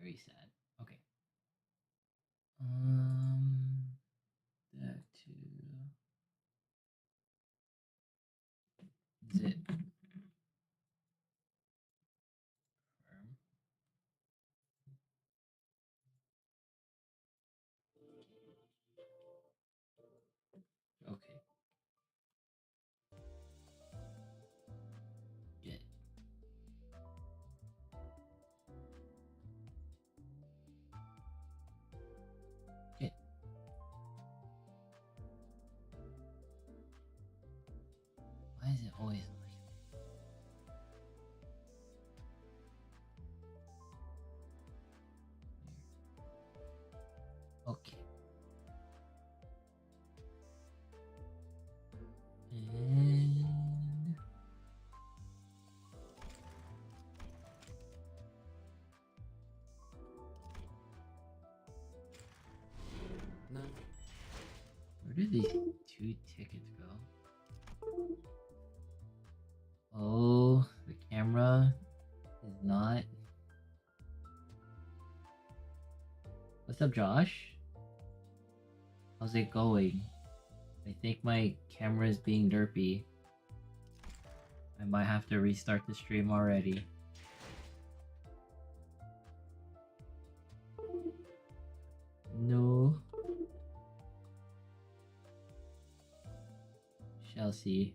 Very sad. Okay. That to zip. Confirm. Okay. Get. Get. Why is it always like okay. And where did these 2 tickets go? Oh, the camera is not. What's up, Josh? How's it going? I think my camera is being derpy. I might have to restart the stream already. No. Shall see.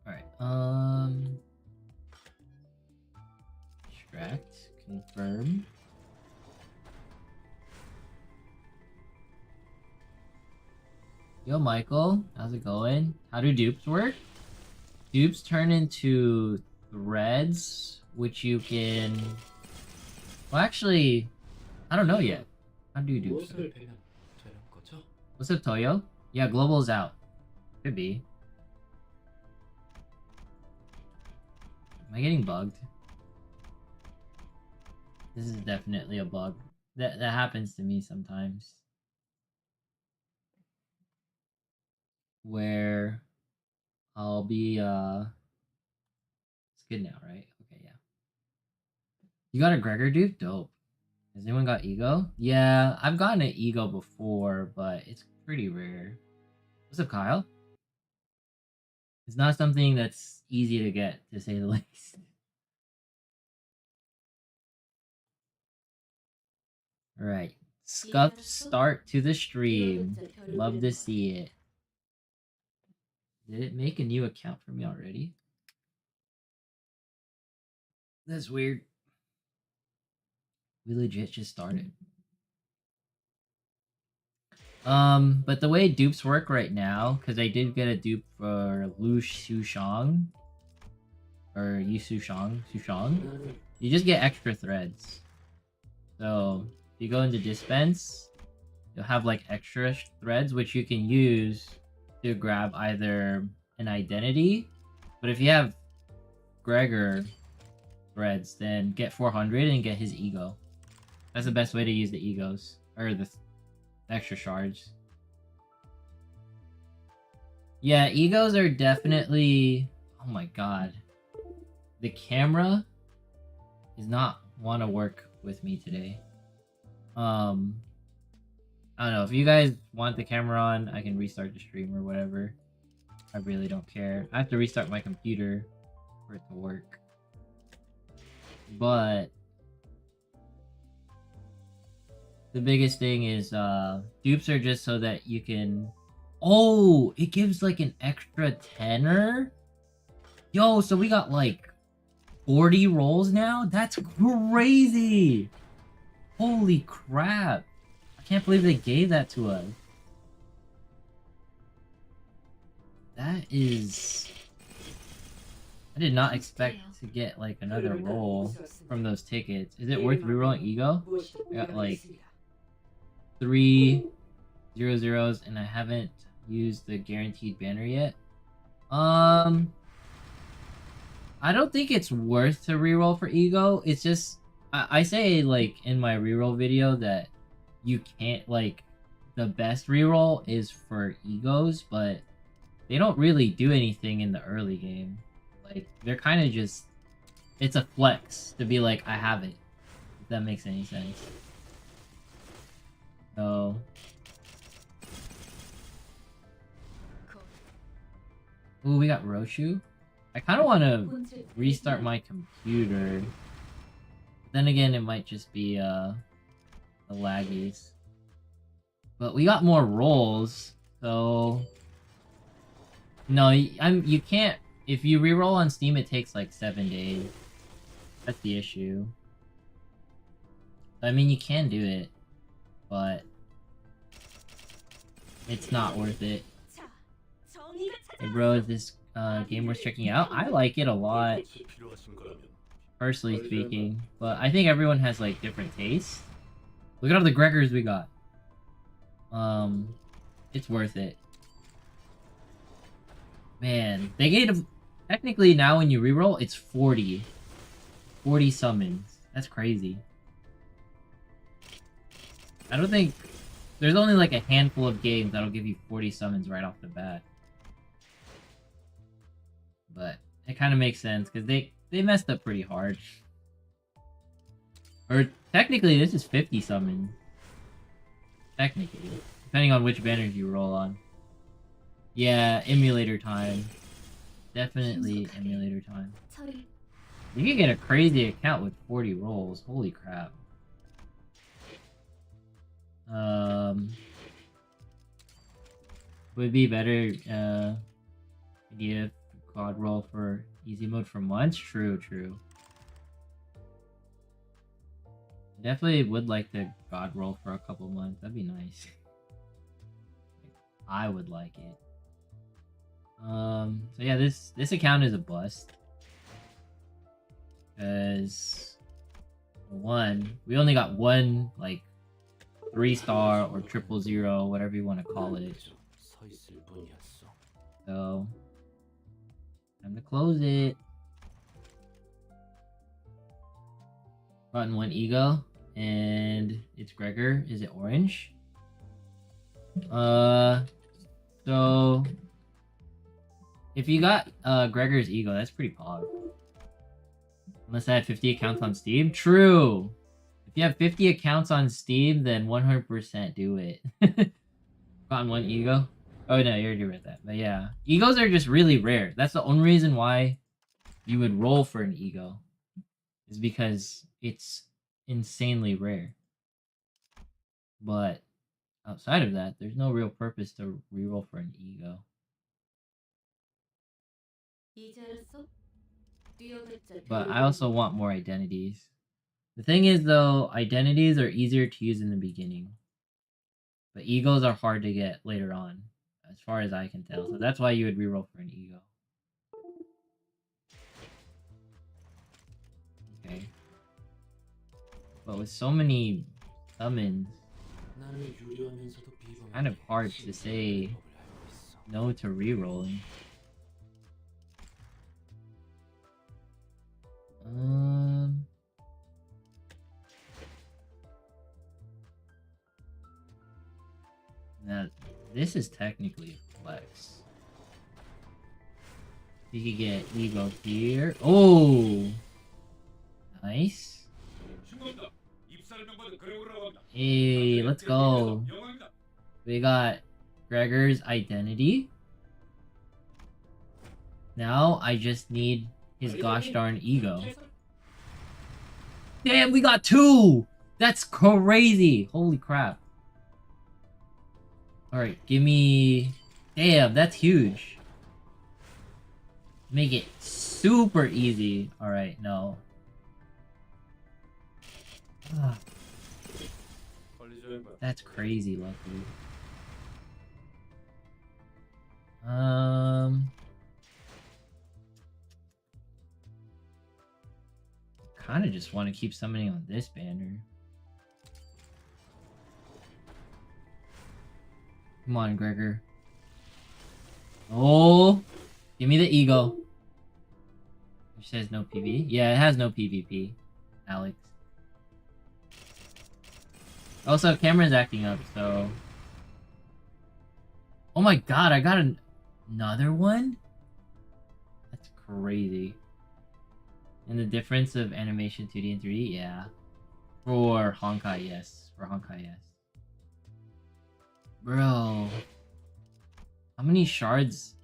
Alright, extract, confirm. Yo, Michael, how's it going? How do dupes work? Dupes turn into threads, which you can... Well, actually, I don't know yet. How do dupes work? What's up, Toyo? Yeah, global's out. Could be. Am I getting bugged? This is definitely a bug. That happens to me sometimes. Where I'll be it's good now, right? Okay, yeah. You got a Gregor dude? Dope. Has anyone got ego? Yeah, I've gotten an ego before, but it's pretty rare. What's up, Kyle? It's not something that's easy to get, to say the least. Alright. Scuff start to the stream. Love to see it. Did it make a new account for me already? That's weird. We legit just started. But the way dupes work right now, because I did get a dupe for Lu Sushang, or Yu Sushang, you just get extra threads. So if you go into dispense, you'll have like extra threads which you can use to grab either an identity, but if you have Gregor threads, then get 400 and get his ego. That's the best way to use the egos, or the extra shards. Yeah, egos are definitely... Oh my god. The camera does not want to work with me today. I don't know. If you guys want the camera on, I can restart the stream or whatever. I really don't care. I have to restart my computer for it to work. But the biggest thing is dupes are just so that you can... Oh, it gives like an extra tenner? Yo, so we got like 40 rolls now? That's crazy! Holy crap. I can't believe they gave that to us. That is... I did not expect to get like another roll from those tickets. Is it worth rerolling ego? I got like 3 0-0s and I haven't used the guaranteed banner yet. I don't think it's worth to reroll for ego. It's just I say like in my reroll video that you can't, like, the best reroll is for egos, but they don't really do anything in the early game. Like, they're kind of just, it's a flex to be like, I have it. that makes any sense. So... Ooh, we got Roshu. I kind of want to restart my computer. But then again, it might just be the laggies. But we got more rolls, so... No, you can't... If you reroll on Steam, it takes like 7 days. That's the issue. I mean, you can do it, but... It's not worth it. Hey bro, is this game worth checking out? I like it a lot, personally speaking, but I think everyone has like different tastes. Look at all the Gregors we got. It's worth it. Man, they gave... Technically now when you reroll, it's 40. 40 summons. That's crazy. I don't think... There's only like a handful of games that'll give you 40 summons right off the bat. But it kind of makes sense because they messed up pretty hard. Or technically, this is 50 summons. Technically, depending on which banners you roll on. Yeah, emulator time. Definitely emulator time. You can get a crazy account with 40 rolls. Holy crap. Would be better idea quad roll for easy mode for months? True. Definitely would like to god roll for a couple months. That'd be nice. I would like it. So yeah, this account is a bust. Because one, we only got one like 3-star or 000, whatever you want to call it. So time to close it. Gotten 1 ego, and it's Gregor. Is it orange? So if you got Gregor's ego, that's pretty pog. Unless I have 50 accounts on Steam. True. If you have 50 accounts on Steam, then 100% do it. Gotten 1 ego. Oh no, you already read that. But yeah, egos are just really rare. That's the only reason why you would roll for an ego, is because it's insanely rare. But outside of that, there's no real purpose to reroll for an ego. But I also want more identities. The thing is though, identities are easier to use in the beginning. But egos are hard to get later on, as far as I can tell. So that's why you would reroll for an ego. Okay. But with so many summons, it's kind of hard to say no to rerolling. Now, this is technically a flex. You could get ego here. Oh! Nice. Hey, let's go. We got Gregor's identity. Now, I just need his gosh darn ego. Damn, we got 2! That's crazy! Holy crap. Alright, give me... Damn, that's huge. Make it super easy. Alright, no. That's crazy lucky. Kinda just want to keep summoning on this banner. Come on, Gregor. Oh, give me the ego. Which says no PV. Yeah, it has no PvP. Alex. Also, camera's acting up, so... Oh my god, I got another one? That's crazy. And the difference of animation 2D and 3D? Yeah. For Honkai, yes. For Honkai, yes. Bro. How many shards?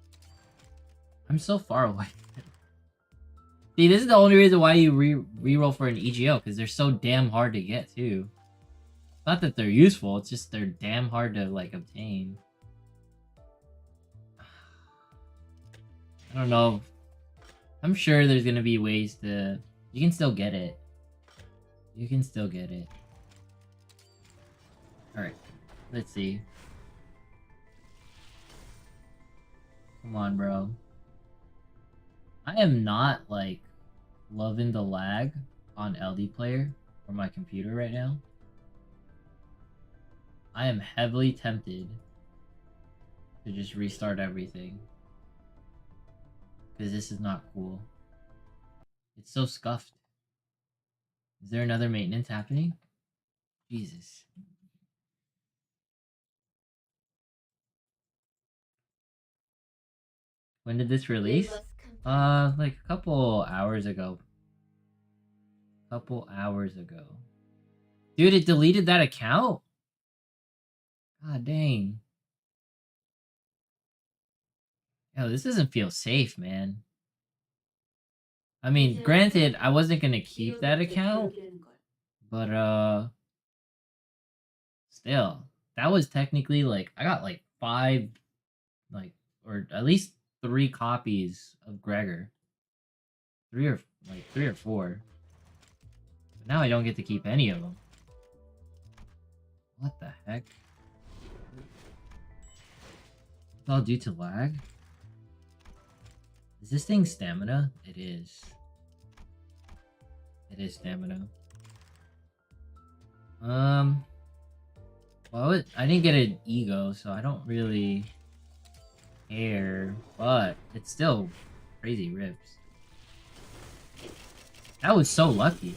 I'm so far away. See, this is the only reason why you reroll for an EGO, because they're so damn hard to get, too. Not that they're useful, it's just they're damn hard to, like, obtain. I don't know. I'm sure there's gonna be ways to... You can still get it. You can still get it. Alright. Let's see. Come on, bro. I am not, like, loving the lag on LD player for my computer right now. I am heavily tempted to just restart everything. Because this is not cool. It's so scuffed. Is there another maintenance happening? Jesus. When did this release? Like a couple hours ago. Dude, it deleted that account? God dang. Yo, this doesn't feel safe, man. I mean, granted, I wasn't gonna keep that account, but still, that was technically like I got like 5, like, or at least 3 copies of Gregor, 3 or 4. But now I don't get to keep any of them. What the heck? It's all due to lag. Is this thing stamina? It is. It is stamina. Well, I didn't get an ego, so I don't really care, but it's still crazy rips. That was so lucky.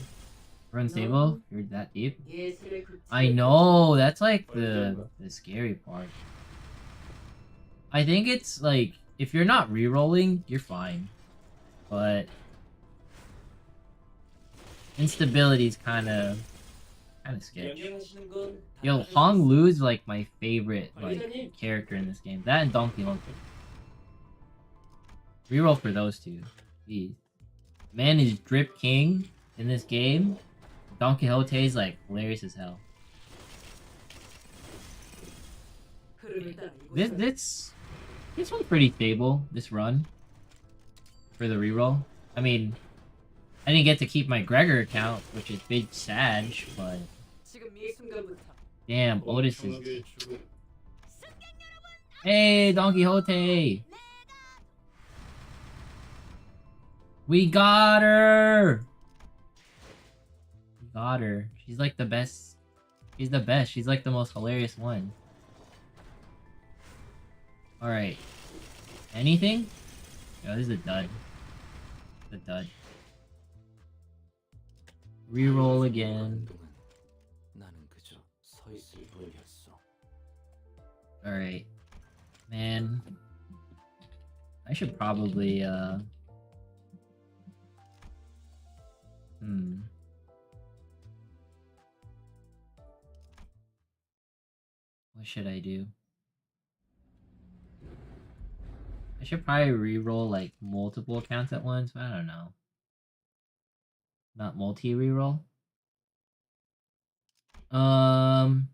Run stable, you're that deep. I know, that's like the scary part. I think it's like, if you're not rerolling, you're fine. But instability is kind of sketch. Yo, Hong Lu is like my favorite like character in this game. That and Don Quixote. Reroll for those two. Jeez. Man is drip king in this game. Don Quixote is like hilarious as hell. This one's pretty stable. This run for the reroll. I mean, I didn't get to keep my Gregor account, which is big sad, but damn, Otis is. Hey, Don Quixote! We got her! We got her. She's like the best. She's the best. She's like the most hilarious one. Alright. Anything? Yo, this is a dud. It's a dud. Reroll again. Alright. Man. I should probably, What should I do? I should probably reroll like multiple accounts at once, but I don't know. Not multi-reroll? Don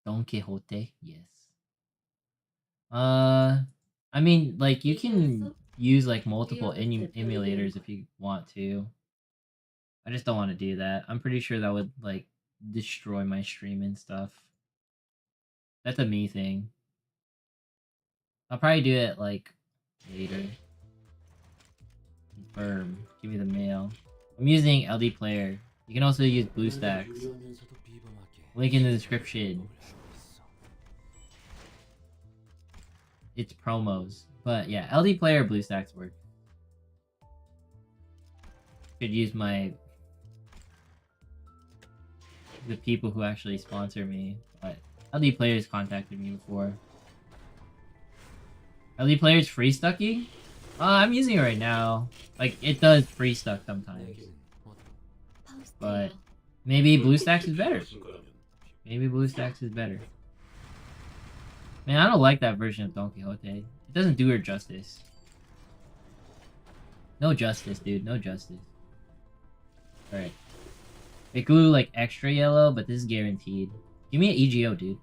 Quixote, yes. I mean, like, you can use like multiple emulators if you want to. I just don't want to do that. I'm pretty sure that would like destroy my stream and stuff. That's a me thing. I'll probably do it like later. Confirm. Give me the mail. I'm using LD Player. You can also use BlueStacks. Link in the description. It's promos. But yeah, LD Player, BlueStacks work. Could use the people who actually sponsor me, but LD Players contacted me before. LD Players free stucky? I'm using it right now. Like, it does free stuck sometimes. But Maybe blue stacks is better. Maybe blue stacks is better. Man, I don't like that version of Don Quixote. It doesn't do her justice. No justice, dude. No justice. Alright. They glue like extra yellow, but this is guaranteed. Give me an EGO, dude.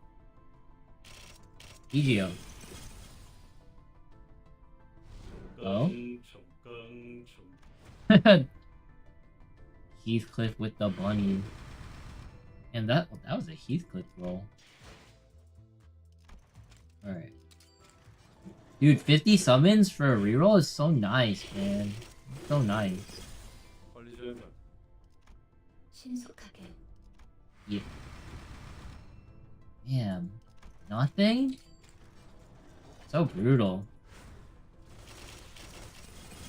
EGO. Oh? Heathcliff with the bunny. And that was a Heathcliff roll. Alright. Dude, 50 summons for a reroll is so nice, man. So nice. Yeah. Damn. Nothing? So brutal.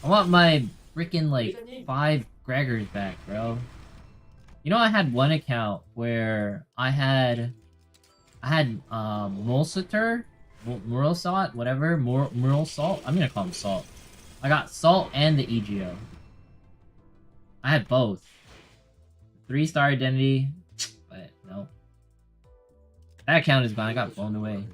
I want my freaking like 5 Gregors back, bro. You know, I had one account where I had Mulcitor, Muralsalt, whatever, Muralsalt. I'm gonna call him Salt. I got Salt and the EGO. I had both. 3-star identity, but no. That account is gone. I got blown away.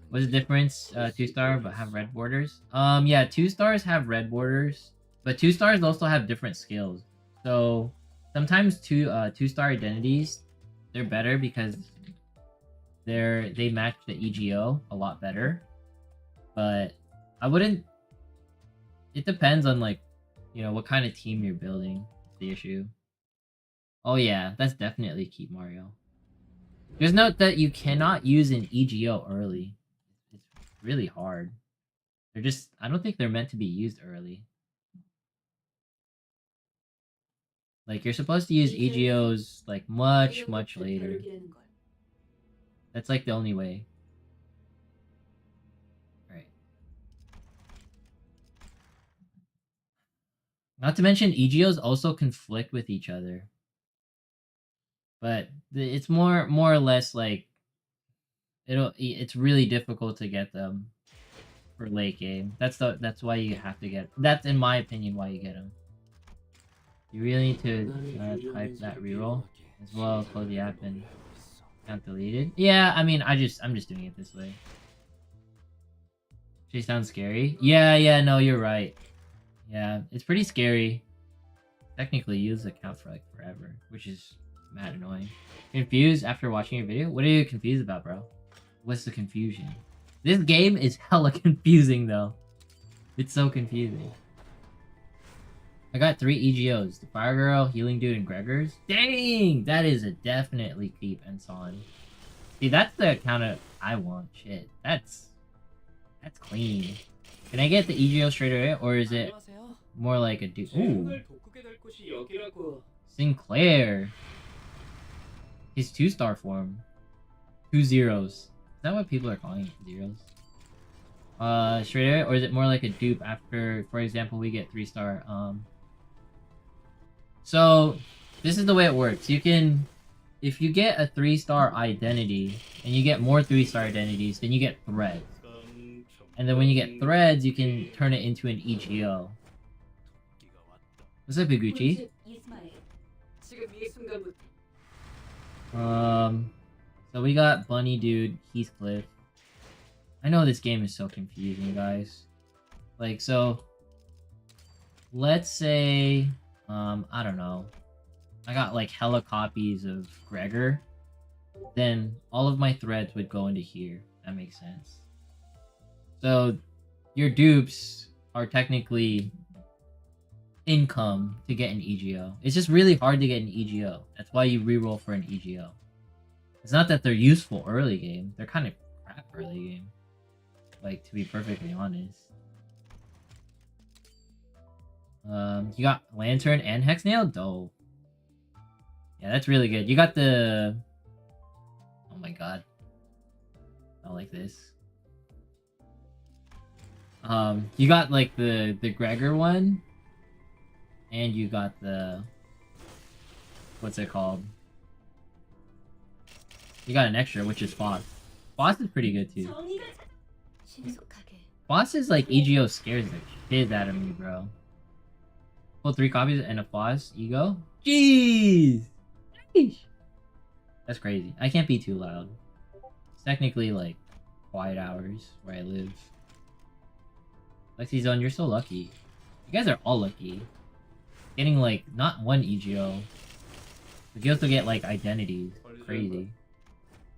What's the difference? 2-star, but have red borders. Yeah, 2-stars have red borders, but 2-stars also have different skills. So sometimes 2-star identities, they're better because they match the EGO a lot better. But I wouldn't. It depends on, like, you know, what kind of team you're building. The issue. Oh yeah, that's definitely keep Mario. Just note that you cannot use an EGO early. It's really hard. They're just, I don't think they're meant to be used early. Like, you're supposed to use EGOs like much later. That's like the only way. Right. Not to mention EGOs also conflict with each other. But it's more or less like it's really difficult to get them for late game. That's why you have to get. That's, in my opinion, why you get them. You really need to type that reroll as well as close the app and account deleted. Yeah, I mean, I'm just doing it this way. She sounds scary. Yeah, no, you're right. Yeah, it's pretty scary. Technically, use the account for like forever, which is mad annoying. Confused after watching your video? What are you confused about, bro? What's the confusion? This game is hella confusing, though. It's so confusing. I got 3 EGOs. The Fire Girl, Healing Dude, and Gregors. Dang! That is a definitely keep and Son. See, that's the account I want. Shit. That's clean. Can I get the EGO straight away, or is it more like a dude? Ooh. Sinclair. His 2-star form. 2 zeros. Is that what people are calling it? Zeros? Straight away, or is it more like a dupe after, for example, we get 3-star? So this is the way it works. You can, if you get a 3-star identity and you get more 3-star identities, then you get threads. And then when you get threads, you can turn it into an EGO. What's up, Iguchi? So we got Bunny Dude, Heathcliff. I know this game is so confusing, guys. Like, so let's say, I don't know, I got like hella copies of Gregor, then all of my threads would go into here. That makes sense. So your dupes are technically income to get an EGO. It's just really hard to get an EGO. That's why you reroll for an EGO. It's not that they're useful early game. They're kind of crap early game. Like, to be perfectly honest. You got Lantern and Hexnail? Dope. Yeah, that's really good. You got the... Oh my god. I like this. You got like the Gregor one, and you got the, what's it called? You got an extra, which is Foss. Foss is pretty good too. Foss is like EGO scares the shit out of me, bro. Pull 3 copies and a Foss ego. Jeez. That's crazy. I can't be too loud. It's technically like quiet hours where I live. Lexi Zone, you're so lucky. You guys are all lucky. Getting like not one EGO. But you also get like identities. Crazy.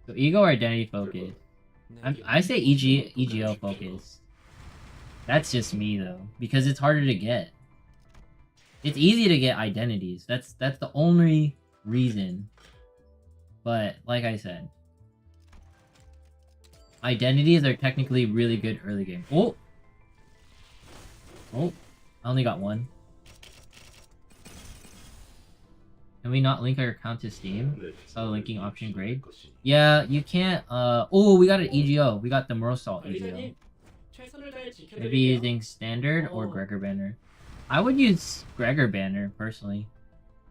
So ego or identity focus? I say EGO focus. That's just me though, because it's harder to get. It's easy to get identities. That's the only reason. But like I said, identities are technically really good early game. Oh, I only got one. Can we not link our account to Steam? So linking option grade. Yeah, you can't. Oh, we got an EGO. We got the Merosalt EGO. Maybe using standard or Gregor banner. I would use Gregor banner personally.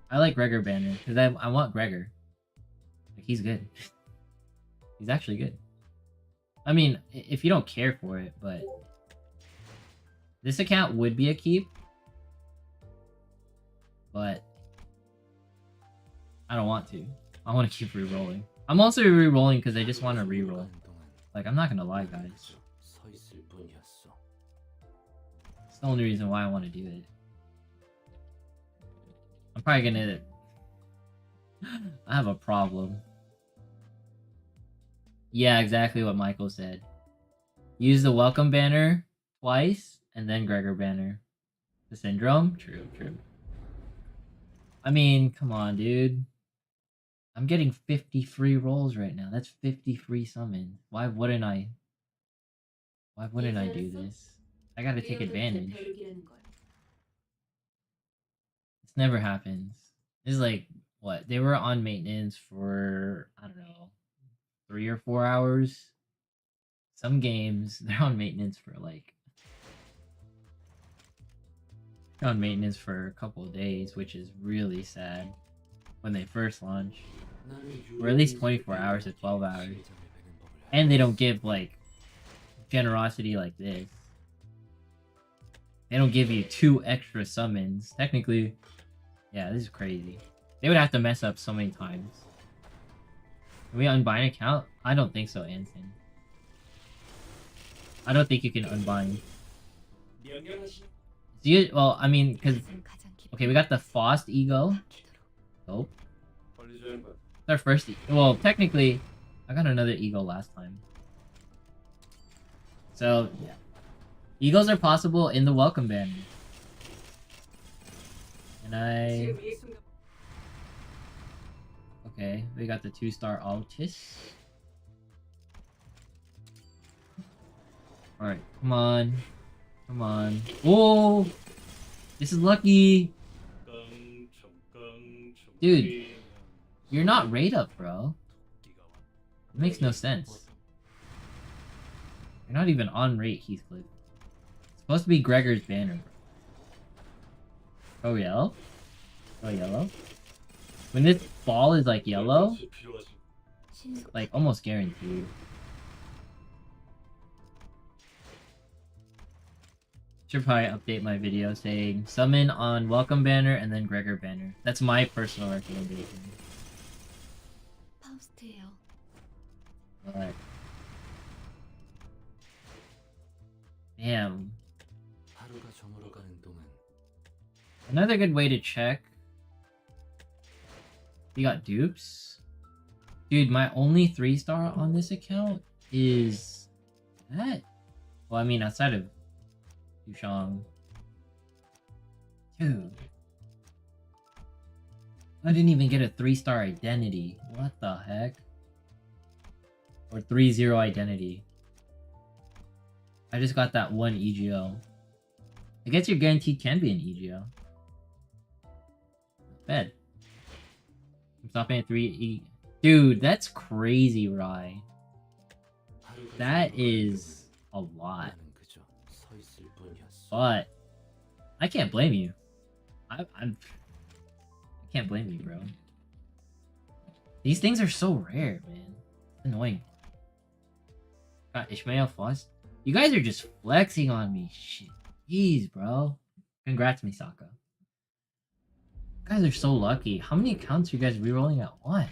I like Gregor banner because I want Gregor. Like, he's good. He's actually good. I mean, if you don't care for it, but this account would be a keep, but I don't want to. I want to keep rerolling. I'm also rerolling because I just want to reroll. Like, I'm not gonna lie, guys. It's the only reason why I want to do it. I'm probably gonna... I have a problem. Yeah, exactly what Michael said. Use the welcome banner twice, and then Gregor banner. The syndrome? True. I mean, come on, dude. I'm getting 50 free rolls right now. That's 50 free summons. Why wouldn't I do this? I gotta take advantage. This never happens. This is like, what? They were on maintenance for, I don't know, 3 or 4 hours. Some games, they're on maintenance for like... They're on maintenance for a couple of days, which is really sad. When they first launch. Or at least 24 hours to 12 hours. And they don't give, like, generosity like this. They don't give you 2 extra summons. Technically, yeah, this is crazy. They would have to mess up so many times. Can we unbind an account? I don't think so, Anson. I don't think you can unbind. Well, I mean, because... Okay, we got the Faust Ego. Nope. It's our first... Well, technically, I got another Ego last time. So, yeah. Egos are possible in the welcome banner. And I... Okay, we got the 2-star Altis. Alright, come on. Come on. Oh! This is lucky! Dude, you're not rate up, bro. It makes no sense. You're not even on rate, Heathcliff. It's supposed to be Gregor's banner, bro. Oh, yellow? Oh, yellow? When this ball is like yellow, like almost guaranteed. Should probably update my video saying summon on welcome banner and then Gregor banner. That's my personal recommendation. But damn. Another good way to check. You got dupes? Dude, my only 3-star on this account is that. Well, I mean, outside of Yushang. Dude. I didn't even get a 3-star identity. What the heck? Or 3-0 identity. I just got that one EGO. I guess your guaranteed can be an EGO. Bad. I'm stopping at 3 Dude, that's crazy, Rai. That is a lot. But I can't blame you. I can't blame you, bro. These things are so rare, man. It's annoying. Got Ishmael Floss. You guys are just flexing on me. Shit. Jeez, bro. Congrats, Misaka. guys are so lucky. How many accounts are you guys rerolling at once?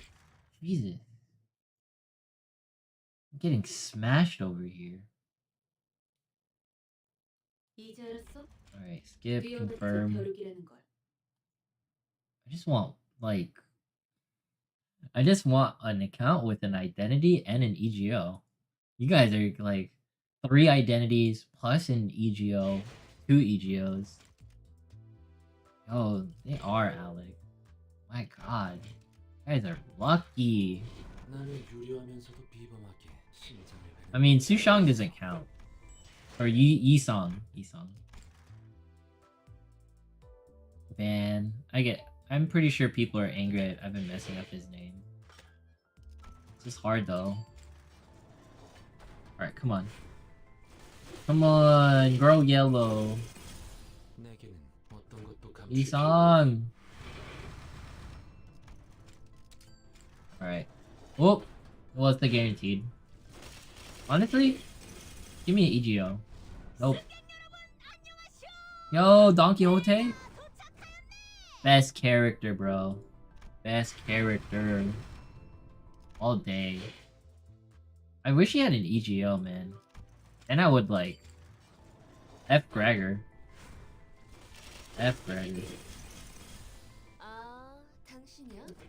Jesus. I'm getting smashed over here. Alright, skip, confirm. I just want, like... I just want an account with an identity and an EGO. You guys are, like, 3 identities plus an EGO. 2 EGOs. Oh, they are, Alec. My god. You guys are lucky. I mean, Sushang doesn't count. Or Yisong. Man, I'm pretty sure people are angry I've been messing up his name. This is hard though. Alright, come on. Come on, grow yellow. Yisong! Alright. Oh! Well, it's the guaranteed. Honestly, give me an EGO. Nope. Yo, Don Quixote? Best character, bro. Best character. All day. I wish he had an EGO, man. Then I would, like... F. Gregor. F. Gregor.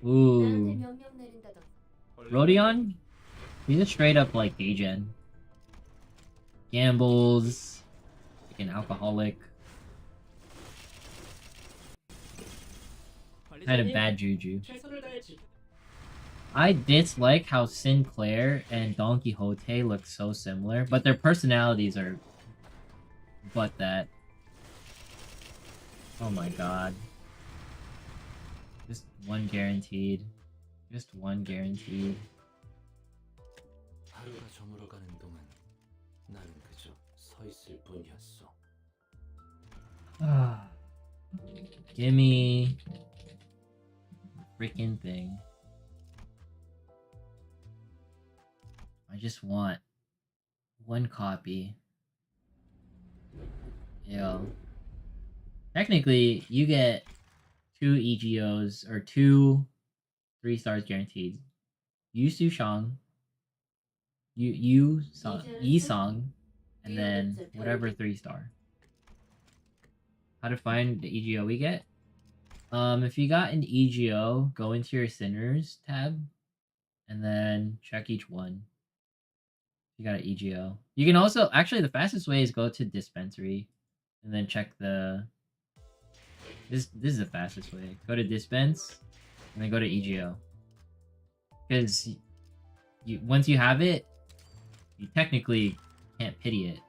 Ooh. Rodion? He's a straight up, like, Gagen. Gambles. Like an alcoholic. Kind of bad juju. I dislike how Sinclair and Don Quixote look so similar, but their personalities are... but that. Oh my god. Just one guaranteed. Just one guaranteed. Gimme freaking thing. I just want one copy. Yo. Technically, you get 2 EGOs or 2 3 stars guaranteed. Yu Sushang, Yisong, and then whatever 3 star. How to find the EGO we get? If you got an EGO, go into your Sinners tab, and then check each one. You got an EGO. You can also, actually the fastest way is go to Dispensary, and then check the... This is the fastest way. Go to Dispense, and then go to EGO. Because once you have it, you technically can't pity it.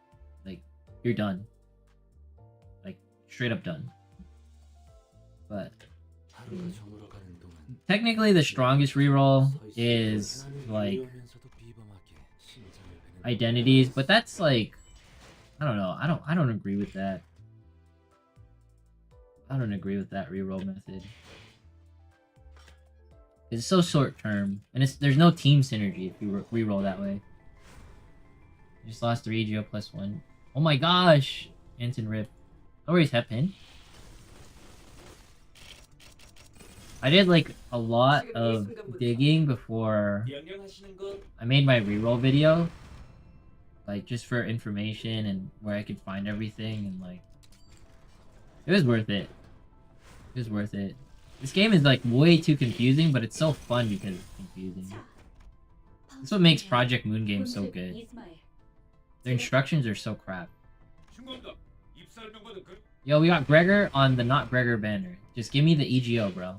Like, you're done. Like, straight up done. But technically the strongest reroll is like identities, but that's like, I don't know. I don't agree with that. I don't agree with that reroll method. It's so short term, and there's no team synergy if you reroll that way. I just lost 3 EGO plus 1. Oh my gosh! Anton Rip. Oh, he's head pin. I did like a lot of digging before I made my reroll video. Like just for information and where I could find everything, and like it was worth it. It was worth it. This game is like way too confusing, but it's so fun because it's confusing. That's what makes Project Moon games so good. Their instructions are so crap. Yo, we got Gregor on the not Gregor banner. Just give me the EGO, bro.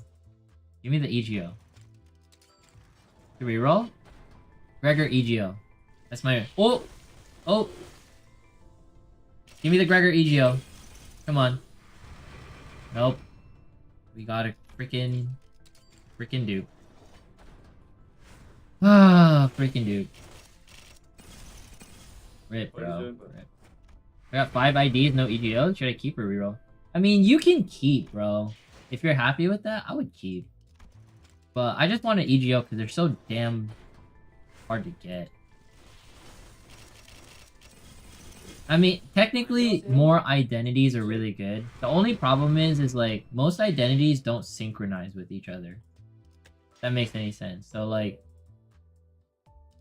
Give me the EGO. To reroll? Gregor EGO. That's my... Oh! Oh! Give me the Gregor EGO. Come on. Nope. We got a freaking dupe. Ah, freaking dupe. Rip, bro. Rip. I got 5 IDs, no EGO. Should I keep or reroll? I mean, you can keep, bro. If you're happy with that, I would keep. But I just want an EGO because they're so damn hard to get. I mean, technically, more identities are really good. The only problem is like, most identities don't synchronize with each other. If that makes any sense. So, like,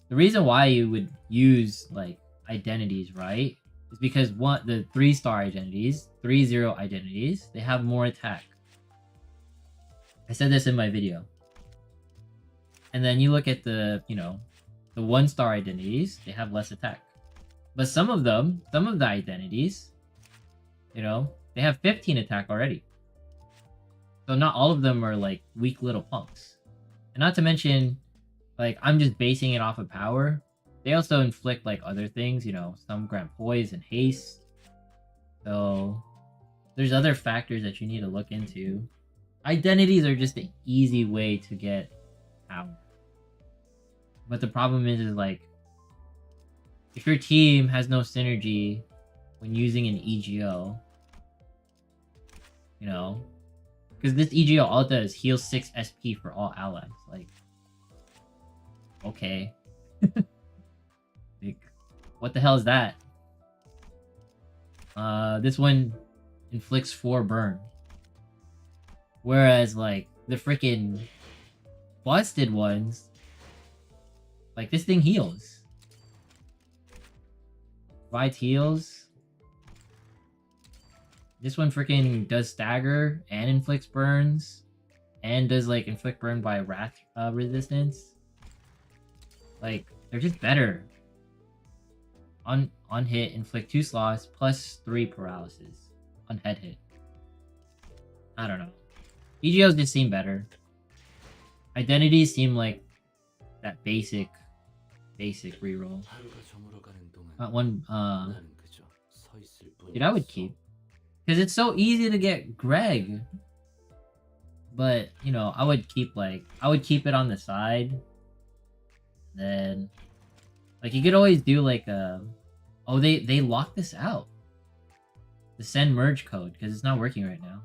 the reason why you would use, like, identities, right? Is because the 3-star identities, 3-0 identities, they have more attack. I said this in my video. And then you look at the, you know, the 1-star identities, they have less attack. But some of the identities, you know, they have 15 attack already. So not all of them are like weak little punks. And not to mention, like, I'm just basing it off of power. They also inflict like other things, you know, some grant poise and haste. So there's other factors that you need to look into. Identities are just an easy way to get power. But the problem is like, if your team has no synergy when using an EGO, you know, because this EGO all it does heals 6 SP for all allies. Like, okay. Like, what the hell is that? This one inflicts 4 burn. Whereas, like, the freaking busted ones, like, this thing heals. Vite heals. This one freaking does stagger and inflicts burns. And does, like, inflict burn by wrath resistance. Like, they're just better. On hit, inflict 2 slots plus 3 paralysis. On head hit. I don't know. EGOs just seem better. Identities seem like that basic reroll. Not one, dude, I would keep. Because it's so easy to get Greg. But, you know, I would keep it on the side. Then, like, you could always do like a... Oh, they locked this out. The send merge code, because it's not working right now.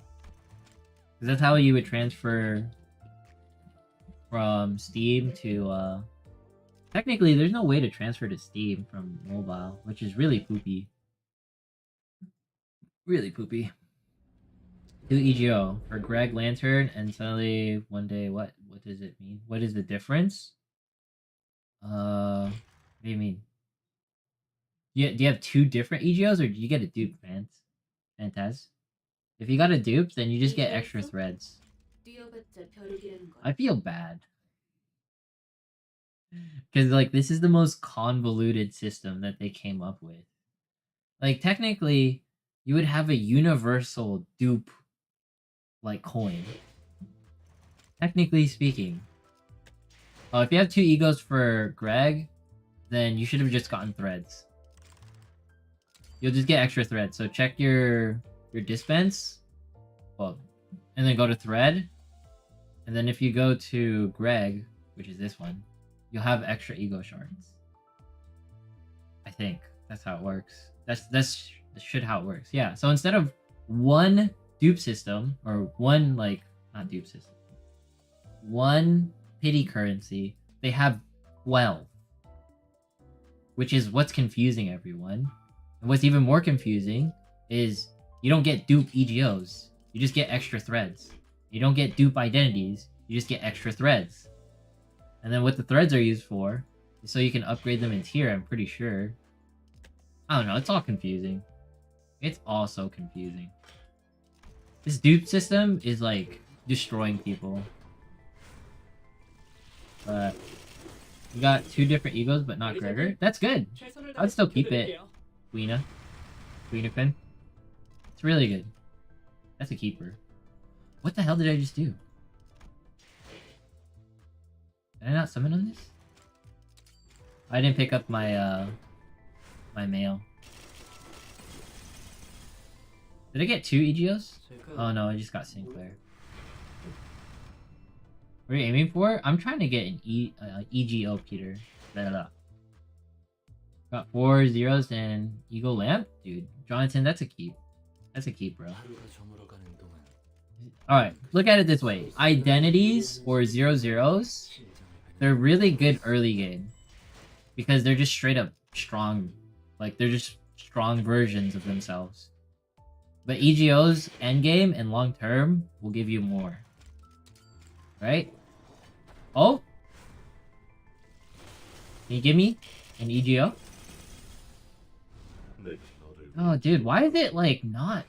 Because that's how you would transfer from Steam to... Technically, there's no way to transfer to Steam from mobile, which is really poopy. Really poopy. Do EGO for Greg Lantern, and suddenly one day, what does it mean? What is the difference? What do you mean? Do you have 2 different EGOs, or do you get a dupe, Fantaz? If you got a dupe, then you just get extra threads. I feel bad. Because, like, this is the most convoluted system that they came up with. Like, technically, you would have a universal dupe, like, coin. Technically speaking. If you have 2 egos for Greg, then you should have just gotten threads. You'll just get extra threads. So check your dispense. Well, and then go to thread. And then if you go to Greg, which is this one, you'll have extra ego shards. I think that's how it works. That's should how it works. Yeah. So instead of 1 dupe system, or 1, like, not dupe system, 1 pity currency, they have 12, which is what's confusing everyone. And what's even more confusing is you don't get dupe EGOs, you just get extra threads. You don't get dupe identities, you just get extra threads. And then what the threads are used for is so you can upgrade them in tier, I'm pretty sure. I don't know, it's all confusing. It's all so confusing. This dupe system is like destroying people. But we got 2 different egos, but not Gregor. That's good. I would still keep it. Queenafin. It's really good. That's a keeper. What the hell did I just do? Did I not summon on this? I didn't pick up my my mail. Did I get 2 EGOs? Oh no, I just got Sinclair. What are you aiming for? I'm trying to get an EGO Peter. Blah, blah, blah. Got 4 zeros and Eagle Lamp? Dude, Jonathan, that's a keep. That's a keep, bro. Alright, look at it this way. Identities or 0-0s, they're really good early game. Because they're just straight up strong. Like, they're just strong versions of themselves. But EGO's endgame and long term will give you more. Right? Oh? Can you give me an EGO? Oh, dude, why is it, like, not?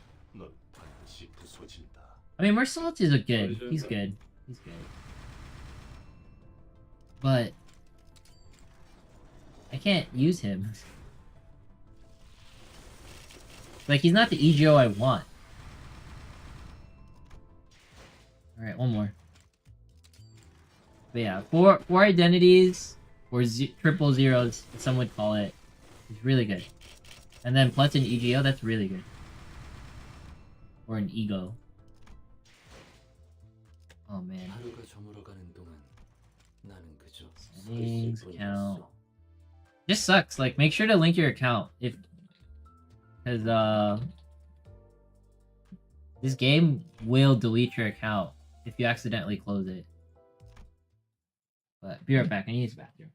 I mean, Mersault is a good. He's good. He's good. But I can't use him. Like, he's not the EGO I want. Alright, one more. But yeah, four identities, or triple zeros, some would call it. It's really good. And then plus an EGO, that's really good. Or an ego. Oh man. Settings, account. This sucks. Like, make sure to link your account if, because this game will delete your account if you accidentally close it. But be right back. I need to use the bathroom.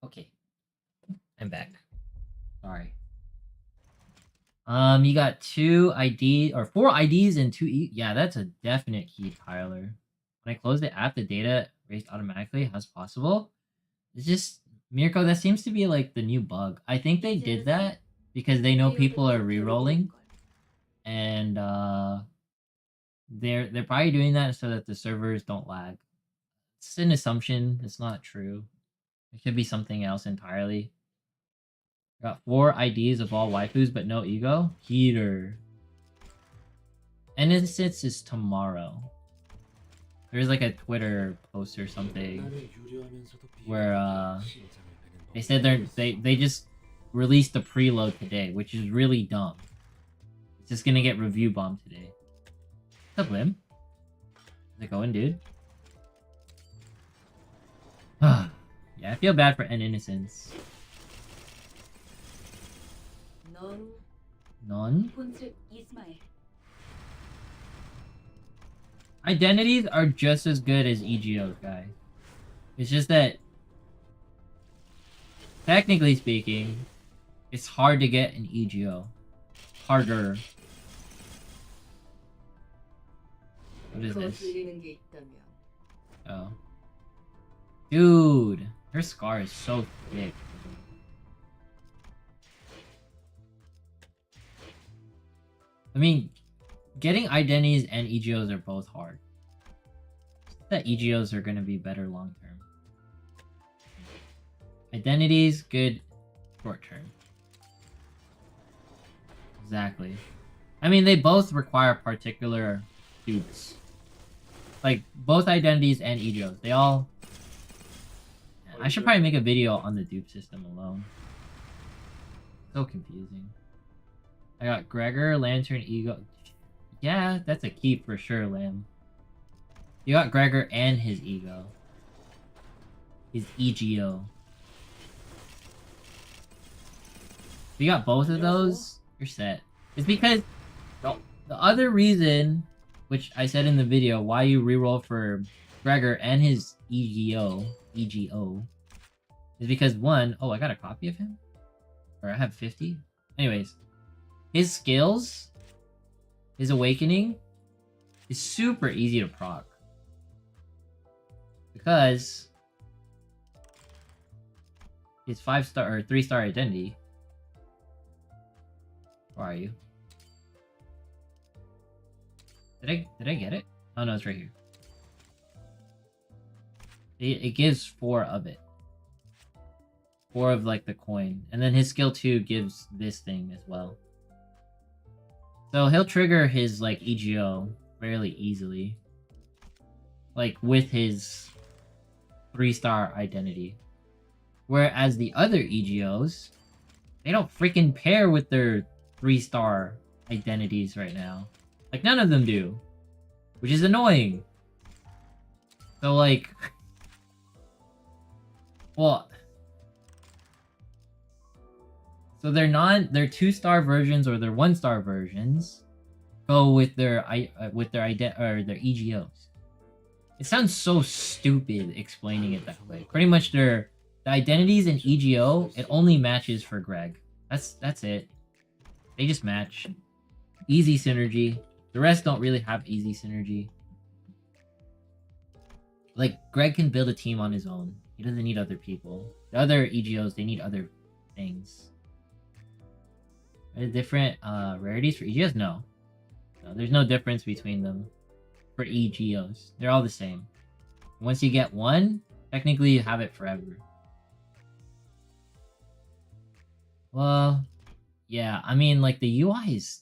Okay. I'm back. Sorry. You got 2 ID or 4 IDs and 2 yeah, that's a definite key, Tyler. When I close the app, the data erased automatically. How's possible? It's just Mirko, that seems to be like the new bug. I think they did that because they know people are rerolling. And they're probably doing that so that the servers don't lag. It's an assumption, it's not true. It could be something else entirely. Got 4 IDs of all waifus, but no ego. Heater. Innocence is tomorrow. There's like a Twitter post or something where they said they just released the preload today, which is really dumb. It's just gonna get review bombed today. What's up, Lim? How's it going, dude? Yeah, I feel bad for N Innocence. None? Identities are just as good as EGOs, guys. It's just that, technically speaking, it's hard to get an EGO. Harder. What is this? Oh. Dude, her scar is so thick. I mean, getting identities and EGOs are both hard. That EGOs are going to be better long term. Identities, good short term. Exactly. I mean, they both require particular dupes. Like, both identities and EGOs. They all... I should probably make a video on the dupe system alone. So confusing. I got Gregor, Lantern, Ego. Yeah, that's a key for sure, Lamb. You got Gregor and his ego. His EGO. If you got both of those, you're set. It's because the other reason, which I said in the video, why you reroll for Gregor and his EGO, is because one, oh, I got a copy of him? Or I have 50? Anyways, his skills, his awakening, is super easy to proc. Because his 5-star or 3-star identity. Where are you? Did I get it? Oh no, it's right here. It gives 4 of it. 4 of like the coin. And then his skill 2 gives this thing as well. So he'll trigger his like EGO fairly easily. Like with his 3-star identity. Whereas the other EGOs, they don't freaking pair with their 3-star identities right now. Like none of them do. Which is annoying. So like well, so their 2-star versions or their 1-star versions go with their EGOs. It sounds so stupid explaining it that way. Pretty much the identities in EGO, it only matches for Greg. That's it. They just match. Easy synergy. The rest don't really have easy synergy. Like Greg can build a team on his own. He doesn't need other people. The other EGOs, they need other things. Are there different rarities for EGOs? No. There's no difference between them for EGOs. They're all the same. Once you get one, technically you have it forever. Well, yeah, I mean, like, the UI is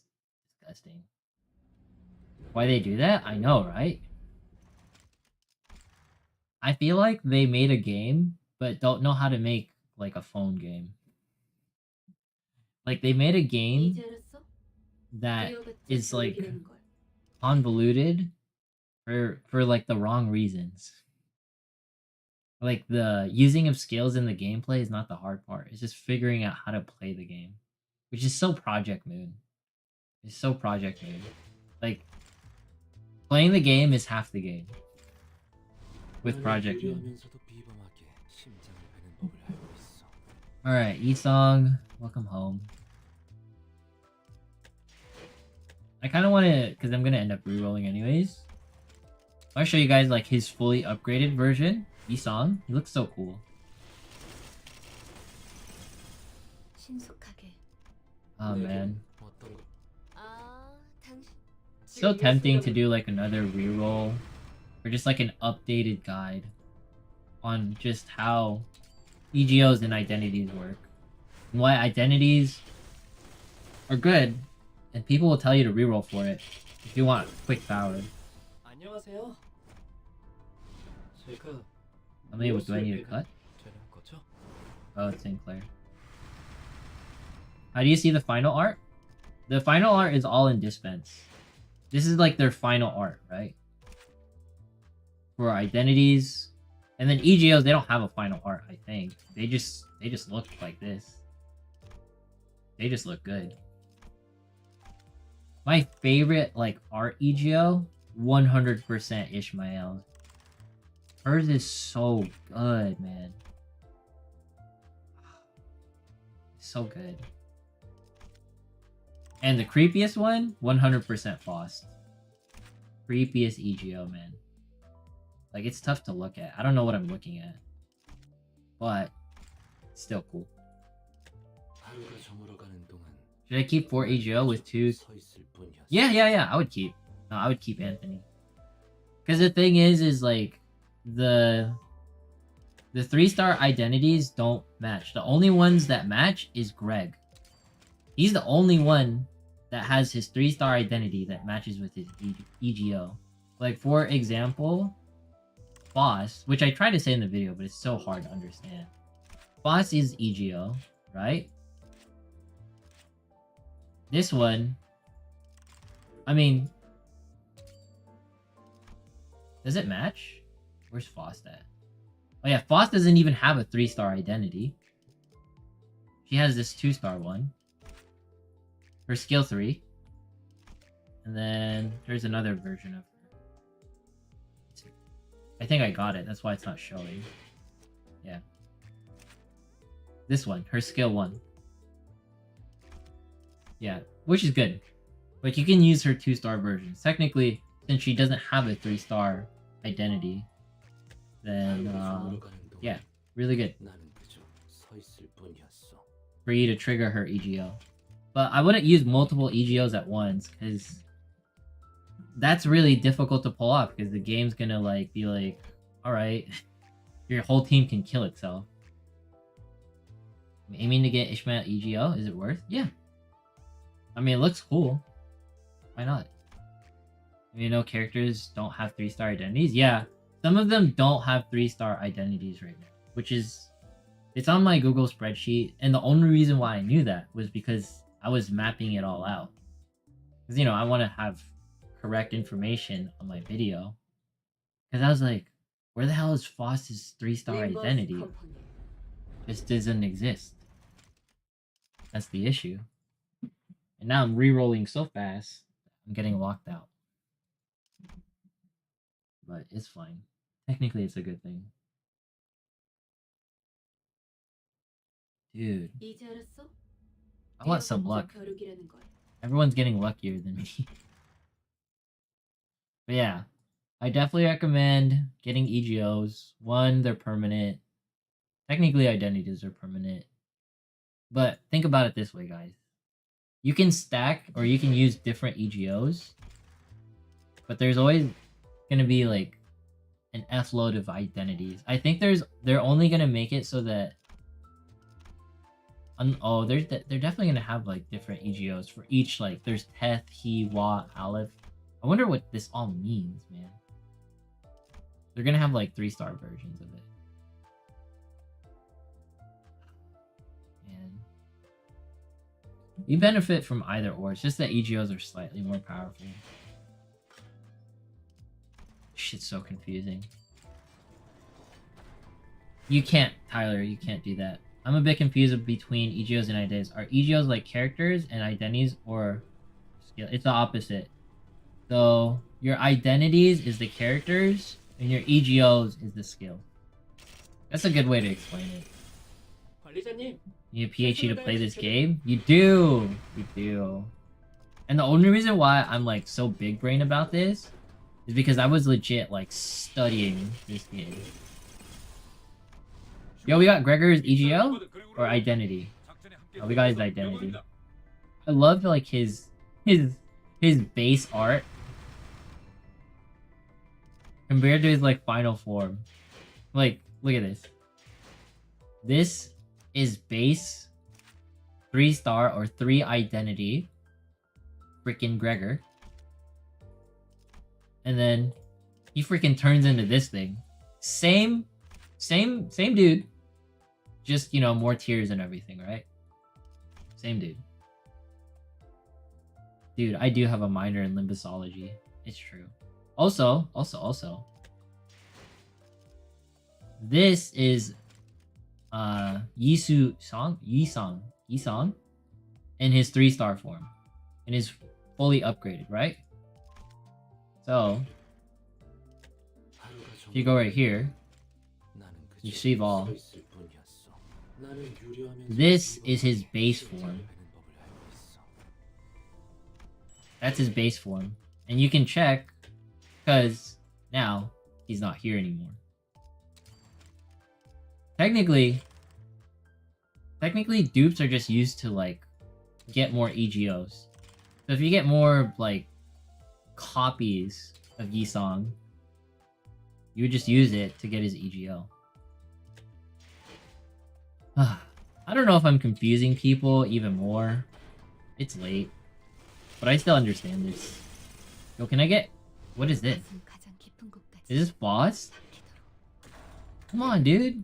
disgusting. Why they do that? I know, right? I feel like they made a game, but don't know how to make, like, a phone game. Like, they made a game that is, like, convoluted for like, the wrong reasons. Like, the using of skills in the gameplay is not the hard part. It's just figuring out how to play the game. Which is so Project Moon. It's so Project Moon. Like, playing the game is half the game. With Project Moon. Alright, Yi-Song, welcome home. I kind of want to, because I'm going to end up rerolling anyways. I'll show you guys like his fully upgraded version. Yi-Song, he looks so cool. Oh man. So tempting to do like another reroll. Or just like an updated guide on just how EGOs and identities work. And why identities are good. And people will tell you to reroll for it if you want quick power. How many do I need to cut? Oh, it's Sinclair. How do you see the final art? The final art is all in dispense. This is like their final art, right? For identities. And then EGOs, they don't have a final art, I think. They just look like this. They just look good. My favorite like art EGO, 100% Ishmael. Hers is so good, man. So good. And the creepiest one, 100% Faust. Creepiest EGO, man. Like, it's tough to look at. I don't know what I'm looking at. But, it's still cool. Should I keep 4 EGO with 2? Yeah, I would keep. No, I would keep Anthony. Because the thing is like, the 3-star identities don't match. The only ones that match is Greg. He's the only one that has his 3-star identity that matches with his EGO. Like, for example, Boss, which I tried to say in the video, but it's so hard to understand. Boss is EGO, right? This one, I mean, does it match? Where's Faust at? Oh yeah, Faust doesn't even have a 3-star identity. She has this 2-star one. Her skill 3. And then there's another version of her. I think I got it. That's why it's not showing. Yeah. This one. Her skill 1. Yeah. Which is good. But you can use her 2-star versions. Technically, since she doesn't have a 3-star identity, then, yeah. Really good. For you to trigger her EGO. But I wouldn't use multiple EGOs at once, because that's really difficult to pull off, because the game's gonna like be like, alright, your whole team can kill itself. I'm aiming to get Ishmael EGO, is it worth? Yeah. I mean, it looks cool. Why not? You know, characters don't have 3-star identities. Yeah, some of them don't have 3-star identities right now, which is, it's on my Google spreadsheet, and the only reason why I knew that was because I was mapping it all out. Because, you know, I want to have correct information on my video. Because I was like, where the hell is Foss's 3-star identity? Just doesn't exist. That's the issue. And now I'm re-rolling so fast, I'm getting locked out. But it's fine. Technically, it's a good thing. Dude. I want some luck. Everyone's getting luckier than me. But yeah, I definitely recommend getting EGOs. One, they're permanent. Technically, identities are permanent. But think about it this way, guys. You can stack or you can use different EGOs. But there's always going to be like an F load of identities. I think they're only going to make it so that they're definitely gonna have like different EGOs for each. Like there's Teth, He, Wa, Aleph. I wonder what this all means, man. They're gonna have like 3-star versions of it. Man, you benefit from either or. It's just that EGOs are slightly more powerful. Shit's so confusing. You can't, Tyler. You can't do that. I'm a bit confused between EGOs and identities. Are EGOs like characters and identities or skill? It's the opposite. So your identities is the characters and your EGOs is the skill. That's a good way to explain it. You need a PhD to play this game? You do! You do. And the only reason why I'm like so big brain about this is because I was legit like studying this game. Yo, we got Gregor's EGO or identity. Oh, we got his identity. I love like his base art compared to his like final form. Like, look at this. This is base 3-star or 3 identity. Freaking Gregor. And then he freaking turns into this thing. Same dude. Just, you know, more tiers and everything, right? Same dude. Dude, I do have a minor in Limbusology. It's true. Also. This is Yisang in his 3-star form. And is fully upgraded, right? So if you go right here, you see all. This is his base form. That's his base form. And you can check because now he's not here anymore. Technically dupes are just used to like get more EGOs. So if you get more like copies of Yisang, you would just use it to get his EGO. I don't know if I'm confusing people even more. It's late. But I still understand this. Yo, can I get... What is this? Is this boss? Come on, dude.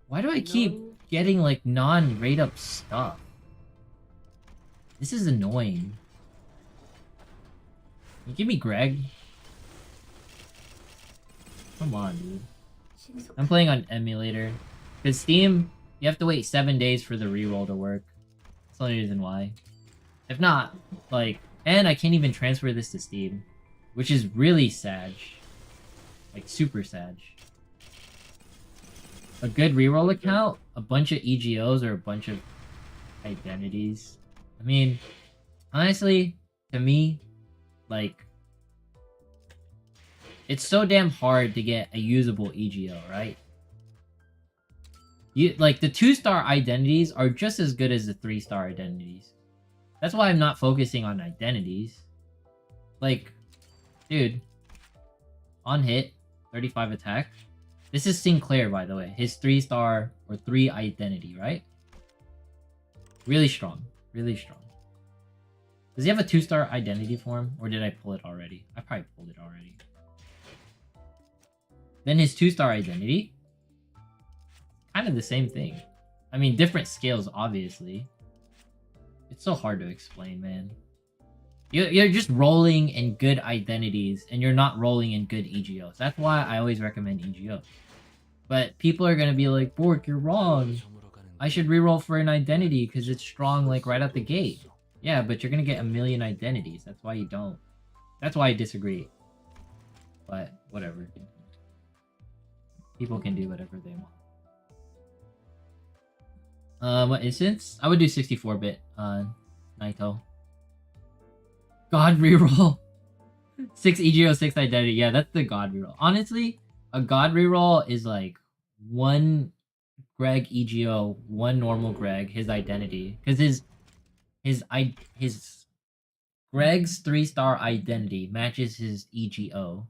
Why do I keep getting, like, non-rate up stuff? This is annoying. Can you give me Greg? Come on, dude. I'm playing on emulator. Because Steam, you have to wait 7 days for the reroll to work. That's the only reason why. If not, like... And I can't even transfer this to Steam. Which is really sad. Like, super sad. A good reroll account, a bunch of EGOs or a bunch of identities. I mean, honestly, to me, like... It's so damn hard to get a usable EGO, right? Like, the 2-star identities are just as good as the 3-star identities. That's why I'm not focusing on identities. Like, dude. On hit, 35 attack. This is Sinclair, by the way. His 3-star or 3 identity, right? Really strong. Really strong. Does he have a 2-star identity form? Or did I pull it already? I probably pulled it already. Then his 2-star identity. Kind of the same thing. I mean, different scales, obviously. It's so hard to explain, man. You're just rolling in good identities, and you're not rolling in good EGOs. That's why I always recommend EGOs. But people are going to be like, Bork, you're wrong. I should reroll for an identity because it's strong like right out the gate. Yeah, but you're going to get a million identities. That's why you don't. That's why I disagree. But whatever. People can do whatever they want. What instance? I would do 64-bit Naito. God reroll. 6 EGO, 6 identity. Yeah, that's the God reroll. Honestly, a God reroll is like 1 Greg EGO, 1 normal Greg, his identity. Because his Greg's 3-star identity matches his EGO.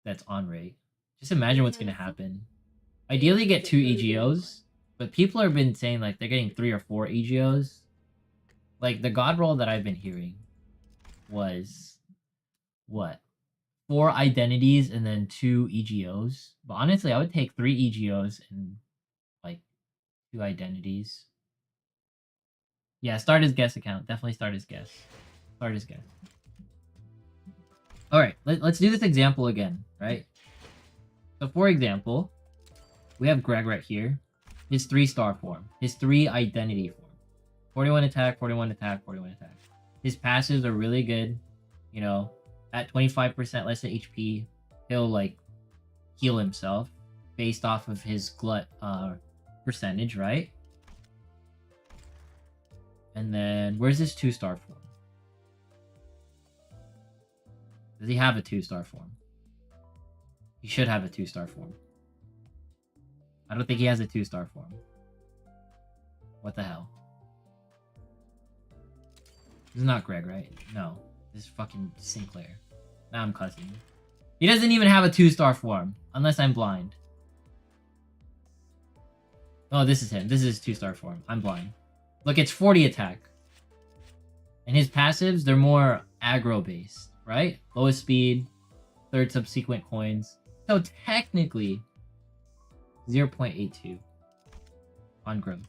That's on rate. Just imagine what's gonna happen. Ideally get 2 EGOs, but people have been saying like they're getting 3 or 4 EGOs. Like the God roll that I've been hearing was what? 4 identities and then 2 EGOs. But honestly, I would take 3 EGOs and like 2 identities. Yeah, start his guess account. Definitely start his guess. Start his guess. Alright, let's do this example again, right? So for example, we have Greg right here. His 3-star form. His 3 identity form. 41 attack, 41 attack, 41 attack. His passives are really good. You know, at 25% less than HP, he'll like heal himself based off of his glut percentage, right? And then where's his 2-star form? Does he have a 2-star form? He should have a 2-star form. I don't think he has a 2-star form. What the hell? This is not Greg, right? No. This is fucking Sinclair. Now I'm cussing. He doesn't even have a 2-star form. Unless I'm blind. Oh, this is him. This is his 2-star form. I'm blind. Look, it's 40 attack. And his passives, they're more aggro-based, right? Lowest speed, 3rd subsequent coins. So technically, 0.82 on growth.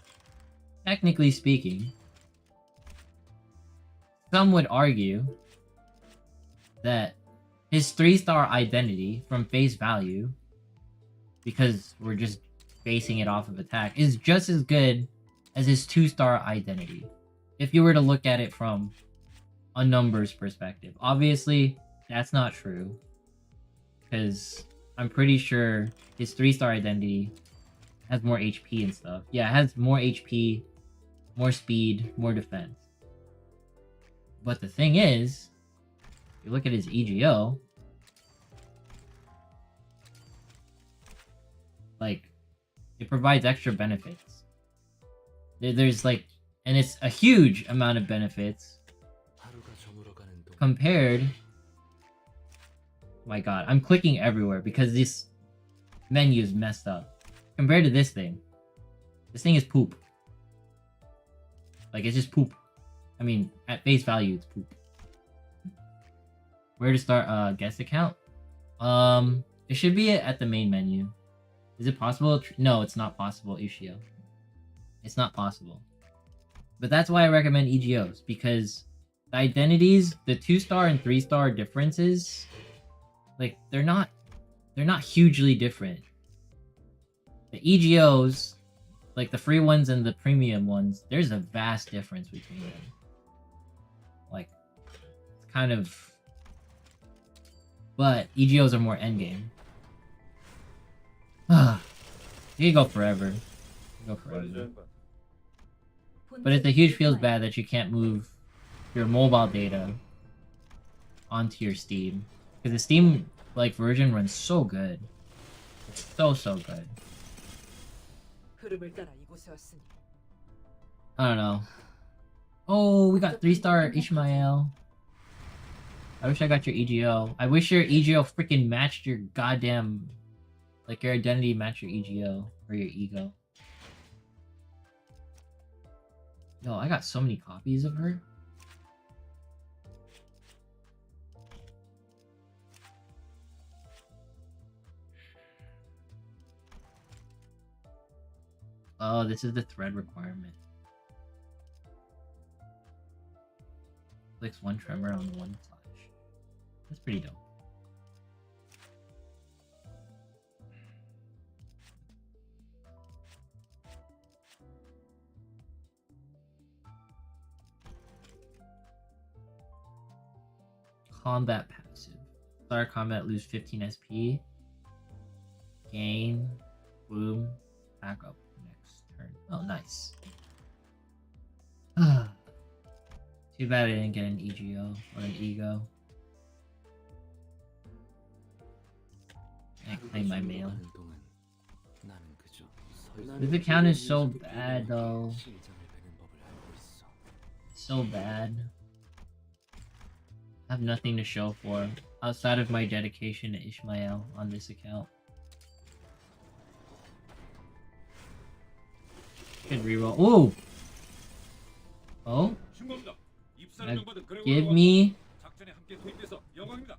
Technically speaking, some would argue that his 3-star identity from face value, because we're just basing it off of attack, is just as good as his 2-star identity. If you were to look at it from a numbers perspective. Obviously, that's not true. Because I'm pretty sure his 3-star identity has more HP and stuff. Yeah, it has more HP, more speed, more defense. But the thing is, if you look at his EGO, like, it provides extra benefits. There's like, and it's a huge amount of benefits compared. My god, I'm clicking everywhere because this menu is messed up. Compared to this thing is poop. Like, it's just poop. I mean, at face value, it's poop. Where to start guest account? It should be at the main menu. Is it possible? No, it's not possible, Ushio. It's not possible. But that's why I recommend EGOs, because the identities, the 2-star and 3-star differences, like, they're not hugely different. The EGOs, like the free ones and the premium ones, there's a vast difference between them. Like, it's kind of... But EGOs are more endgame. You can go forever. But it's a huge feels bad that you can't move your mobile data onto your Steam. Because the Steam like version runs so good. It's so good. I don't know. Oh, we got 3-star Ishmael. I wish I got your EGO. I wish your EGO freaking matched your goddamn... Like, your identity matched your EGO. Or your ego. Yo, I got so many copies of her. Oh, this is the thread requirement. Clicks one tremor on one flash. That's pretty dope. Combat passive. Start combat, lose 15 SP. Gain. Boom. Back up next turn. Oh, nice. Too bad I didn't get an EGO or an ego. I claim my mail. This account is so bad though. So bad. I have nothing to show for outside of my dedication to Ishmael on this account. Should reroll. Ooh! Oh? Give me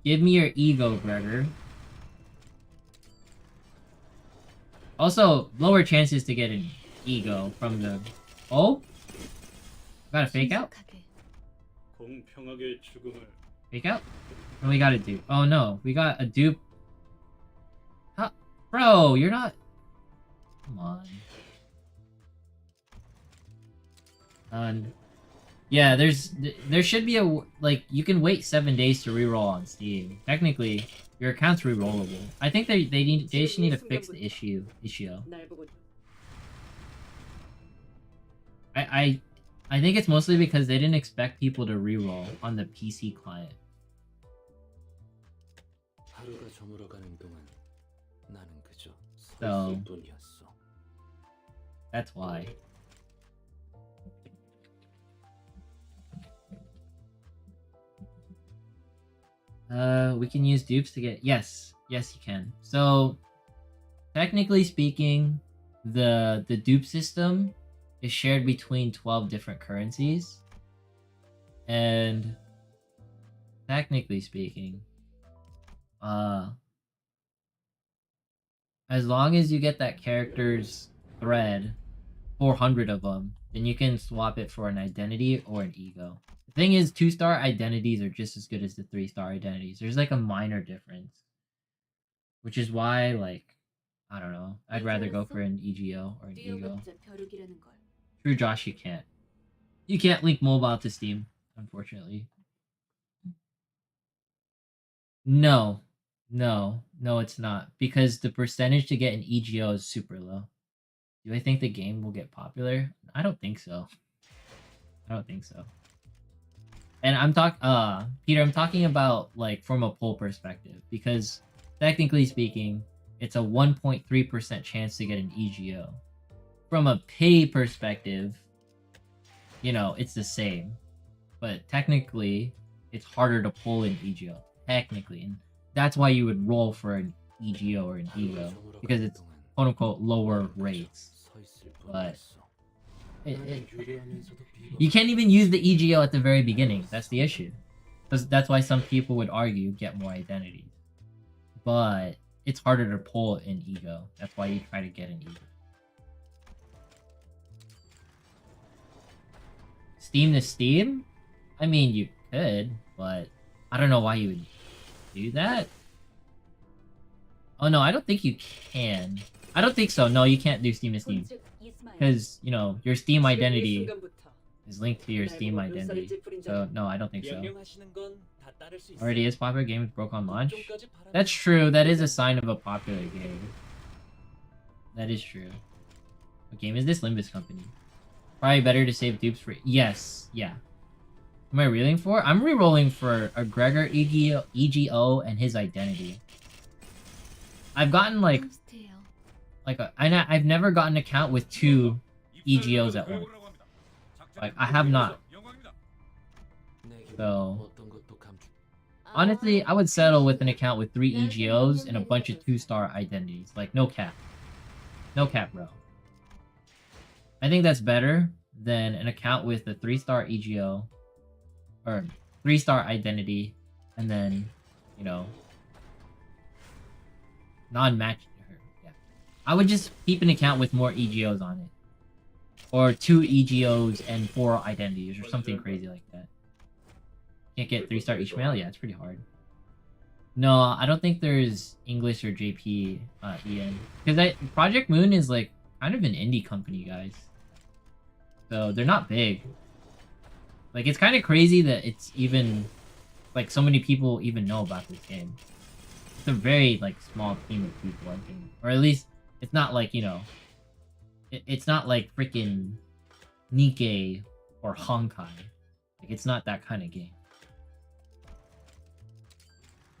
your ego, Gregor. Also, lower chances to get an ego from the... Oh? Got a fake out? Fake out? What do we gotta do? Oh no, we got a dupe. Huh? Bro, you're not... Come on. Yeah, there should be a... Like, you can wait 7 days to reroll on Steam. Technically, your account's rerollable. I think they just need to fix the issue. I think it's mostly because they didn't expect people to reroll on the PC client. So that's why. We can use dupes to get... Yes, you can. So, technically speaking, the dupe system is shared between 12 different currencies. And, technically speaking, as long as you get that character's thread, 400 of them, then you can swap it for an identity or an ego. The thing is, 2-star identities are just as good as the 3-star identities. There's like a minor difference. Which is why, like, I don't know. I'd rather go for an EGO or an ego. True, Josh, you can't. You can't link mobile to Steam, unfortunately. No, it's not. Because the percentage to get an EGO is super low. Do I think the game will get popular? I don't think so. And Peter, I'm talking about, like, from a poll perspective, because technically speaking, it's a 1.3% chance to get an EGO. From a pay perspective, you know, it's the same. But technically, it's harder to pull an EGO. Technically. And that's why you would roll for an EGO or an ego. Because it's, quote-unquote, lower rates. But... you can't even use the EGO at the very beginning. That's the issue. That's why some people would argue get more identities. But it's harder to pull an ego. That's why you try to get an ego. Steam to Steam? I mean, you could, but I don't know why you would do that. Oh no, I don't think you can. I don't think so. No, you can't do Steam to Steam. Because, you know, your Steam identity is linked to your Steam identity. So, no, I don't think so. Already is popular games broke on launch? That's true. That is a sign of a popular game. That is true. What game is this? Limbus Company. Probably better to save dupes for... Yes. Yeah. Am I reeling for? I'm rerolling for a Gregor EGO and his identity. I've gotten, like... I've never gotten an account with 2 EGOs at once. Like, I have not. So... honestly, I would settle with an account with 3 EGOs and a bunch of 2-star identities. Like, no cap. No cap, bro. I think that's better than an account with a 3-star EGO or 3-star identity and then, you know, non-matched. Yeah. I would just keep an account with more EGOs on it. Or 2 EGOs and 4 identities, or something crazy like that. Can't get 3-star Ishmael? Yeah, it's pretty hard. No, I don't think there's English or JP, Ian. Because Project Moon is, like, kind of an indie company, guys. So, they're not big. Like, it's kind of crazy that it's even... Like, so many people even know about this game. It's a very, like, small team of people, I think. Or at least, it's not like, you know... It's not like freaking Nikkei or Honkai. Like, it's not that kind of game.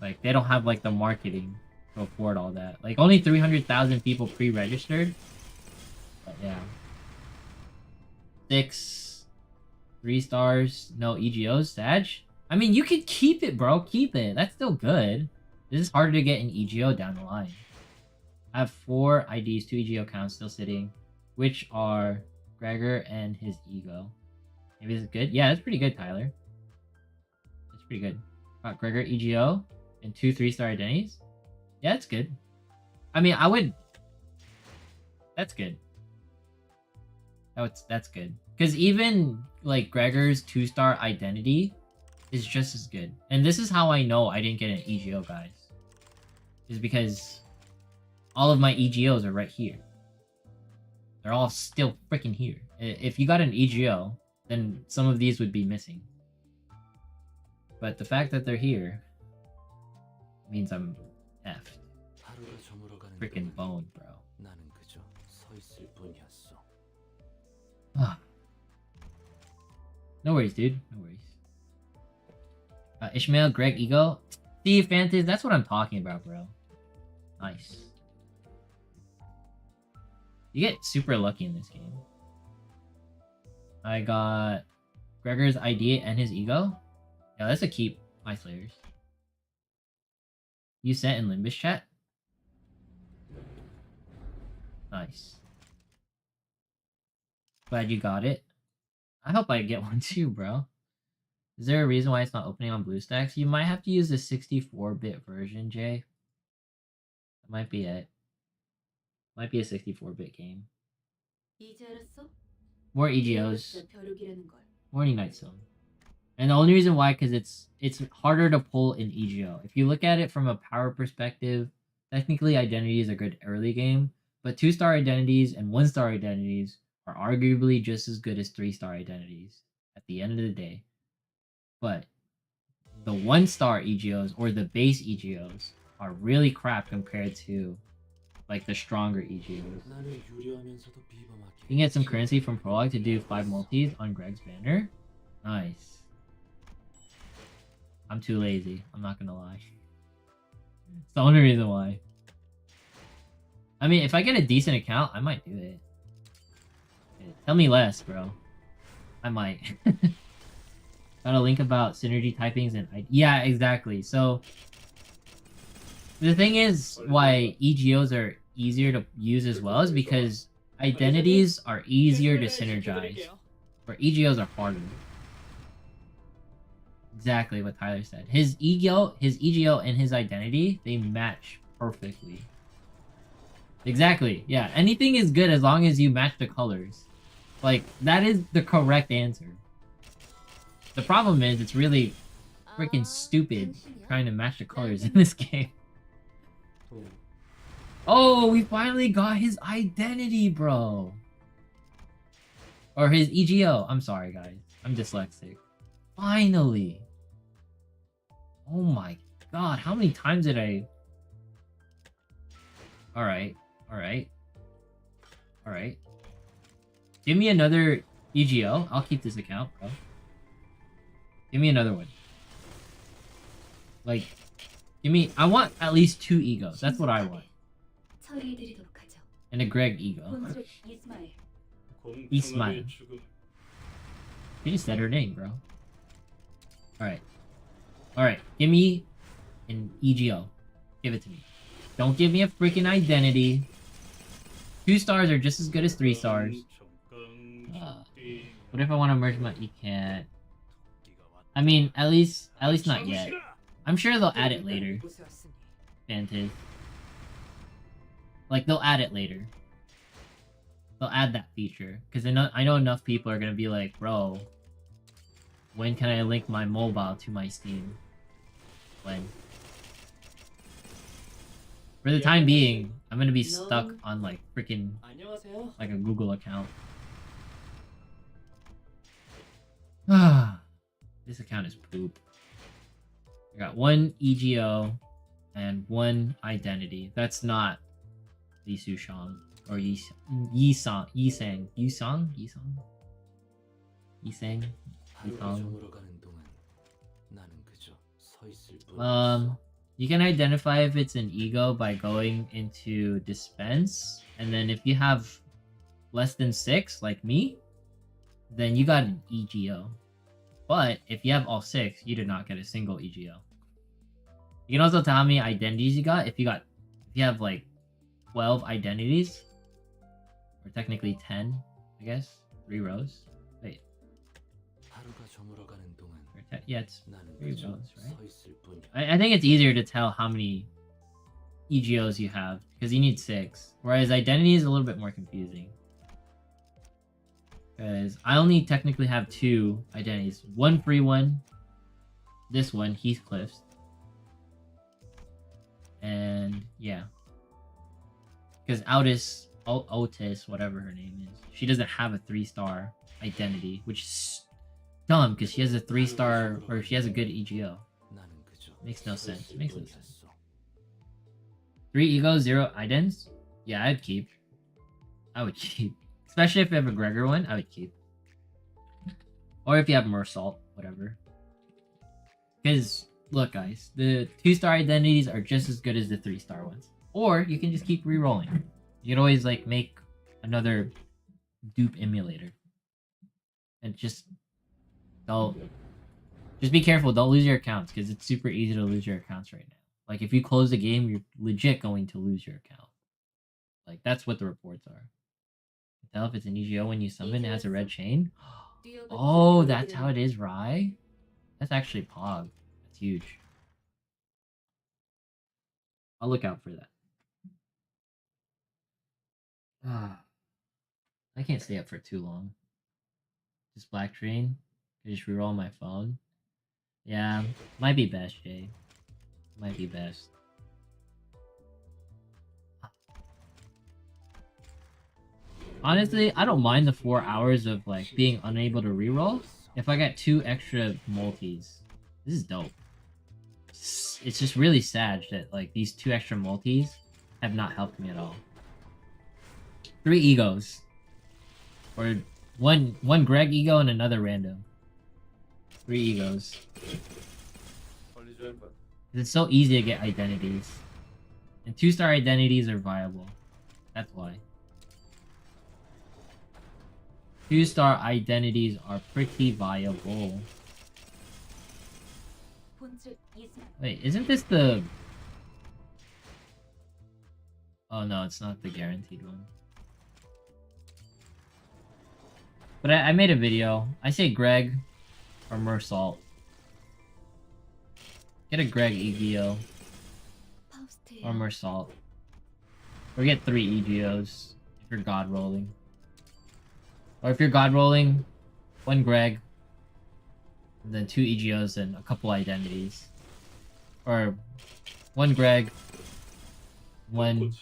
Like, they don't have, like, the marketing to afford all that. Like, only 300,000 people pre-registered. But, yeah. 6... 3 stars, no EGOs, Sag? I mean, you could keep it, bro. Keep it. That's still good. This is harder to get an EGO down the line. I have 4 IDs, 2 EGO counts still sitting, which are Gregor and his ego. Maybe this is good? Yeah, that's pretty good, Tyler. That's pretty good. Got Gregor EGO and 2 3-star identities. Yeah, that's good. I mean, I would... That's good. That's good. Because even, like, Gregor's 2-star identity is just as good. And this is how I know I didn't get an EGO, guys. Is because all of my EGOs are right here. They're all still freaking here. If you got an EGO, then some of these would be missing. But the fact that they're here means I'm effed. Freaking boned, bro. No worries, dude. No worries. Ishmael, Greg, Ego. See, Fantasy, that's what I'm talking about, bro. Nice. You get super lucky in this game. I got Gregor's ID and his ego. Yeah, that's a keep. My Slayers. You sent in Limbus chat? Nice. Glad you got it. I hope I get one too, bro. Is there a reason why it's not opening on BlueStacks? You might have to use the 64-bit version, Jay. That might be it. Might be a 64-bit game. More EGOs. Morning Night Zone. And the only reason why, because it's harder to pull in EGO. If you look at it from a power perspective, technically Identity is a good early game, but 2-star identities and 1-star identities are arguably just as good as 3-star identities at the end of the day. But the 1-star EGOs or the base EGOs are really crap compared to like the stronger EGOs. You can get some currency from Prologue to do 5 multis on Greg's banner. Nice. I'm too lazy. I'm not gonna lie. It's the only reason why. I mean, if I get a decent account, I might do it. Tell me less, bro. I might. Got a link about synergy typings and yeah, exactly. So the thing is why EGOs are easier to use as well is because identities are easier to synergize, where EGOs are harder. Exactly what Tyler said. His EGO and his identity, they match perfectly. Exactly. Yeah, anything is good as long as you match the colors. Like, that is the correct answer. The problem is, it's really freaking stupid trying to match the colors in this game. Oh, we finally got his identity, bro. Or his EGO. I'm sorry, guys. I'm dyslexic. Finally. Oh my god, how many times did I... Alright. Alright. Alright. Give me another EGO. I'll keep this account, bro. Give me another one. Like, give me... I want at least 2 egos. That's what I want. And a Greg ego. Ismail. You just said her name, bro. Alright. Alright, give me an EGO. Give it to me. Don't give me a freaking identity. 2 stars are just as good as 3 stars. What if I want to merge my... You can't. I mean, at least not yet. I'm sure they'll add it later. Fantasy. Like, they'll add it later. they'll add that feature because I know enough people are gonna be like, bro, when can I link my mobile to my Steam? When? For the time being, I'm gonna be stuck on like freaking like a Google account. This account is poop. I got one EGO and one identity. That's not Li Sushang or Yisang. You can identify if it's an ego by going into dispense, and then if you have less than 6, like me, then you got an EGO. But if you have all 6, you did not get a single EGO. You can also tell how many identities you got. If you have like 12 identities, or technically 10, I guess, 3 rows. Wait. Yeah, it's 3 rows, right? I think it's easier to tell how many EGOs you have because you need 6. Whereas identity is a little bit more confusing. Because I only technically have 2 identities. One free one. This one, Heathcliff's. And yeah. Because Otis, whatever her name is, she doesn't have a 3-star identity, which is dumb because she has a 3-star, or she has a good EGO. Makes no sense. Makes no sense. 3 egos, 0 idents? Yeah, I'd keep. I would keep. Especially if you have a Gregor one, I would keep. Or if you have Mersalt, whatever. Because, look guys, the 2-star identities are just as good as the 3-star ones. Or you can just keep re-rolling. You can always like make another dupe emulator. And just be careful, don't lose your accounts, because it's super easy to lose your accounts right now. Like if you close the game, you're legit going to lose your account. Like that's what the reports are. Tell if it's an EGO when you summon, it has a red chain. Oh, that's how it is, right? That's actually Pog. That's huge. I'll look out for that. I can't stay up for too long. Just Black Train. I just reroll my phone. Yeah, might be best, Jay. Might be best. Honestly, I don't mind the 4 hours of like being unable to reroll if I got 2 extra multis. This is dope. It's just really sad that like these 2 extra multis have not helped me at all. 3 egos. Or one Greg ego and another random. 3 egos. It's so easy to get identities. And 2-star identities are viable. That's why. 2-star identities are pretty viable. Wait, isn't this the... Oh no, it's not the guaranteed one. But I made a video. I say Greg or Mersalt. Get a Greg EGO. Or Mersalt. Or get 3 EGOs if you're god rolling. Or if you're god rolling, 1 Greg, and then 2 EGOs and a couple identities. Or 1 Greg, 1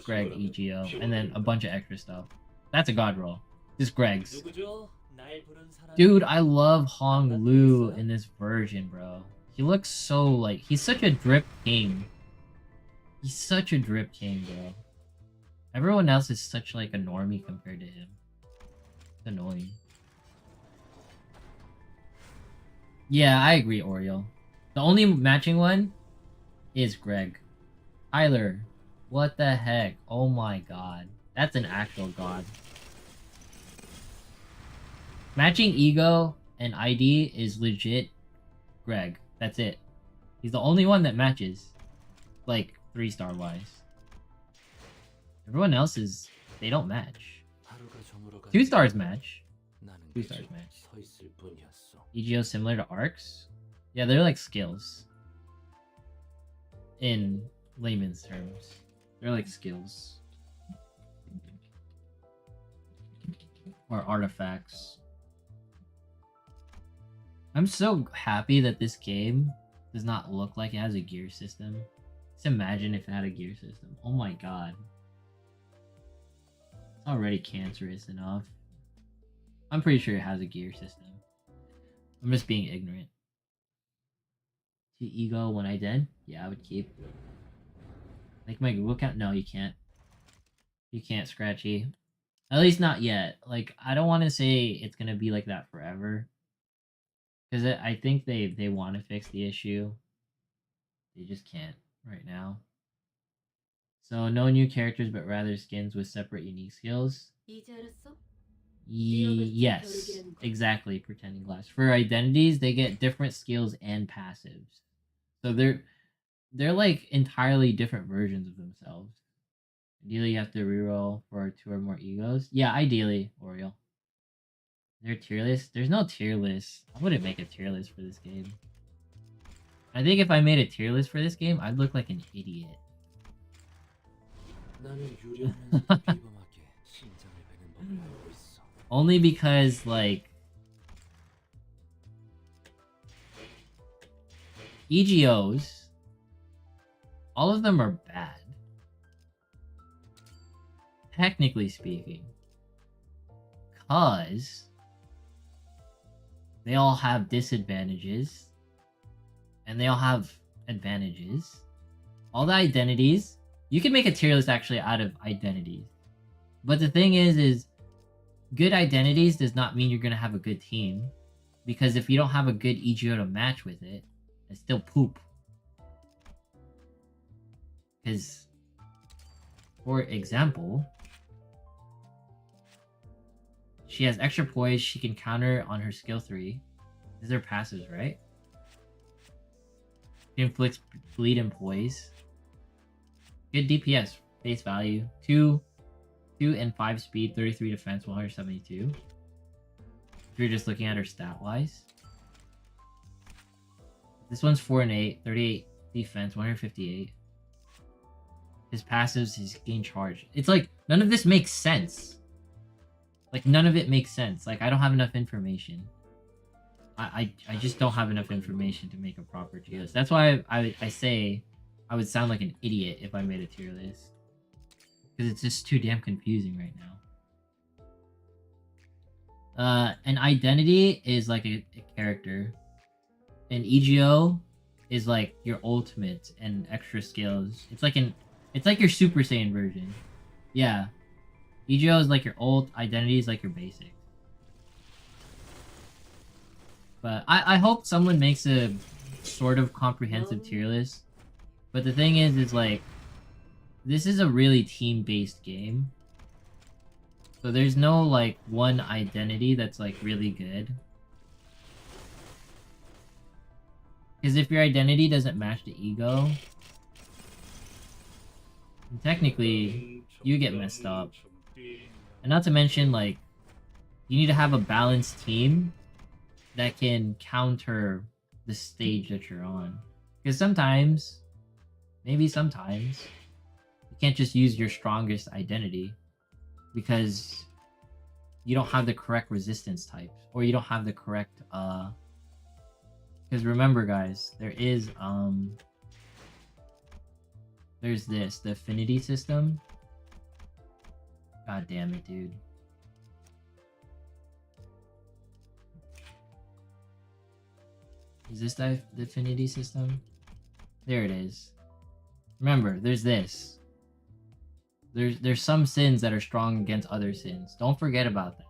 Greg EGO, and then a bunch of extra stuff. That's a god roll. Just Gregs. Dude, I love Hong Lu in this version, bro. He looks so like... He's such a drip king. He's such a drip king, bro. Everyone else is such like a normie compared to him. It's annoying. Yeah, I agree, Oriole. The only matching one is Greg. Tyler, what the heck? Oh my god. That's an actual god. Matching ego and ID is legit Greg. That's it. He's the only one that matches. Like, 3-star wise. Everyone else is... They don't match. 2 stars match. 2 stars match. EGO similar to arcs? Yeah, they're like skills. In layman's terms. They're like skills. or artifacts. I'm so happy that this game does not look like it has a gear system. Just imagine if it had a gear system. Oh my god. It's already cancerous enough. I'm pretty sure it has a gear system. I'm just being ignorant. To ego when I did? Yeah, I would keep. Like my Google account? No, you can't. You can't, Scratchy. At least not yet. Like, I don't want to say it's gonna be like that forever. Because I think they want to fix the issue. They just can't right now. So no new characters, but rather skins with separate unique skills. Yes, exactly. Pretending glass. For identities, they get different skills and passives. So they're like entirely different versions of themselves. Ideally, you have to reroll for 2 or more egos. Yeah, ideally, Oriole. There tier list? There's no tier list. I wouldn't make a tier list for this game. I think if I made a tier list for this game, I'd look like an idiot. Only because, like, EGOs, all of them are bad. Technically speaking. Because they all have disadvantages. And they all have advantages. All the identities. You can make a tier list actually out of identities. But the thing is good identities does not mean you're going to have a good team. Because if you don't have a good EGO to match with it, it's still poop. Because, for example, she has extra poise. She can counter on her skill 3. These are passives, right? She inflicts bleed and poise. Good DPS, face value. 2 and 5 speed, 33 defense, 172. If you're just looking at her stat-wise. This one's 4 and 8, 38 defense, 158. His passives, his gain charge. It's like, none of this makes sense. Like, none of it makes sense. Like, I don't have enough information. I just don't have enough information to make a proper tier list. That's why I say I would sound like an idiot if I made a tier list. Because it's just too damn confusing right now. An identity is like a character. An EGO is like your ultimate and extra skills. It's like your Super Saiyan version. Yeah. EGO is like your ult, identity is like your basic. But I hope someone makes a sort of comprehensive tier list. But the thing is like, this is a really team-based game. So there's no like one identity that's like really good. Because if your identity doesn't match the ego, technically you get messed up. And not to mention, like, you need to have a balanced team that can counter the stage that you're on. Because sometimes, maybe sometimes, you can't just use your strongest identity because you don't have the correct resistance types, or you don't have the correct because remember guys, there's this, the affinity system. God damn it, dude. Is this the affinity system? There it is. Remember, there's this. There's some sins that are strong against other sins. Don't forget about that.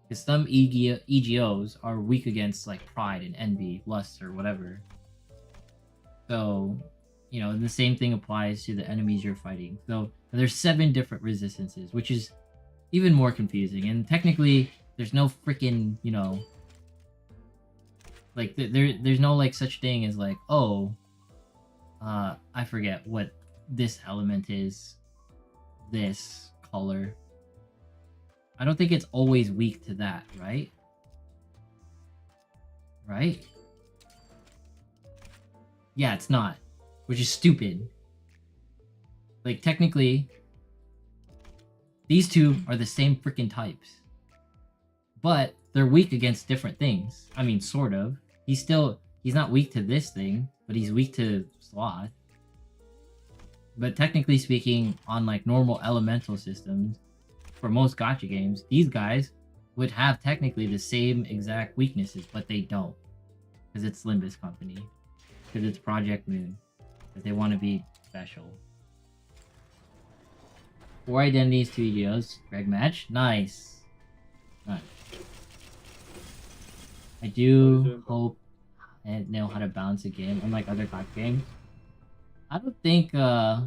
Because some EGOs are weak against like pride and envy, lust, or whatever. So, you know, the same thing applies to the enemies you're fighting. So there's 7 different resistances, which is even more confusing. And technically, there's no freaking, you know, like there's no like such thing as like, oh, I forget what this element is. This color. I don't think it's always weak to that, right? Right? Yeah, it's not. Which is stupid. Like, technically, these two are the same freaking types. but they're weak against different things. I mean, sort of. He's not weak to this thing, but he's weak to Sloth. But technically speaking, on like normal elemental systems, for most gacha games, these guys would have technically the same exact weaknesses, but they don't. Because it's Limbus Company. Because it's Project Moon. Because they want to be special. 4 identities, 2 EGOs. Greg match. Nice. Nice. I do hope I know how to balance a game, unlike other gacha games. I don't think, yeah,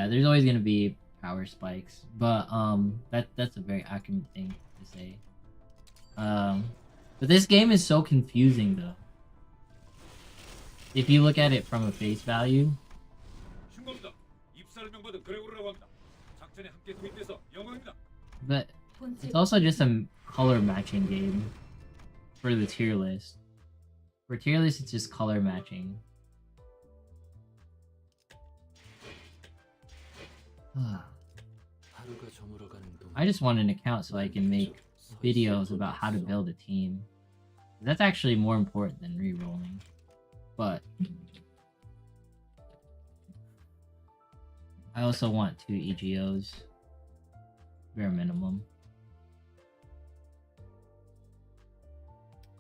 there's always gonna be power spikes, but that's a very accurate thing to say. But this game is so confusing though. If you look at it from a face value, but it's also just a color matching game for the tier list. For tier list, it's just color matching. I just want an account so I can make videos about how to build a team. That's actually more important than rerolling. But I also want 2 EGOs. Bare minimum.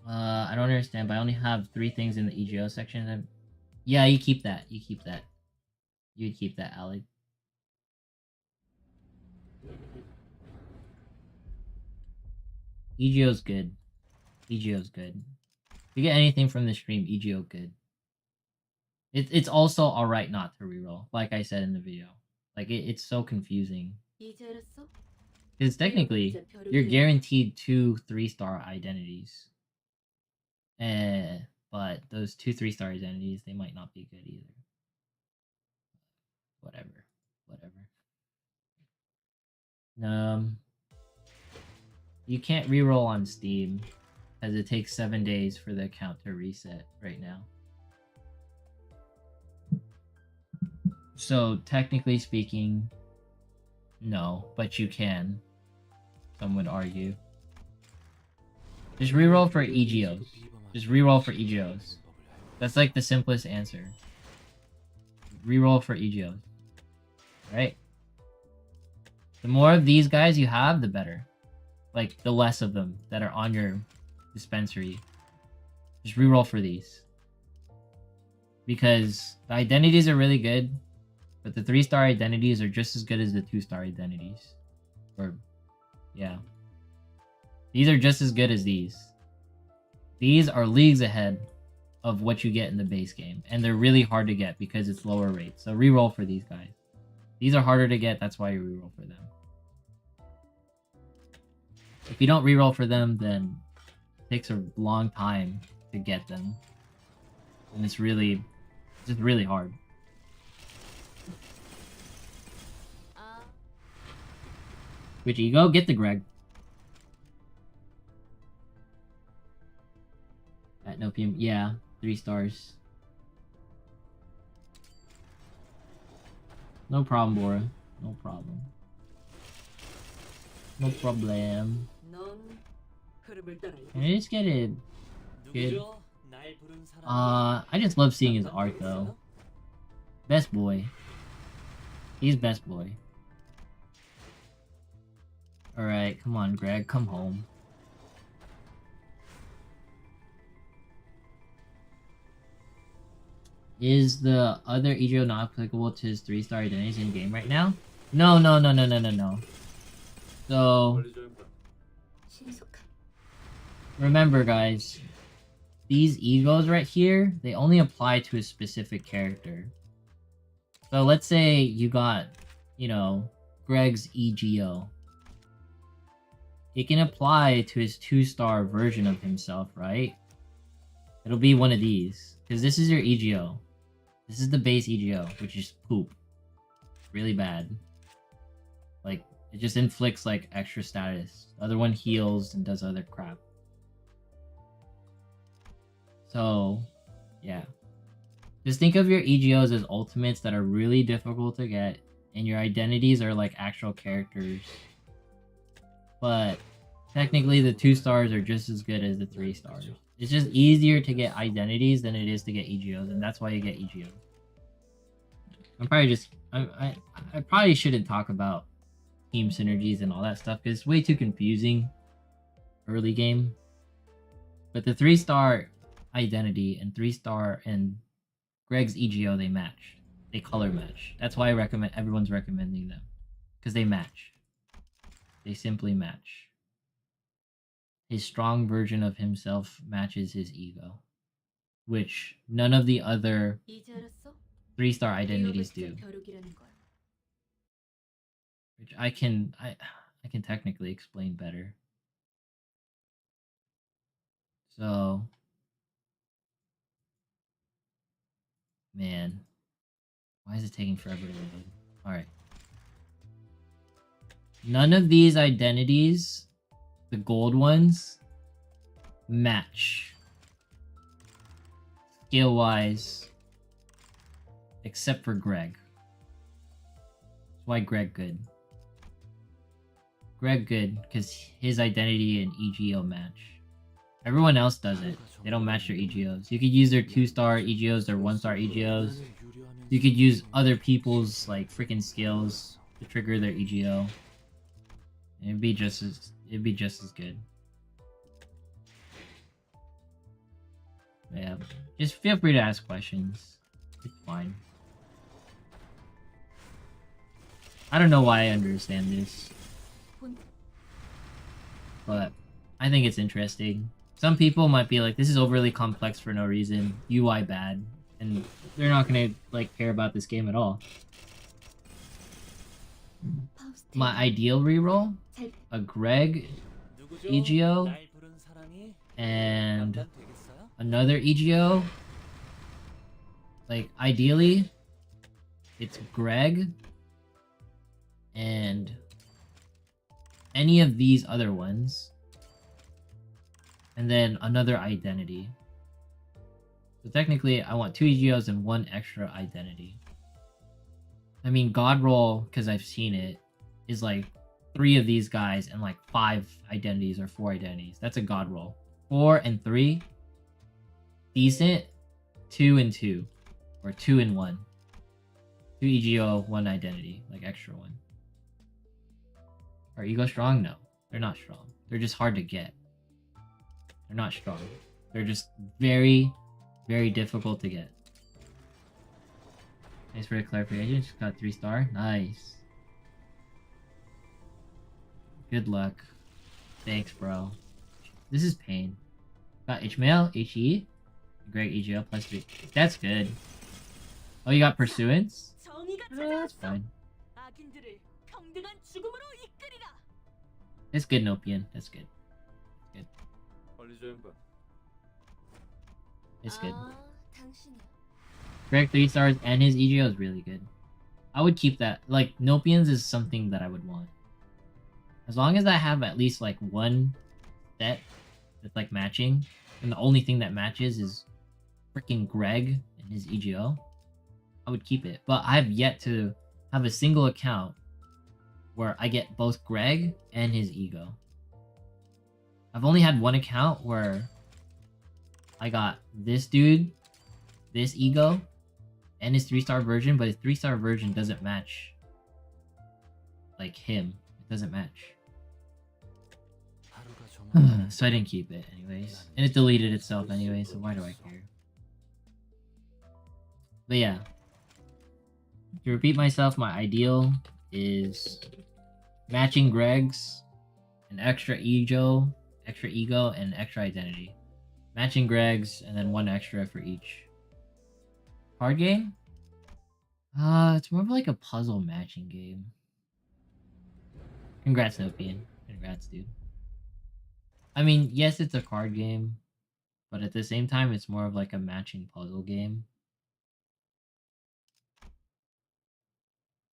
I don't understand, but I only have 3 things in the EGO section. Yeah, you keep that. You keep that. You keep that, Alec. EGO's good. EGO's good. If you get anything from the stream, EGO good. It's also alright not to reroll, like I said in the video. Like, it's so confusing. Because technically, you're guaranteed 2 3-star identities. But those 2 3-star identities, they might not be good either. Whatever. You can't reroll on Steam, as it takes 7 days for the account to reset right now. So, technically speaking, no, but you can. Some would argue. Just reroll for EGOs. Just reroll for EGOs. That's like the simplest answer. Reroll for EGOs. Right? The more of these guys you have, the better. Like, the less of them that are on your dispensary. Just reroll for these. Because the identities are really good, but the 3-star identities are just as good as the 2-star identities. Or, yeah. These are just as good as these. These are leagues ahead of what you get in the base game. And they're really hard to get because it's lower rates. So reroll for these guys. These are harder to get, that's why you reroll for them. If you don't reroll for them, then it takes a long time to get them. And it's just really hard. Which ego? Get the Greg. At no PM. Yeah, 3 stars. No problem, Bora. No problem. No problem. Can I just get it? Good. I just love seeing his art though. Best boy. He's best boy. Alright, come on, Greg, come home. Is the other EGO not applicable to his 3-star identities in game right now? No. So, remember guys, these egos right here, they only apply to a specific character. So let's say you got, Greg's EGO. It can apply to his 2-star version of himself, right? It'll be one of these. Because this is your EGO. This is the base EGO, which is poop. Really bad. Like, it just inflicts, like, extra status. The other one heals and does other crap. So, yeah. Just think of your EGOs as ultimates that are really difficult to get, and your identities are like actual characters. but technically the 2 stars are just as good as the 3 stars. It's just easier to get identities than it is to get EGOs, and that's why you get EGOs. I'm probably just I probably shouldn't talk about team synergies and all that stuff because it's way too confusing early game. But the 3-star identity and 3-star and Greg's EGO, they match. They color match. That's why everyone's recommending them. Because they match. They simply match. His strong version of himself matches his ego. Which none of the other 3-star identities do. Which I can technically explain better. So man. Why is it taking forever to load? Alright. None of these identities, the gold ones, match skill wise, except for Greg. That's why Greg good. Greg good because his identity and EGO match. Everyone else doesn't. They don't match their EGOs. You could use their 2-star EGOs, their 1-star EGOs. You could use other people's like freaking skills to trigger their EGO. It'd be just as good. Yeah, just feel free to ask questions. It's fine. I don't know why I understand this, but I think it's interesting. Some people might be like, this is overly complex for no reason, UI bad, and they're not gonna like care about this game at all. My ideal reroll, a Greg EGO and another EGO. Like ideally it's Greg and any of these other ones, and then another identity. So technically I want 2 EGOs and 1 extra identity. I mean, God roll, because I've seen it, is like 3 of these guys and like 5 identities or 4 identities. That's a God roll. 4 and 3, decent. 2 and 2, or 2 and 1. 2 EGO, 1 identity, like extra 1. Are ego strong? No, they're not strong. They're just hard to get. They're not strong. They're just very, very difficult to get. Thanks for the clarification. Just got 3-star. Nice. Good luck. Thanks, bro. This is pain. Got H-Mail, H-E, Greg EGO plus 3. That's good. Oh, you got Pursuance? That's fine. It's good, Nopian. That's good. Good. It's good. Greg 3 stars and his EGO is really good. I would keep that. Like, Nopians is something that I would want. As long as I have at least like 1 set that's like matching, and the only thing that matches is freaking Greg and his EGO, I would keep it. But I've yet to have a single account where I get both Greg and his ego. I've only had 1 account where I got this dude, this ego, and his 3-star version, but his 3-star version doesn't match like him. It doesn't match. So I didn't keep it anyways. And it deleted itself anyway, so why do I care? But yeah. To repeat myself, my ideal is matching Greg's, an extra ego, and extra identity. Matching Greg's, and then 1 extra for each. Card game? It's more of like a puzzle matching game. Congrats, Nopian. Congrats, dude. I mean, yes, it's a card game, but at the same time, it's more of like a matching puzzle game.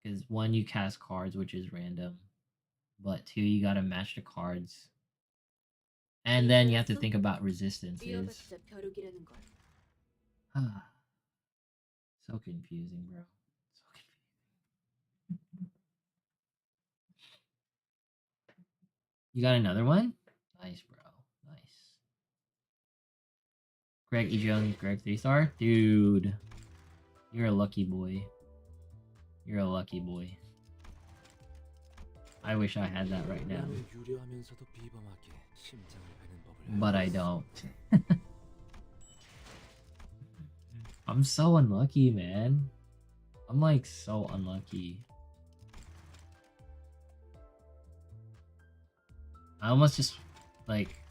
Because 1, you cast cards, which is random. But 2, you gotta match the cards. And then you have to think about resistances. So confusing, bro. So confusing. You got another one? Nice, bro. Nice. Greg Ejon, Greg 3-star? Dude. You're a lucky boy. You're a lucky boy. I wish I had that right now. But I don't. I'm so unlucky, man. I'm like so unlucky. I almost just like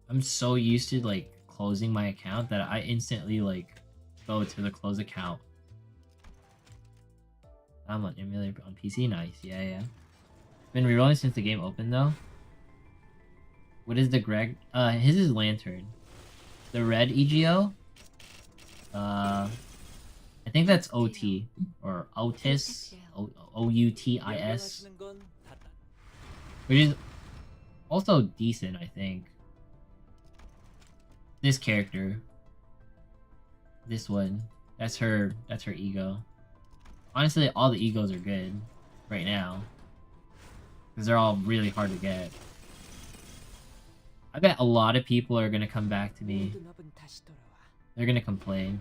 I'm so used to like closing my account that I instantly like go to the close account. I'm on emulator on PC. Nice. Yeah. Been rerolling since the game opened though. What is the Greg? His is Lantern. The red EGO. I think that's OT or Otis. Outis. Which is also decent, I think. This character. This one. That's her ego. Honestly, all the egos are good right now. Because they're all really hard to get. I bet a lot of people are gonna come back to me. They're gonna complain.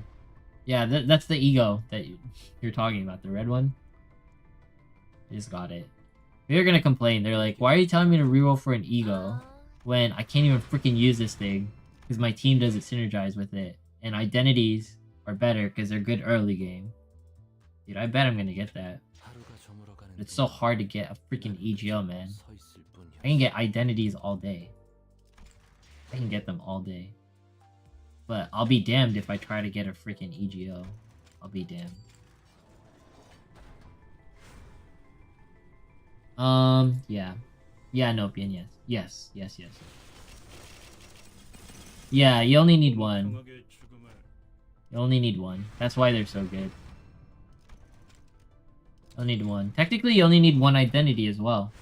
Yeah, that's the ego that you're talking about, the red one. I just got it. They're gonna complain. They're like, why are you telling me to reroll for an ego when I can't even freaking use this thing because my team doesn't synergize with it, and identities are better because they're good early game. Dude, I bet I'm gonna get that. But it's so hard to get a freaking EGO, man. I can get identities all day. I can get them all day. But I'll be damned if I try to get a freaking EGO. I'll be damned. Yeah. Yeah, Nopian, yes. Yes. Yeah, you only need one. You only need one. That's why they're so good. You only need one. Technically, you only need one identity as well.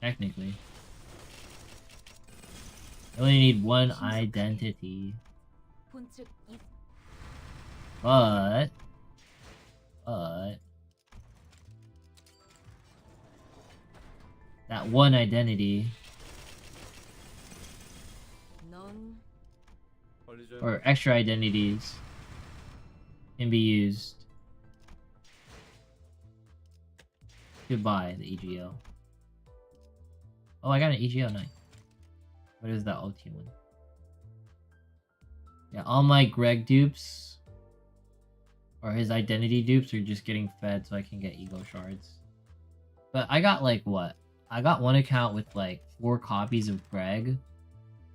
Technically. You only need one identity. But that one identity or extra identities can be used to buy the EGO. Oh, I got an EGO, nice. What is that OT one? Yeah, all my Greg dupes or his identity dupes are just getting fed so I can get ego shards. But I got like what? I got one account with like 4 copies of Greg.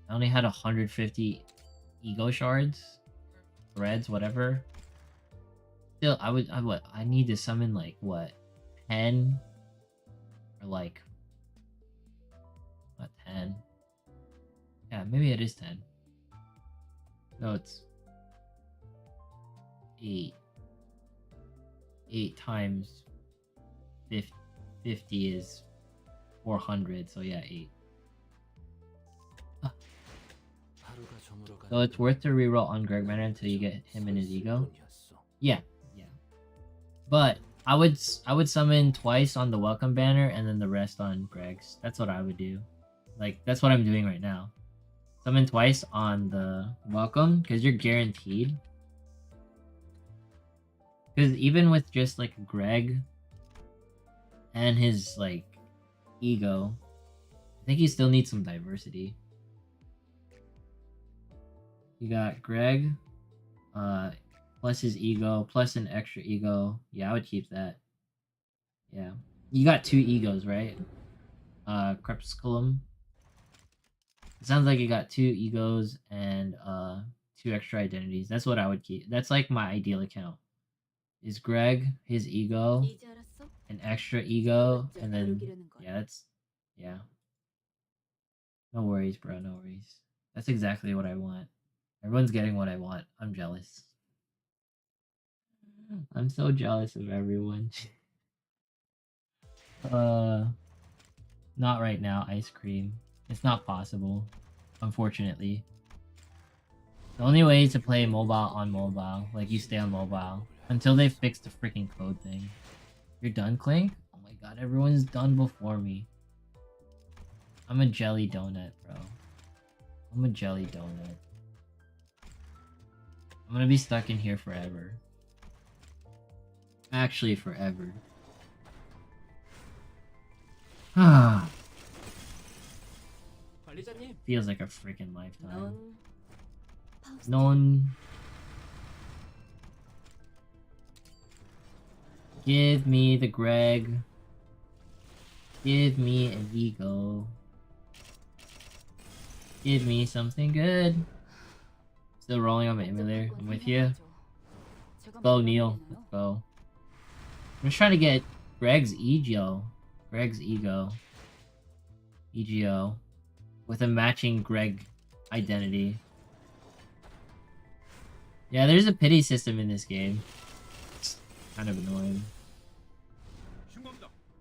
I only had 150 ego shards, threads, whatever. Still, I need to summon like what, 10 or like what 10? Yeah, maybe it is 10. No, it's 8. 8 times 50 is 400, so yeah, 8. So it's worth to reroll on Greg Manor until you get him in his ego? Yeah. But I would summon twice on the welcome banner and then the rest on Greg's. That's what I would do. Like, that's what I'm doing right now. Summon twice on the welcome, because you're guaranteed. Because even with just like Greg and his like ego, I think you still need some diversity. You got Greg, plus his ego, plus an extra ego. Yeah, I would keep that. Yeah. You got 2 egos, right? Crepusculum. It sounds like you got 2 egos and 2 extra identities. That's what I would keep. That's like my ideal account. Is Greg, his ego, an extra ego, and then yeah. No worries, bro, no worries. That's exactly what I want. Everyone's getting what I want. I'm jealous. I'm so jealous of everyone. Not right now, ice cream. It's not possible, unfortunately. The only way to play mobile on mobile, like you stay on mobile, until they fix the freaking code thing. You're done, Clink? Oh my god, everyone's done before me. I'm a jelly donut, bro. I'm a jelly donut. I'm gonna be stuck in here forever. Actually, forever. Ah. Feels like a freaking lifetime. Non. Give me the Greg. Give me an ego. Give me something good. Still rolling on my emulator. I'm with you. Let's go, Neil. Let's go. I'm just trying to get Greg's ego. Greg's ego. EGO. With a matching Greg identity. Yeah, there's a pity system in this game. It's kind of annoying.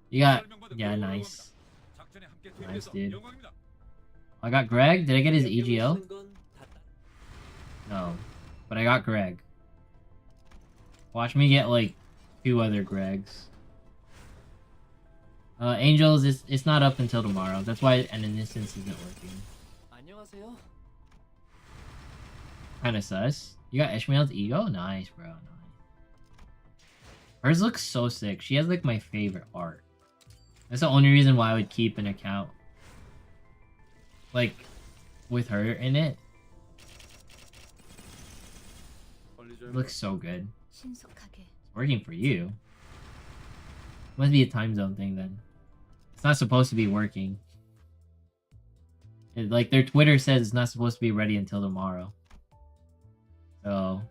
You got... Yeah, nice. Nice, dude. I got Greg. Did I get his EGO? No. But I got Greg. Watch me get, like, 2 other Gregs. Angels, it's not up until tomorrow. That's why an instance isn't working. Kinda sus. You got Ishmael's ego? Nice, bro. Nice. Hers looks so sick. She has, like, my favorite art. That's the only reason why I would keep an account. Like, with her in it. It looks so good. It's working for you. Must be a time zone thing then. It's not supposed to be working. Like, their Twitter says it's not supposed to be ready until tomorrow. So,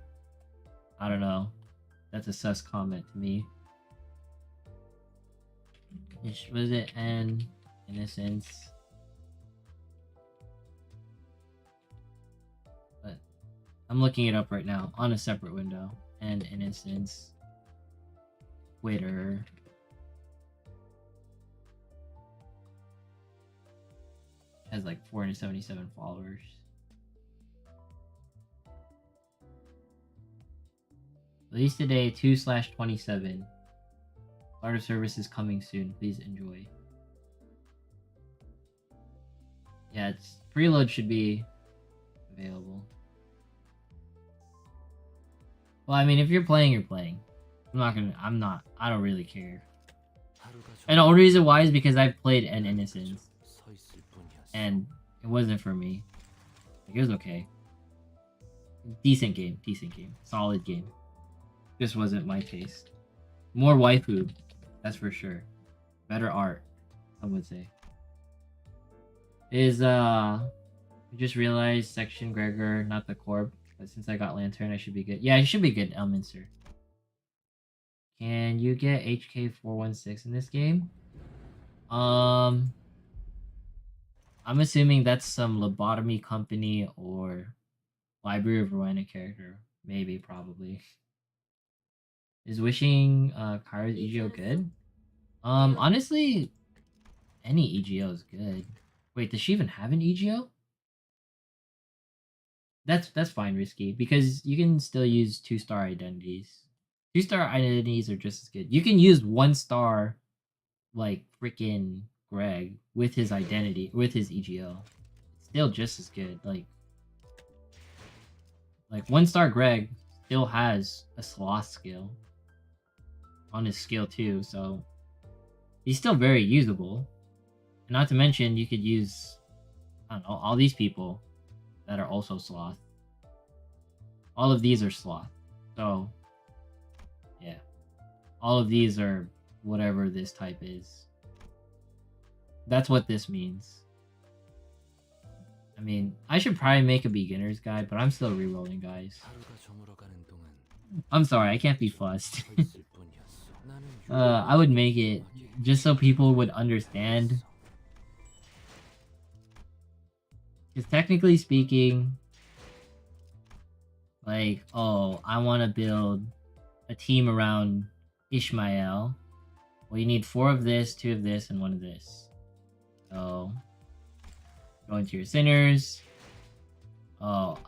I don't know. That's a sus comment to me. Was it an innocence? But I'm looking it up right now on a separate window. And an instance. Twitter. Has like 477 followers. Release today 2/27. Start of service is coming soon. Please enjoy. Yeah, it's preload should be available. Well, I mean, if you're playing, you're playing. I don't really care. And the only reason why is because I've played an Innocence. And it wasn't for me. Like, it was okay. Decent game. Solid game. This wasn't my taste. More waifu, that's for sure. Better art, some would say. I just realized section Gregor, not the Corp. But since I got Lantern, I should be good. Yeah, I should be good, Elminster. Can you get HK416 in this game? I'm assuming that's some lobotomy company or Library of Rowena character. Maybe, probably. Is wishing Kara's EGO good? Honestly, any EGO is good. Wait, does she even have an EGO? That's fine, Risky, because you can still use 2-star identities. 2-star identities are just as good. You can use 1-star, like freaking Greg with his identity, with his EGO. It's still just as good. Like 1-star Greg still has a sloth skill on his skill too, so he's still very usable. And not to mention, you could use, I don't know, all these people that are also sloth. All of these are sloth. So, yeah. All of these are whatever this type is. That's what this means. I mean, I should probably make a beginner's guide, but I'm still rerolling, guys. I'm sorry, I can't be fussed. I would make it just so people would understand. Because technically speaking, like, oh, I want to build a team around Ishmael. Well, you need 4 of this, 2 of this, and 1 of this. So, go into your sinners. Oh,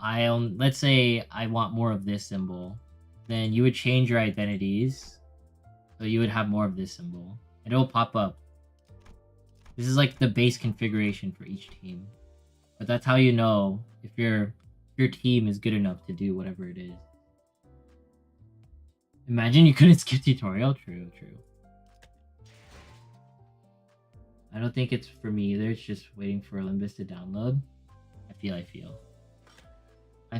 let's say I want more of this symbol. Then you would change your identities. So you would have more of this symbol. And it'll pop up. This is like the base configuration for each team. But that's how you know if your team is good enough to do whatever it is. Imagine you couldn't skip tutorial. True. I don't think it's for me either. It's just waiting for Limbus to download. I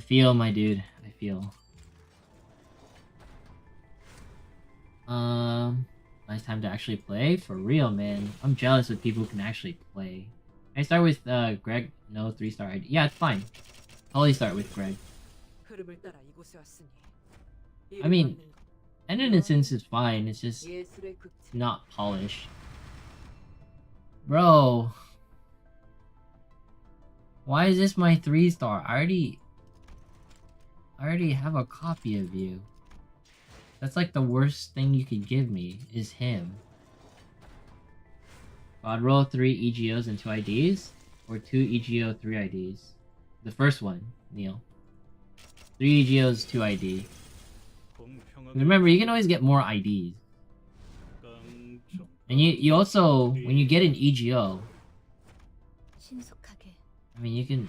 feel, my dude. I feel. Nice time to actually play? For real, man. I'm jealous of people who can actually play. Can I start with Greg? No, 3-star ID. Yeah, it's fine. Totally start with Greg. I mean, an innocence is fine. It's just not polished. Bro. Why is this my 3-star? I already have a copy of you. That's like the worst thing you could give me, is him. God roll 3 EGOs and 2 IDs? Or 2 EGO, 3 IDs? The first one, Neil. 3 EGOs, 2 ID. Remember, you can always get more IDs. And you also, when you get an EGO, I mean, you can...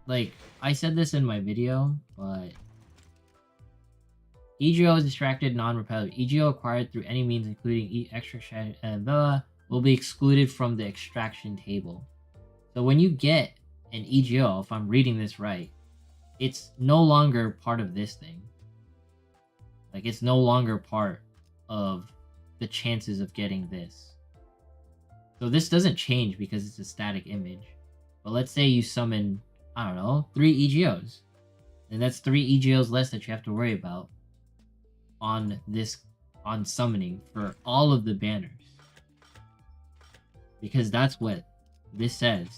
Like, I said this in my video, but... EGO is distracted, non-repetitive. EGO acquired through any means, including extraction and will be excluded from the extraction table. So when you get an EGO, if I'm reading this right, it's no longer part of this thing. Like, it's no longer part of the chances of getting this. So this doesn't change because it's a static image. But let's say you summon, I don't know, 3 EGOs. And that's 3 EGOs less that you have to worry about on summoning for all of the banners. Because that's what this says.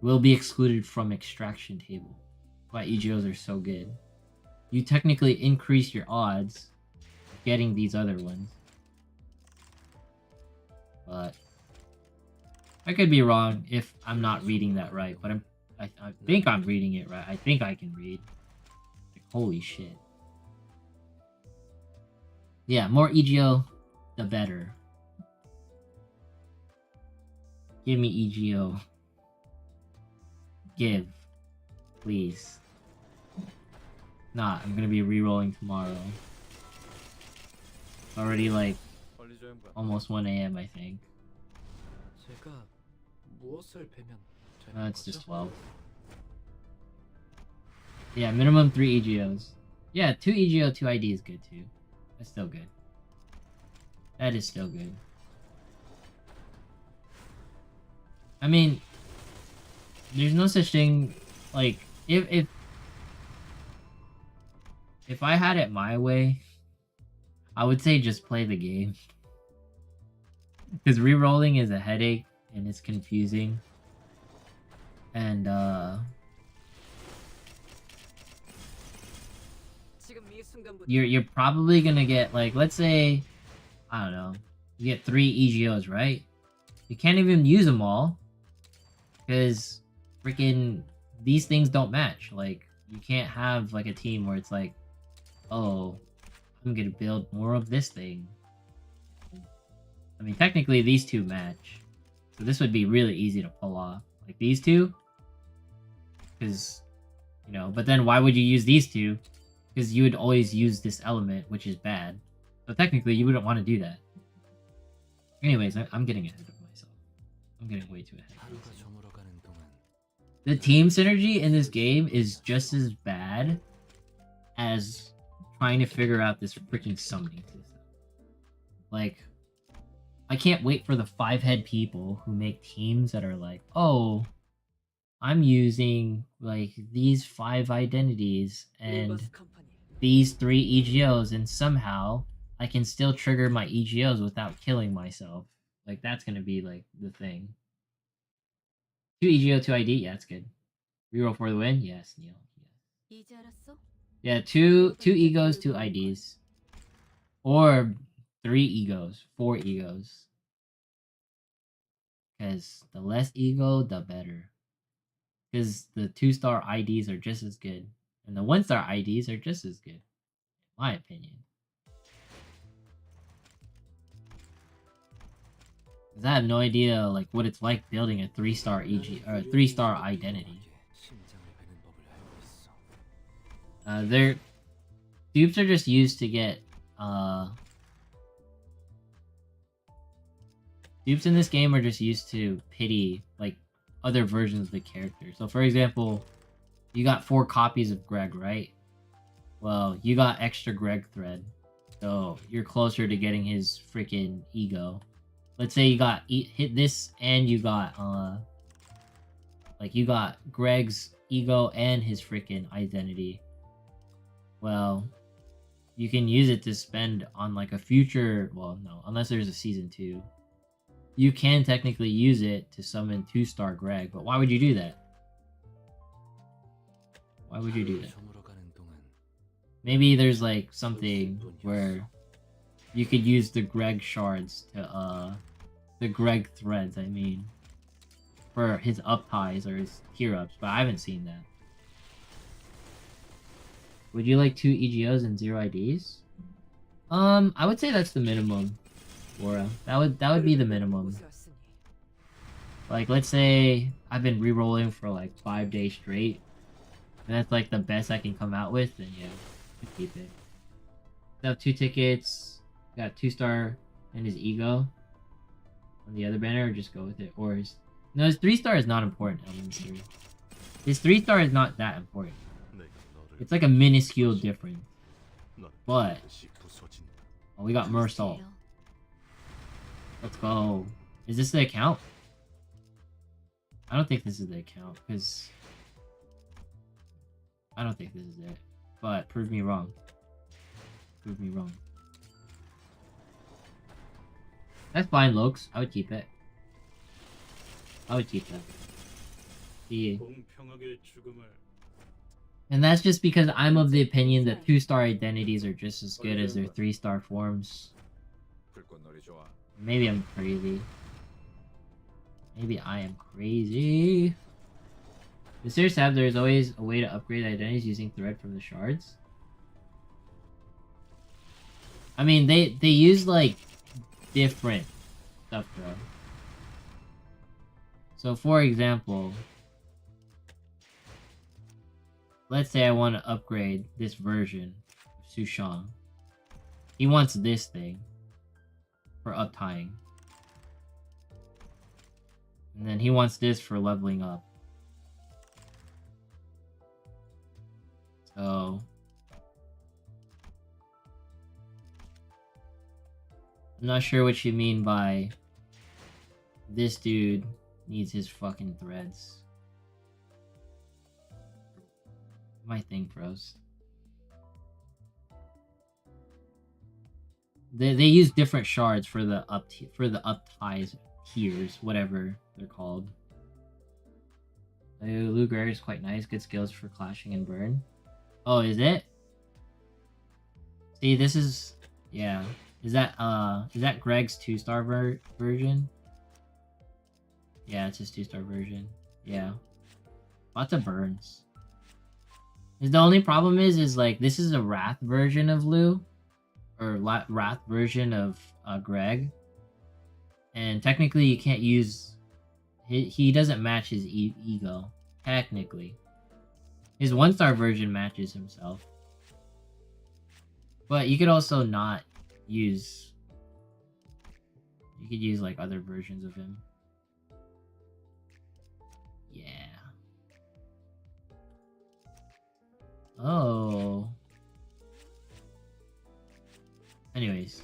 Will be excluded from extraction table. That's why EGOs are so good. You technically increase your odds of getting these other ones. But I could be wrong if I'm not reading that right, but I think I'm reading it right. I think I can read. Like, holy shit. Yeah, more EGO, the better. Give me EGO. Give. Please. Nah, I'm gonna be re-rolling tomorrow. It's already like almost 1 AM, I think. No, it's just 12. Yeah, minimum 3 EGOs. Yeah, 2 EGO, 2 ID is good too. That's still good. That is still good. I mean, there's no such thing, like, if I had it my way, I would say just play the game. Because rerolling is a headache and it's confusing. And you're probably gonna get, like, let's say, I don't know, you get 3 EGOs, right? You can't even use them all because freaking these things don't match. Like, you can't have like a team where it's like, oh, I'm gonna build more of this thing. I mean, technically these two match, so this would be really easy to pull off, like these two, because, you know, but then why would you use these two? Because you would always use this element, which is bad. So technically you wouldn't want to do that. Anyways, I'm getting ahead of myself. I'm getting way too ahead of myself. The team synergy in this game is just as bad as trying to figure out this freaking summoning system. Like, I can't wait for the 5-head people who make teams that are like, oh, I'm using like these 5 identities and these 3 EGOs, and somehow I can still trigger my EGOs without killing myself. Like, that's gonna be like the thing. 2 EGO, 2 ID, yeah, that's good. Reroll for the win, yes, Neil. Yes. Yeah, 2 egos, 2 IDs. Or 3 egos, 4 egos. Because the less ego, the better. Because the 2-star IDs are just as good. And the 1-star IDs are just as good. In my opinion. Cause I have no idea like what it's like building a 3-star EG or a 3-star identity. They're dupes are just used to get dupes in this game are just used to pity like other versions of the character. So for example, you got 4 copies of Greg, right? Well, you got extra Greg thread. So you're closer to getting his freaking ego. Let's say you got hit this and you got like you got Greg's ego and his freaking identity. Well, you can use it to spend on like a future, well no, unless there's a season 2. You can technically use it to summon 2-star Greg, but why would you do that? Why would you do that? Maybe there's like something where you could use the Greg shards to the Greg threads, I mean, for his up ties or his tier ups, but I haven't seen that. Would you like 2 EGOs and 0 IDs? I would say that's the minimum, Laura. That would be the minimum. Like, let's say I've been re-rolling for like 5 days straight, and that's like the best I can come out with, then yeah, I'd keep it. I have 2 tickets, got 2-star and his ego on the other banner, or just go with it. Or his... No, his 3-star is not important, elementary. His 3-star is not that important. It's like a minuscule difference. But... Oh, we got Mersal. Let's go. Is this the account? I don't think this is the account, because... I don't think this is it. But, prove me wrong. Prove me wrong. That's fine, Lokes. I would keep it. I would keep that. Yeah. And that's just because I'm of the opinion that 2-star identities are just as good as their 3-star forms. Maybe I'm crazy. Maybe I am crazy. In Serious Tab, there's always a way to upgrade identities using thread from the shards. I mean, they use like different stuff though. So for example, let's say I want to upgrade this version of Sushang. He wants this thing for uptying. And then he wants this for leveling up. So I'm not sure what you mean by this dude needs his fucking threads. My thing froze. They use different shards for the up ties tiers, whatever they're called. Luger is quite nice, good skills for clashing and burn. Oh, is it? See, this is yeah. Is that Greg's 2-star version? Yeah, it's his 2-star version. Yeah. Lots of burns. The only problem is like this is a Wrath version of Lou, or Wrath version of Greg, and technically you can't use. He doesn't match his ego technically. His 1-star version matches himself, but you could also not use. You could use like other versions of him. Yeah. Oh. Anyways.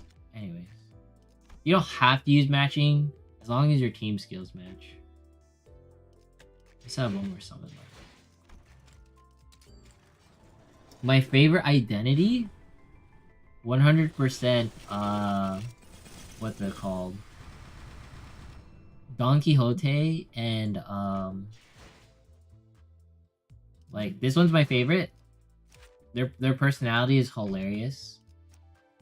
You don't have to use matching as long as your team skills match. Let's have one more summon left. My favorite identity? 100% what they're called. Don Quixote and like this one's my favorite. Their personality is hilarious.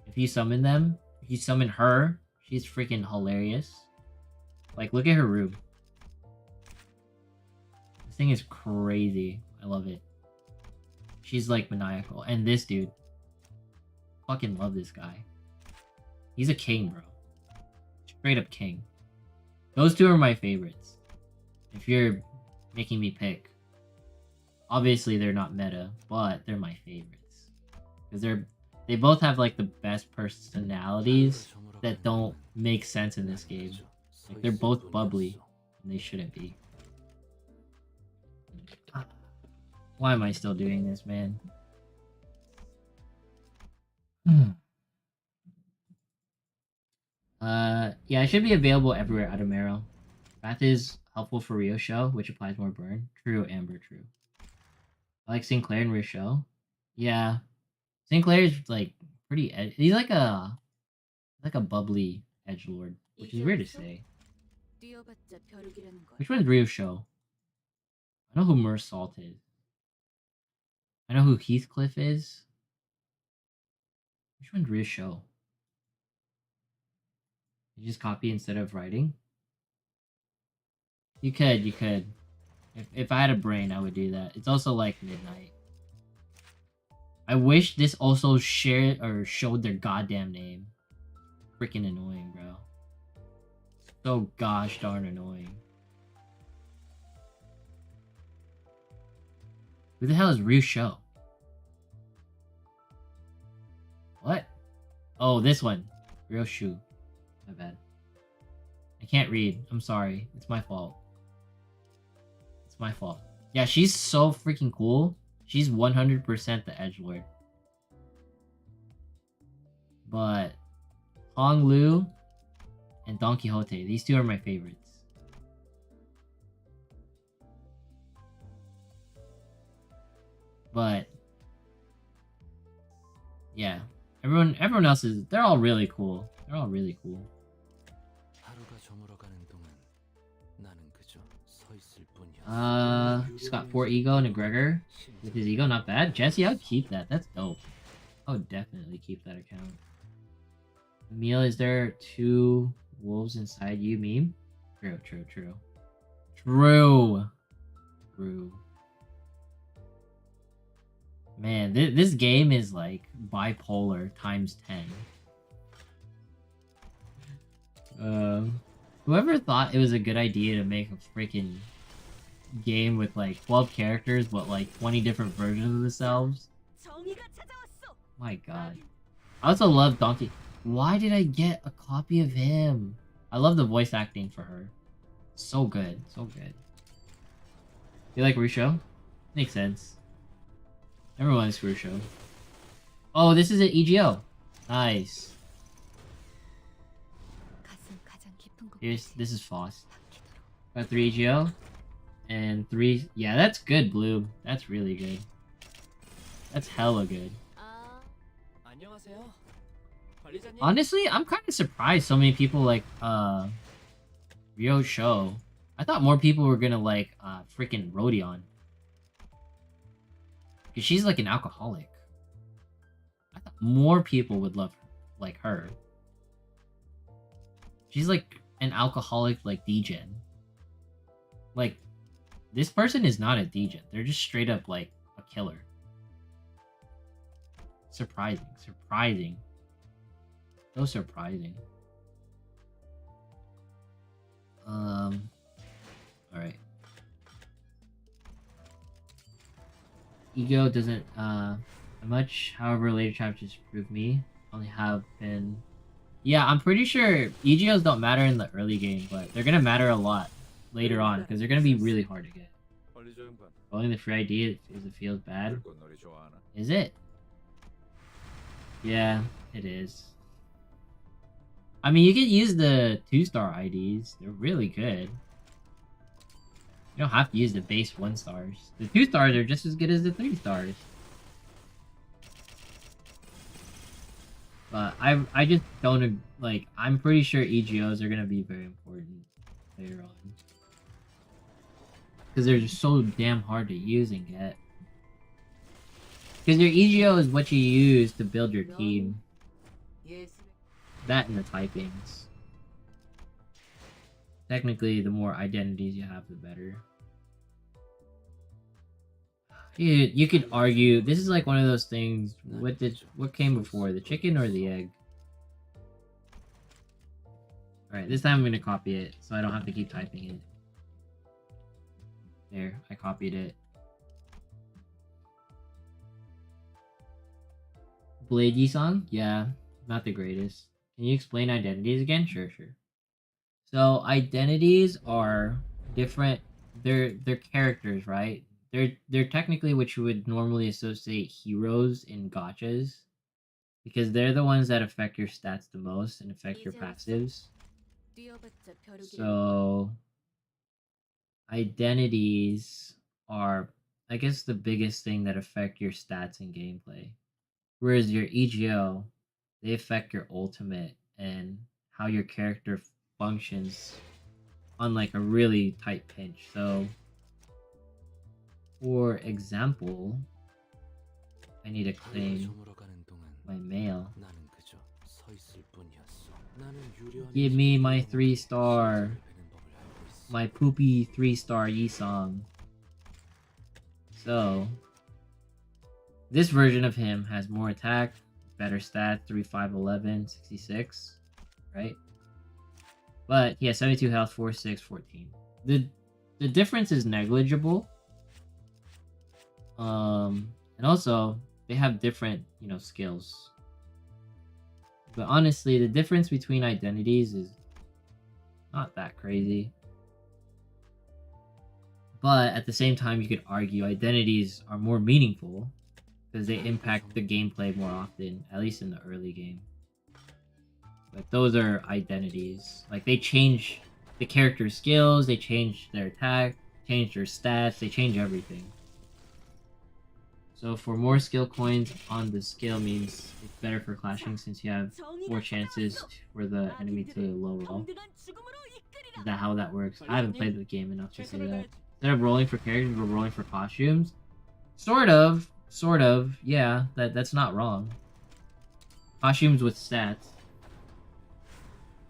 If you summon them, if you summon her, she's freaking hilarious. Like, look at her room. This thing is crazy. I love it. She's like maniacal. And this dude. Fucking love this guy. He's a king, bro. Straight up king. Those two are my favorites. If you're making me pick. Obviously they're not meta, but they're my favorites. Because they both have like the best personalities that don't make sense in this game. Like they're both bubbly, and they shouldn't be. Why am I still doing this, man? Yeah, it should be available everywhere out of Marrow. Wrath is helpful for Rio Show, which applies more burn. True, Amber, true. I like Sinclair and Rio Show. Yeah. Sinclair's like pretty he's like a bubbly edgelord, which is weird to say. Which one's Rio Show? I know who Mersault is. I know who Heathcliff is. Which one's Rio Show? You just copy instead of writing? You could. If I had a brain, I would do that. It's also like midnight. I wish this also shared or showed their goddamn name. Freaking annoying, bro. So gosh darn annoying. Who the hell is Ryu Show? What? Oh, this one. Ryu Shu. My bad. I can't read. I'm sorry. It's my fault. It's my fault. Yeah, she's so freaking cool. She's 100% the edgelord. But Hong Lu and Don Quixote, these two are my favorites. But yeah, everyone else is, they're all really cool. They're all really cool. Just got 4 ego and a Gregor. With his ego, not bad. Jesse, I'd keep that. That's dope. I would definitely keep that account. Emil, is there 2 wolves inside you meme? True. Man, this game is like bipolar times 10. Whoever thought it was a good idea to make a freaking game with like 12 characters but like 20 different versions of themselves? My god. I also love Donkey. Why did I get a copy of him? I love the voice acting for her. So good. You like Rusho? Makes sense. Everyone likes Rusho. Oh, this is an EGO. Nice. This is Faust. Got 3 EGO. And 3... Yeah, that's good, Blue. That's really good. That's hella good. Honestly, I'm kind of surprised so many people like Ryo Sho. I thought more people were gonna like freaking Rodion. Because she's like an alcoholic. I thought more people would love like her. She's like an alcoholic like degen. Like, this person is not a degen. They're just straight up like a killer. Surprising. So surprising. Alright. Ego doesn't much, however later chapters prove me. Only have been... Yeah, I'm pretty sure EGOs don't matter in the early game, but they're gonna matter a lot later on, because they're gonna be really hard to get. Rolling the free ID is it feels bad. Is it? Yeah, it is. I mean, you can use the 2-star IDs. They're really good. You don't have to use the base 1-stars. The 2-stars are just as good as the 3-stars. But I just don't, like, I'm pretty sure EGOs are going to be very important later on. Because they're just so damn hard to use and get. Because your EGO is what you use to build your team. That and the typings. Technically, the more identities you have, the better. You could argue this is like one of those things. What came before, the chicken or the egg? Alright, this time I'm gonna copy it so I don't have to keep typing it. There, I copied it. Blade Yi-song? Yeah, not the greatest. Can you explain identities again? Sure. So identities are different. They're characters, right? They're technically what you would normally associate heroes in gachas, because they're the ones that affect your stats the most and affect your passives. So identities are, I guess, the biggest thing that affect your stats and gameplay. Whereas your EGO, they affect your ultimate and how your character functions on like a really tight pinch. So, for example, I need to claim my male. Give me my 3-star, my poopy 3-star Yi-song. So, this version of him has more attack, better stats, 3, 5, 11, 66, right? But he has 72 health, 4, 6, 14. The difference is negligible. And also they have different, skills. But honestly, the difference between identities is not that crazy. But at the same time, you could argue identities are more meaningful because they impact the gameplay more often, at least in the early game. But those are identities. Like, they change the character's skills, they change their attack, change their stats, they change everything. So for more skill coins on the skill means it's better for clashing since you have more chances for the enemy to low roll. Is that how that works? I haven't played the game enough to say that. Instead of rolling for characters, we're rolling for costumes. Sort of, yeah, that's not wrong. Costumes with stats.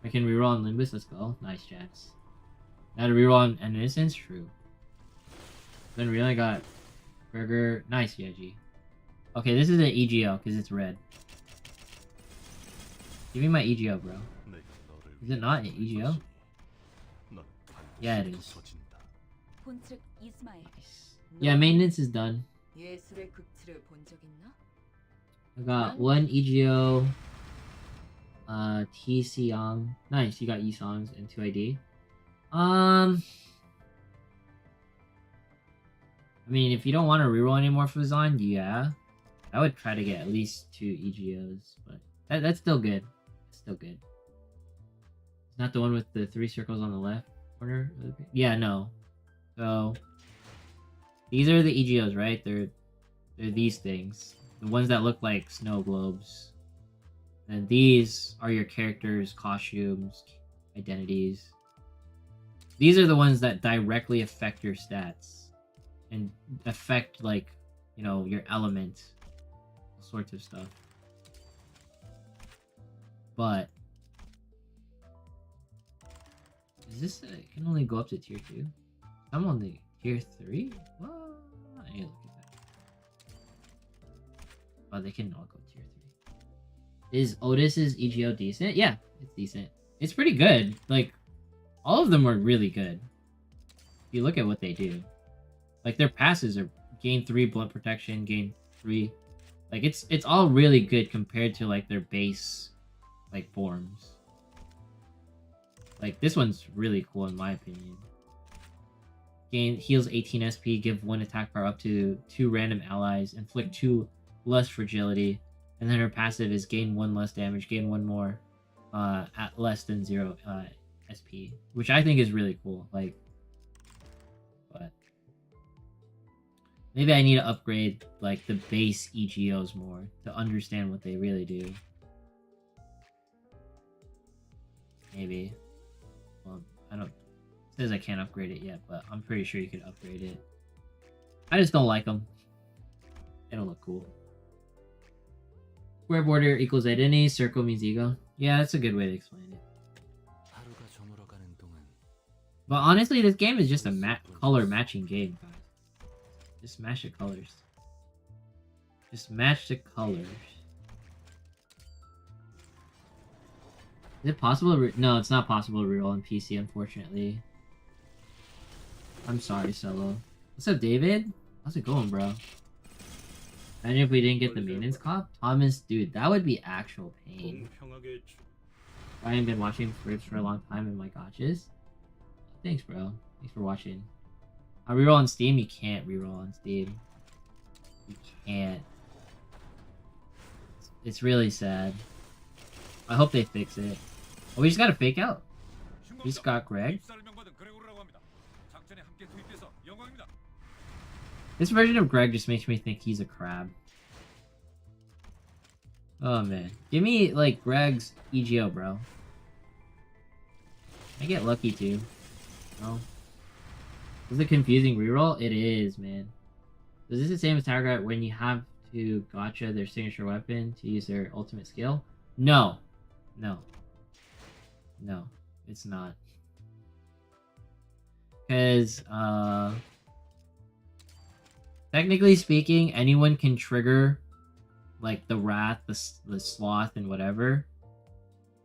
I can reroll on Limbus, let's go. Nice, Jax. Now to reroll on Innocence, true. Then we only got Burger, nice, Yeji. Okay, this is an EGO, because it's red. Give me my EGO, bro. Is it not an EGO? Yeah, it is. Nice. Yeah, maintenance is done. I got 1 EGO, T Siang. Nice, you got E songs and 2 ID. I mean, if you don't want to reroll anymore for Zon, yeah. I would try to get at least 2 EGOs, but that's still good. It's still good. It's not the one with the 3 circles on the left corner? Yeah, no. So, these are the EGOs, right? They're these things. The ones that look like snow globes. And these are your characters, costumes, identities. These are the ones that directly affect your stats. And affect, like, your element. All sorts of stuff. But is this it can only go up to tier 2? I'm on the tier 3? Well, I need to look at that. Oh, they can all go tier 3. Is Otis's EGO decent? Yeah, it's decent. It's pretty good. Like, all of them are really good. If you look at what they do. Like, their passes are gain 3 blunt protection, gain 3. Like, it's all really good compared to, like, their base, like, forms. Like, this one's really cool in my opinion. Gain heals 18 SP, give 1 attack power up to 2 random allies, inflict 2 less fragility, and then her passive is gain 1 less damage, gain 1 more at less than 0 SP, which I think is really cool. Like, but maybe I need to upgrade, like, the base EGOs more to understand what they really do. Maybe. Well, I don't... It says I can't upgrade it yet, but I'm pretty sure you could upgrade it. I just don't like them. They don't look cool. Square border equals identity, circle means ego. Yeah, that's a good way to explain it. But honestly, this game is just a color matching game, guys. Just match the colors. Just match the colors. Is it possible to no, it's not possible to reroll on PC, unfortunately. I'm sorry, Solo. What's up, David? How's it going, bro? Imagine if we didn't get the maintenance cop? Thomas, dude, that would be actual pain. I haven't been watching Fritz for a long time in my gachas. Thanks, bro. Thanks for watching. I reroll on Steam? You can't reroll on Steam. You can't. It's really sad. I hope they fix it. Oh, we just got a fake out. We just got Greg. This version of Greg just makes me think he's a crab. Oh man. Give me, like, Greg's EGO, bro. I get lucky too. No. Is it a confusing reroll? It is, man. Is this the same as Target when you have to gacha their signature weapon to use their ultimate skill? No. No. No. It's not. Because, technically speaking, anyone can trigger, like, the Wrath, the Sloth, and whatever.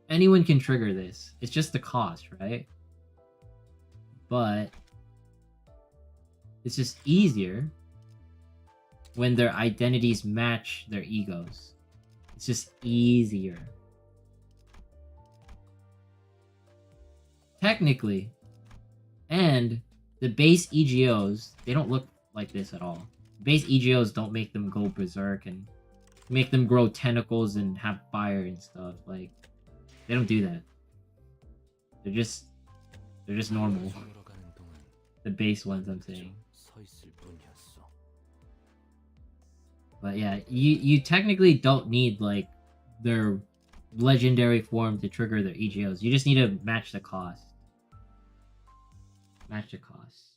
Anyone can trigger this. It's just the cost, right? But it's just easier when their identities match their egos. It's just easier. Technically. And the base EGOs, they don't look like this at all. Base EGOs don't make them go berserk and make them grow tentacles and have fire and stuff. Like, they don't do that. They're just normal. The base ones, I'm saying. But yeah, you technically don't need, like, their legendary form to trigger their EGOs. You just need to match the cost. Match the cost.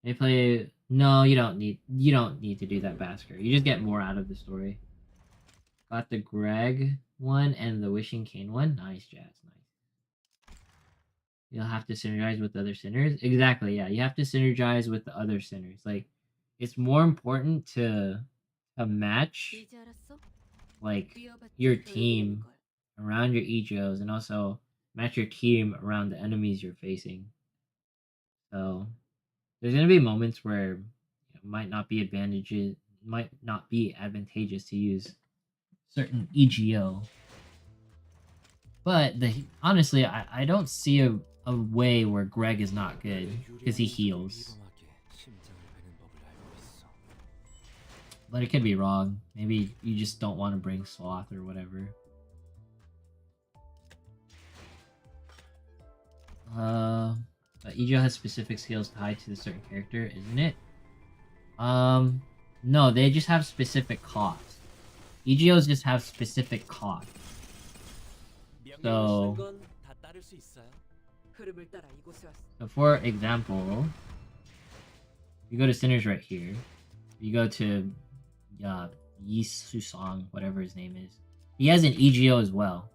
They play. No, you don't need to do that, Basker. You just get more out of the story. Got the Greg one and the Wishing Cane one. Nice, Jazz. Nice. You'll have to synergize with other sinners. Exactly, yeah. You have to synergize with the other sinners. Like, it's more important to match, like, your team around your EGOs and also match your team around the enemies you're facing. So there's gonna be moments where it might not be advantageous to use certain EGO. But honestly, I don't see a way where Greg is not good because he heals. But it could be wrong. Maybe you just don't want to bring Sloth or whatever. EGO has specific skills tied to the certain character, isn't it? No, they just have specific costs. EGOs just have specific costs. So for example, you go to Sinners right here. You go to Yi Susong, whatever his name is. He has an EGO as well.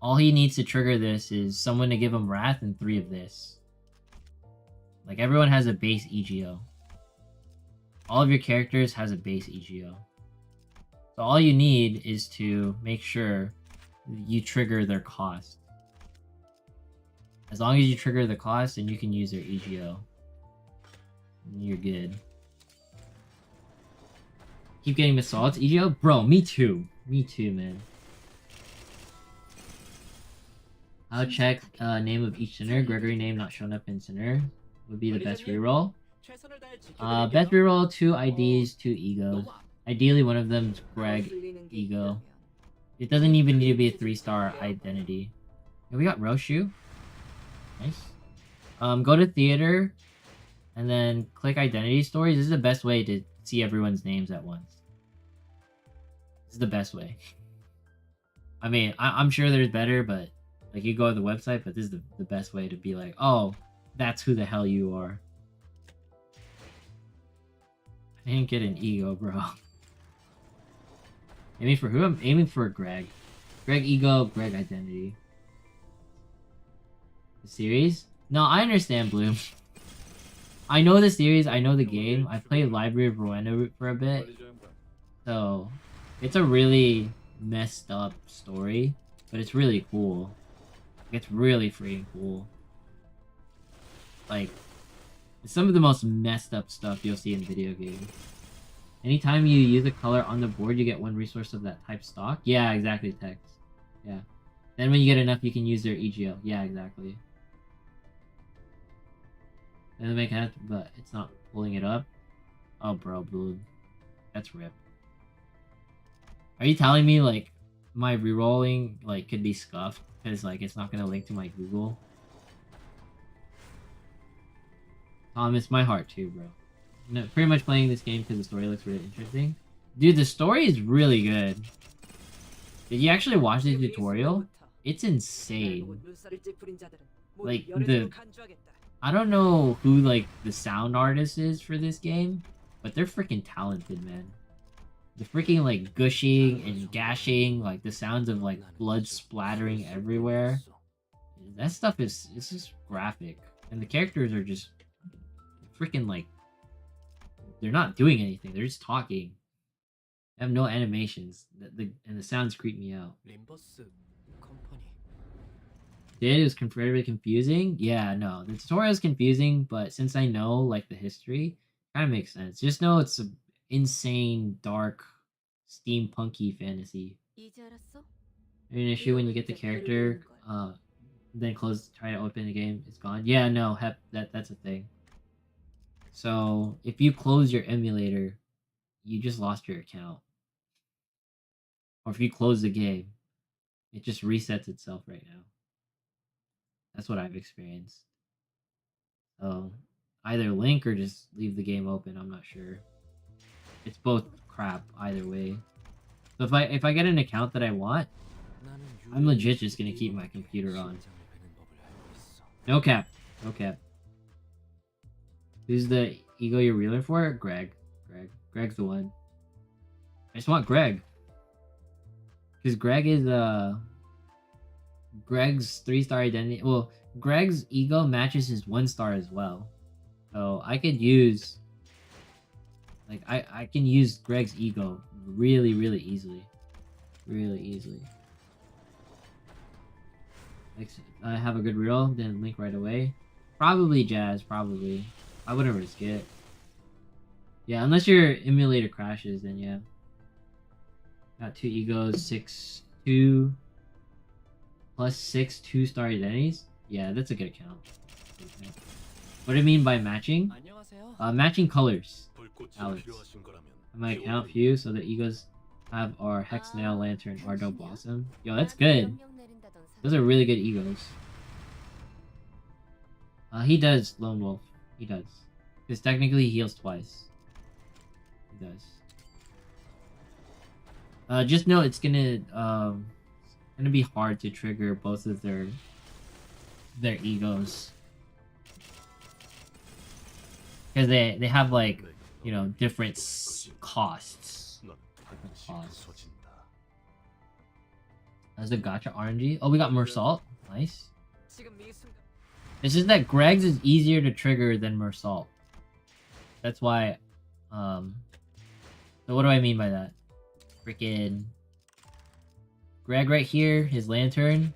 All he needs to trigger this is someone to give him Wrath and 3 of this. Like, everyone has a base EGO. All of your characters has a base EGO. So all you need is to make sure you trigger their cost. As long as you trigger the cost, then you can use their EGO. And you're good. Keep getting assaults EGO? Bro, me too. Me too, man. I'll check name of each sinner. Gregory name not shown up in sinner would be the best reroll. Best reroll, 2 IDs, 2 egos. Ideally, one of them's Greg ego. It doesn't even need to be a 3-star identity. And we got Roshu. Nice. Go to theater, and then click identity stories. This is the best way to see everyone's names at once. This is the best way. I mean, I'm sure there's better, but like, you go to the website, but this is the best way to be like, oh, that's who the hell you are. I didn't get an ego, bro. Aiming for who? I'm aiming for Greg. Greg ego, Greg identity. The series? No, I understand, Bloom. I know the series, I know the game. I played Library of Rowena for a bit. So, it's a really messed up story, but it's really cool. It's really freaking cool. Like, it's some of the most messed up stuff you'll see in video games. Anytime you use a color on the board, you get one resource of that type stock. Yeah, exactly, text. Yeah. Then when you get enough, you can use their EGO. Yeah, exactly. And then make it, but it's not pulling it up. Oh, bro, blue. That's rip. Are you telling me, like, my rerolling, like, could be scuffed? Because, like, it's not gonna link to my Google? It's my heart, too, bro. No, pretty much playing this game because the story looks really interesting. Dude, the story is really good. Did you actually watch the tutorial? It's insane. Like, I don't know who, like, the sound artist is for this game, but they're freaking talented, man. The freaking, like, gushing and gashing, like, the sounds of, like, blood splattering everywhere. That stuff is, it's just graphic. And the characters are just freaking, like, they're not doing anything. They're just talking. They have no animations. And the sounds creep me out. It was incredibly confusing. Yeah, no, the tutorial is confusing, but since I know like the history, kind of makes sense. Just know it's an insane, dark, steampunky fantasy. An issue when you get the character, then try to open the game, it's gone. Yeah, no, that's a thing. So if you close your emulator, you just lost your account. Or if you close the game, it just resets itself right now. That's what I've experienced. So either link or just leave the game open. I'm not sure. It's both crap either way. So if I get an account that I want, I'm legit just gonna keep my computer on. No cap. No cap. Who's the ego you're reeling for? Greg. Greg's the one. I just want Greg. Because Greg is Greg's 3-star identity. Well, Greg's ego matches his 1-star as well. So I could use like I can use Greg's ego really easily. Really easily. Like, I have a good reel, then link right away. Probably Jazz, probably. I wouldn't risk it. Yeah, unless your emulator crashes, then yeah. Got 2 egos, 6, 2 plus 6 2-star identities. Yeah, that's a good account. What do you mean by matching? Matching colors. Alex. My account view so the egos have our Hex Nail Lantern Ardo Blossom. Yo, that's good. Those are really good egos. He does Lone Wolf. He does. Because technically he heals twice. He does. Just know it's gonna be hard to trigger both of their egos. Because they have like, you know, different costs. That's a Gacha RNG. Oh, we got Mersault. Nice. It's just that Greg's is easier to trigger than Mersault. That's why, so what do I mean by that? Freaking Greg right here, his lantern,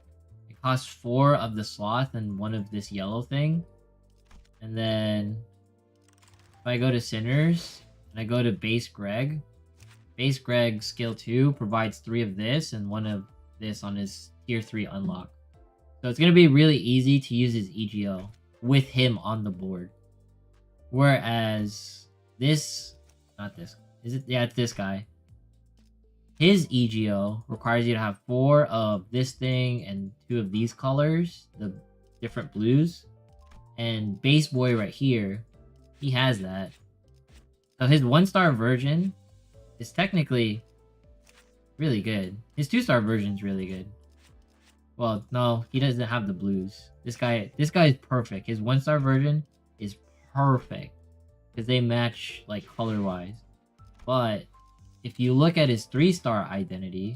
it costs 4 of the sloth and 1 of this yellow thing. And then if I go to Sinners and I go to base Greg skill 2 provides 3 of this and 1 of this on his tier 3 unlock. So it's going to be really easy to use his EGO with him on the board. Whereas this, not this, is it? Yeah, it's this guy. His EGO requires you to have 4 of this thing and 2 of these colors, the different blues. And Base Boy right here, he has that. So his 1-star version is technically really good. His 2-star version is really good. Well, no, he doesn't have the blues. This guy is perfect. His 1-star version is perfect because they match like color-wise. But if you look at his 3-star identity,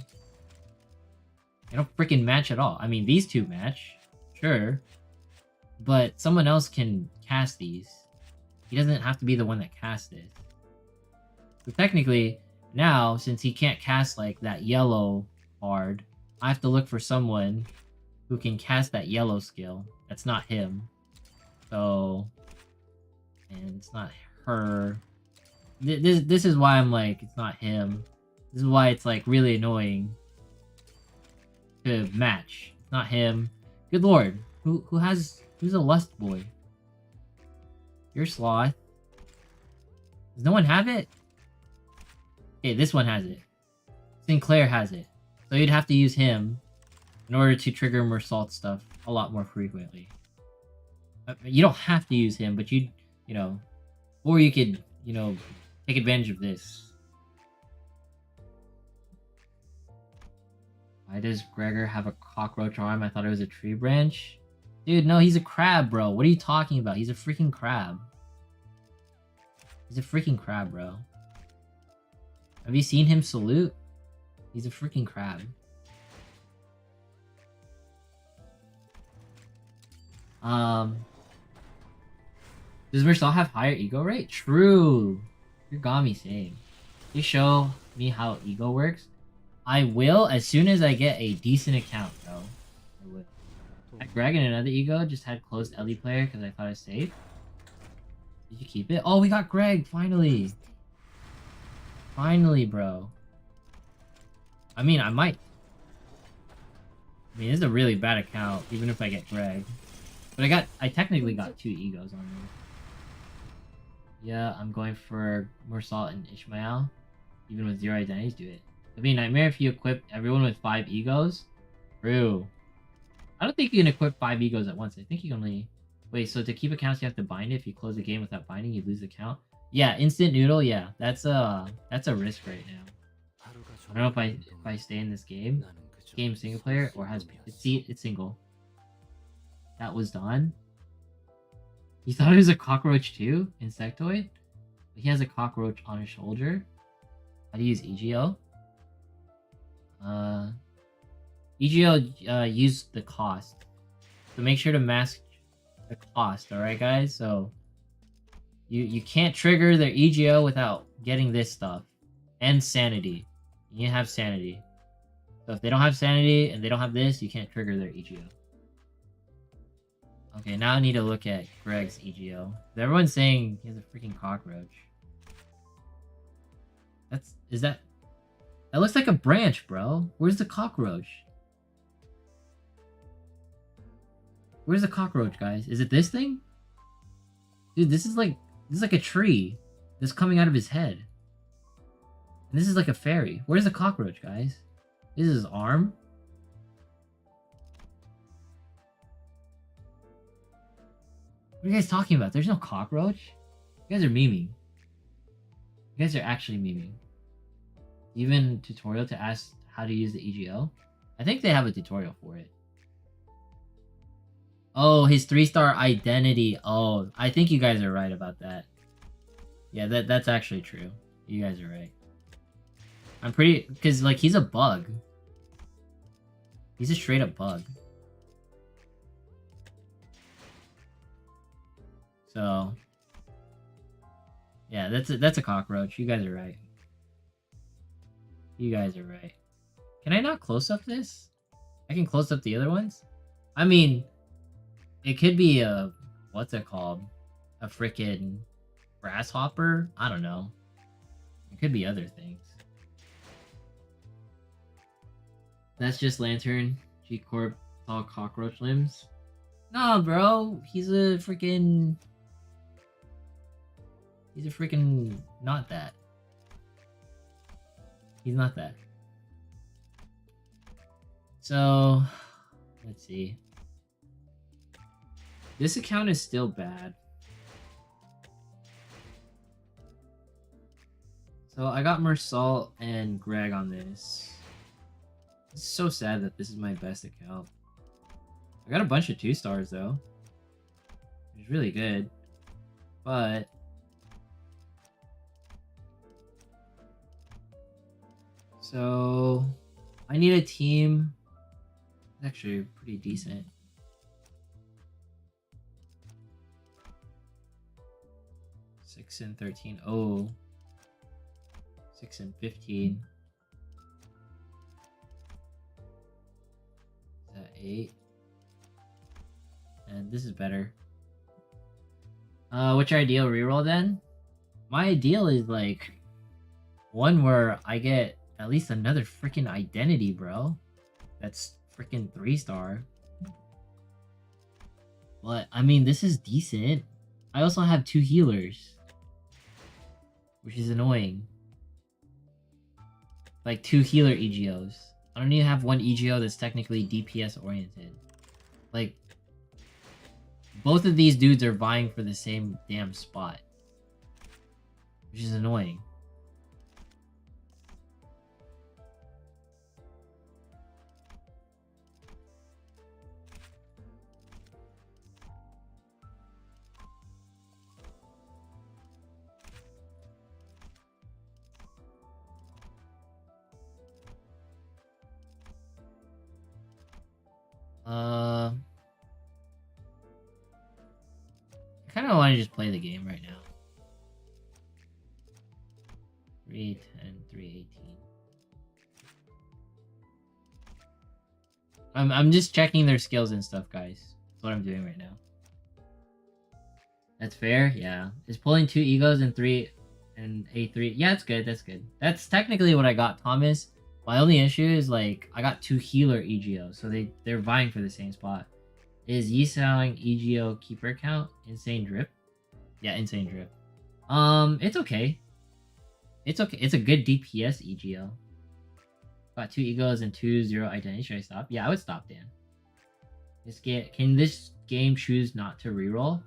they don't freaking match at all. I mean, these two match, sure, but someone else can cast these. He doesn't have to be the one that casts it. So technically, now, since he can't cast like that yellow card, I have to look for someone who can cast that yellow skill. That's not him. So, and it's not her. This is why I'm like, it's not him. This is why it's like really annoying to match. It's not him. Good lord, who's a lust boy? You're Sloth. Does no one have it? Okay, this one has it. Sinclair has it. So you'd have to use him in order to trigger Mersault stuff a lot more frequently. You don't have to use him, but you know, or you could, take advantage of this. Why does Gregor have a cockroach arm? I thought it was a tree branch. Dude, no, he's a crab, bro. What are you talking about? He's a freaking crab. He's a freaking crab, bro. Have you seen him salute? He's a freaking crab. Does Mersault have higher ego rate? True. You got me saying. You show me how ego works. I will as soon as I get a decent account, bro. I will. Had Greg and another ego just had closed Ellie player because I thought it was safe. Did you keep it? Oh, we got Greg finally. Finally, bro. I mean, I might. I mean, this is a really bad account, even if I get Greg. But I technically got 2 egos on me. Yeah, I'm going for Mersault and Ishmael. Even with 0 identities, do it. It'd be a nightmare if you equip everyone with 5 egos. True. I don't think you can equip 5 egos at once. I think you can only... Wait, so to keep accounts, you have to bind it. If you close the game without binding, you lose the count. Yeah, instant noodle. Yeah, that's a risk right now. I don't know if I stay in this game single player or has it's single. That was done. He thought it was a cockroach too, insectoid. But he has a cockroach on his shoulder. How do you use EGO? EGO use the cost. So make sure to mask the cost, alright guys? So you can't trigger their EGO without getting this stuff. And sanity. You have sanity. So if they don't have sanity and they don't have this, you can't trigger their EGO. Okay, now I need to look at Greg's EGO. Everyone's saying he has a freaking cockroach. That looks like a branch, bro. Where's the cockroach? Where's the cockroach, guys? Is it this thing? Dude, this is like a tree that's coming out of his head. And this is like a fairy. Where's the cockroach, guys? This is his arm. What are you guys talking about? There's no cockroach. You guys are memeing. You guys are actually memeing. Even tutorial to ask how to use the EGO? I think they have a tutorial for it. Oh, his 3-star identity. Oh, I think you guys are right about that. Yeah, that's actually true. You guys are right. I'm pretty... Because, like, he's a bug. He's a straight up bug. So... Yeah, that's a cockroach. You guys are right. You guys are right. Can I not close up this? I can close up the other ones? I mean... It could be a... What's it called? A freaking... grasshopper? I don't know. It could be other things. That's just Lantern. G-Corp all cockroach limbs. Nah, bro. He's a freaking... He's a freaking... Not that. He's not that. So... Let's see. This account is still bad. So I got Mersault and Greg on this. It's so sad that this is my best account. I got a bunch of 2-stars though. It's really good. But... So... I need a team. It's actually pretty decent. 6 and 13. Oh. 6 and 15. Is that 8? this is better. What's your ideal reroll then? My ideal is like one where I get at least another freaking identity, bro. That's freaking 3-star. But I mean, this is decent. I also have 2 healers, which is annoying. Like 2 healer EGOs. I don't even have one EGO that's technically DPS oriented. Like, both of these dudes are vying for the same damn spot, which is annoying. I kind of want to just play the game right now. 310, 318. I'm just checking their skills and stuff, guys. That's what I'm doing right now. That's fair, yeah. Is pulling 2 egos and 3 and A3. Yeah, that's good, that's good. That's technically what I got, Thomas. My only issue is like I got 2 healer EGOs, so they're vying for the same spot. Is Yisang EGO keeper count insane drip? Yeah, insane drip. It's okay. It's okay. It's a good DPS EGO. Got 2 egos and 2 0 identity. Should I stop? Yeah, I would stop, Dan. Can this game choose not to reroll?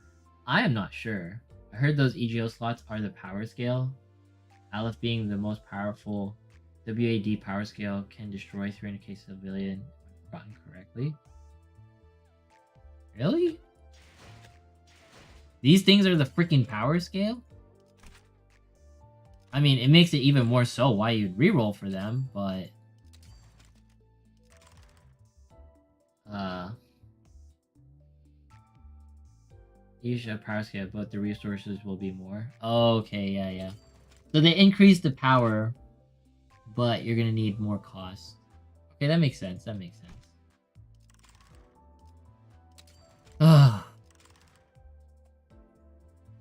I am not sure. I heard those EGO slots are the power scale. Aleph being the most powerful WAD power scale can destroy 300k civilian, if I've forgotten correctly. Really? These things are the freaking power scale? I mean, it makes it even more so why you'd reroll for them, but... You should have power scale, but the resources will be more. Okay, yeah. So they increase the power, but you're gonna need more cost. Okay, that makes sense, I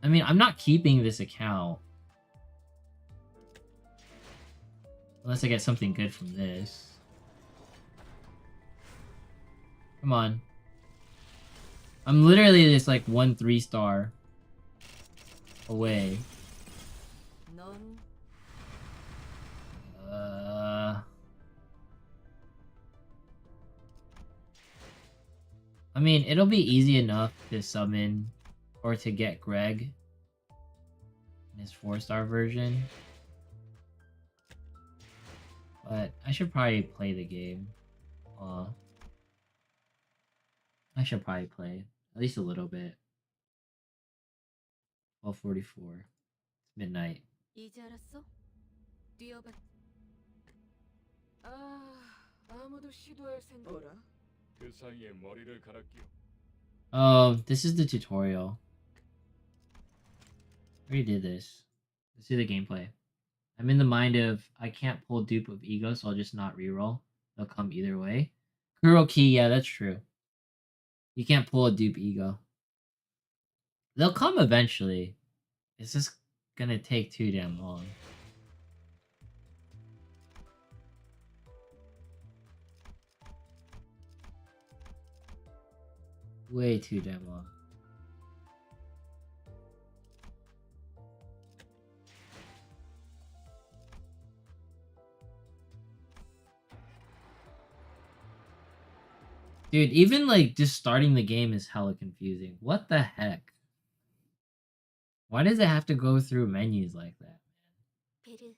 mean, I'm not keeping this account. Unless I get something good from this. Come on. I'm literally just like 1 3-star away. I mean, it'll be easy enough to summon or to get Greg in his 4-star version. But I should probably play the game. I should probably play at least a little bit. 12:44. It's midnight. Oh, this is the tutorial. I already did this. Let's see the gameplay. I'm in the mind of I can't pull dupe of ego, so I'll just not reroll. They'll come either way. Kuroki, yeah, that's true. You can't pull a dupe ego. They'll come eventually. It's just gonna take too damn long. Way too damn long. Dude, even like just starting the game is hella confusing. What the heck? Why does it have to go through menus like that, man?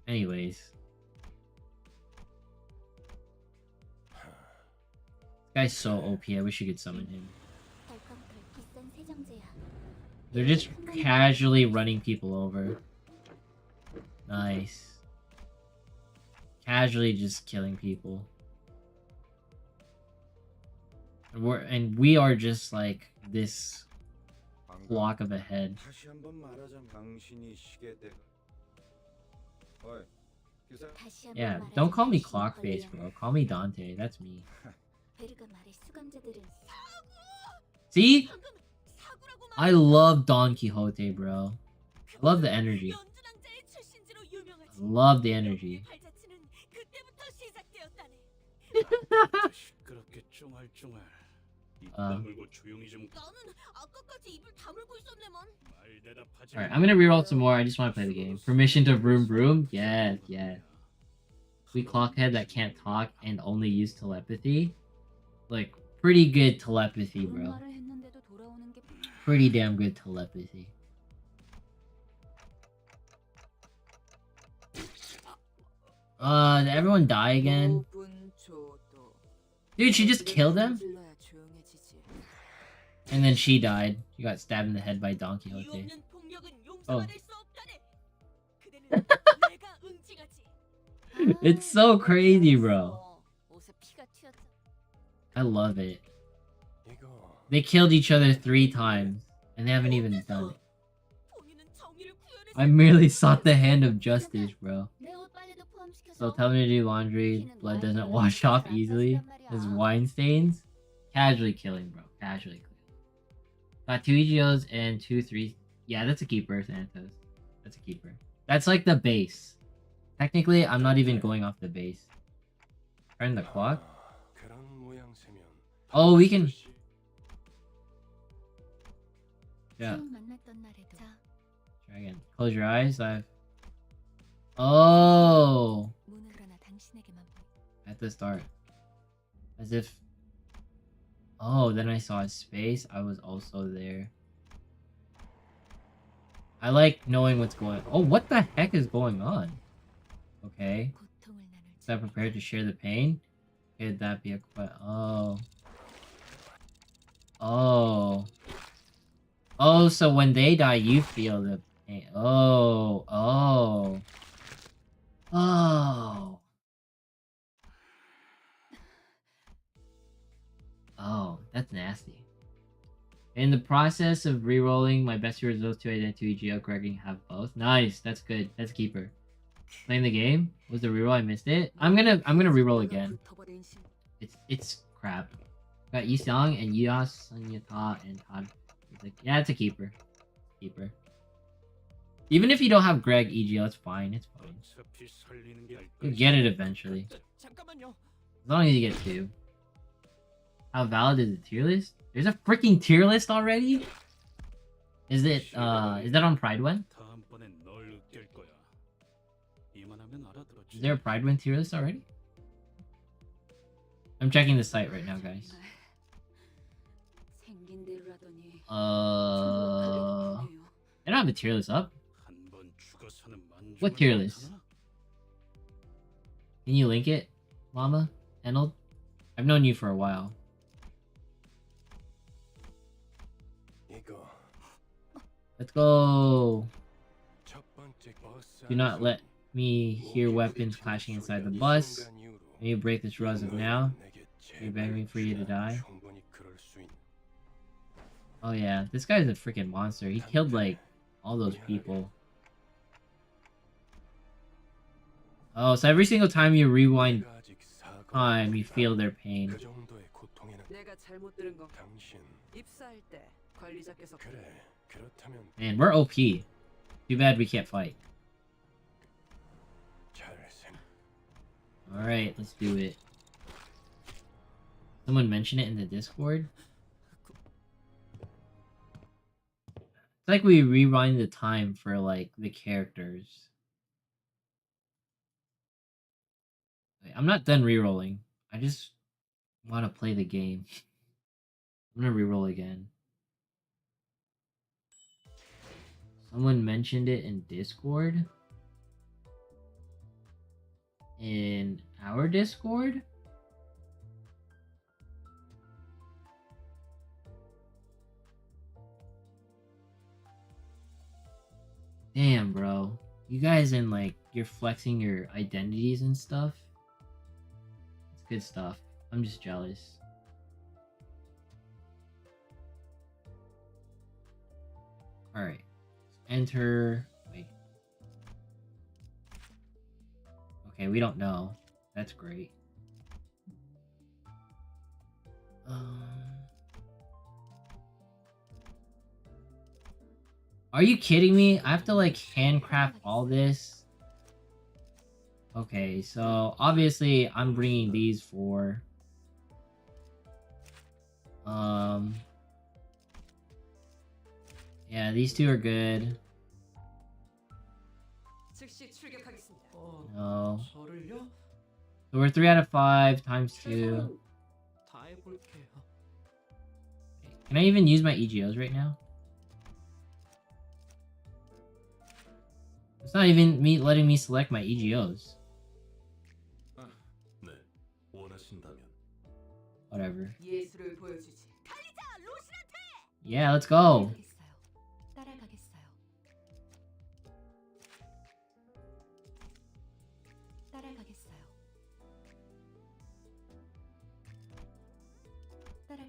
Anyways. This guy's so OP, I wish you could summon him. They're just casually running people over. Nice. Casually just killing people. And we are just like this block of a head. Yeah, don't call me Clockface, bro. Call me Dante. That's me. See? I love Don Quixote, bro. I love the energy. I love the energy. Alright, I'm gonna reroll some more. I just want to play the game. Permission to vroom vroom? Yes, yes. We clockhead that can't talk and only use telepathy. Like, pretty good telepathy, bro. Pretty damn good telepathy. Did everyone die again? Dude, she just killed him? And then she died. She got stabbed in the head by Don Quixote. Oh. It's so crazy, bro. I love it. They killed each other 3 times, and they haven't even done it. I merely sought the hand of justice, bro. So tell me to do laundry. Blood doesn't wash off easily. There's wine stains. Casually killing, bro. Casually killing. Got 2 EGOs and 2 3. Yeah, that's a keeper, Santos. That's a keeper. That's like the base. Technically, I'm not even going off the base. Turn the clock. Oh, we can... Yeah. Try again. Close your eyes. Oh! At the start. As if... Oh, then I saw a space. I was also there. I like knowing what's going on. Oh, what the heck is going on? Okay. Is that prepared to share the pain? Could that be a Oh. Oh. Oh, so when they die, you feel the pain. Oh. Oh. Oh. Oh, that's nasty. In the process of re-rolling, my best results to identity GL correcting have both. Nice, that's good. That's a keeper. Playing the game? Was the reroll? I missed it. I'm gonna reroll again. It's crap. Got Yisang and Yas and Yata and Todd. Like, yeah, it's a keeper. Keeper. Even if you don't have Greg EGL, it's fine. It's fine. You'll get it eventually. As long as you get 2. How valid is the tier list? There's a freaking tier list already? Is it is that on Pride One? Is there a Pride One tier list already? I'm checking the site right now, guys. I don't have a tier list up. What tier list? Can you link it, Llama? Enold? I've known you for a while. Let's go. Do not let me hear weapons clashing inside the bus. May you break this ruse of now. You're begging for you to die. Oh yeah, this guy's a freaking monster. He killed like all those people. Oh, so every single time you rewind time, you feel their pain. Man, we're OP. Too bad we can't fight. Alright, let's do it. Someone mention it in the Discord? It's like we rewind the time for, like, the characters. Wait, I'm not done rerolling. I just want to play the game. I'm gonna reroll again. Someone mentioned it in Discord? In our Discord? Damn, bro. You guys in, like, you're flexing your identities and stuff. It's good stuff. I'm just jealous. Alright. Enter... Wait. Okay, we don't know. That's great. Are you kidding me? I have to like handcraft all this. Okay, so obviously I'm bringing these four. Yeah, these two are good. No. So we're 3 out of 5 times 2. Can I even use my EGOs right now? It's not even me letting me select my EGOs. Whatever. Yeah, let's go.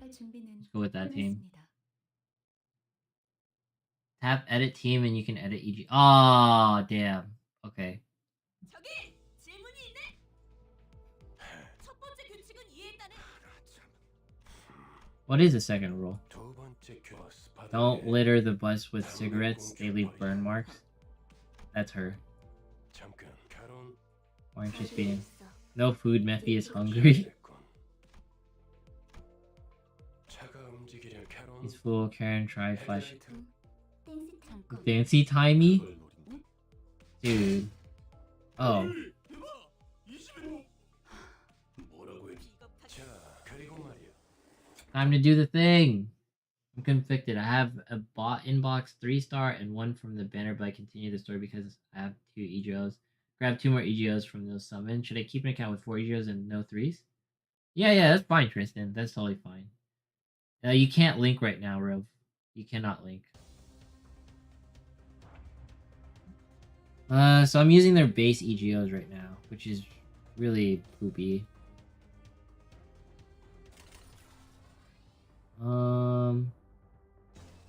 Let's go with that team. Tap edit team and you can edit EG. Oh, damn. Okay. What is the second rule? Don't litter the bus with cigarettes. They leave burn marks. That's her. Orange is being. No food. Mephi is hungry. He's full. Karen tried flash. Fancy timey? Dude. Oh. Time to do the thing. I'm conflicted. I have a bot inbox 3-star and one from the banner, but I continue the story because I have 2 EGOs. Grab 2 more EGOs from those summons. Should I keep an account with 4 EGOs and no 3s? Yeah, that's fine, Tristan. That's totally fine. You can't link right now, Rove. You cannot link. So I'm using their base EGOs right now, which is really poopy. Well,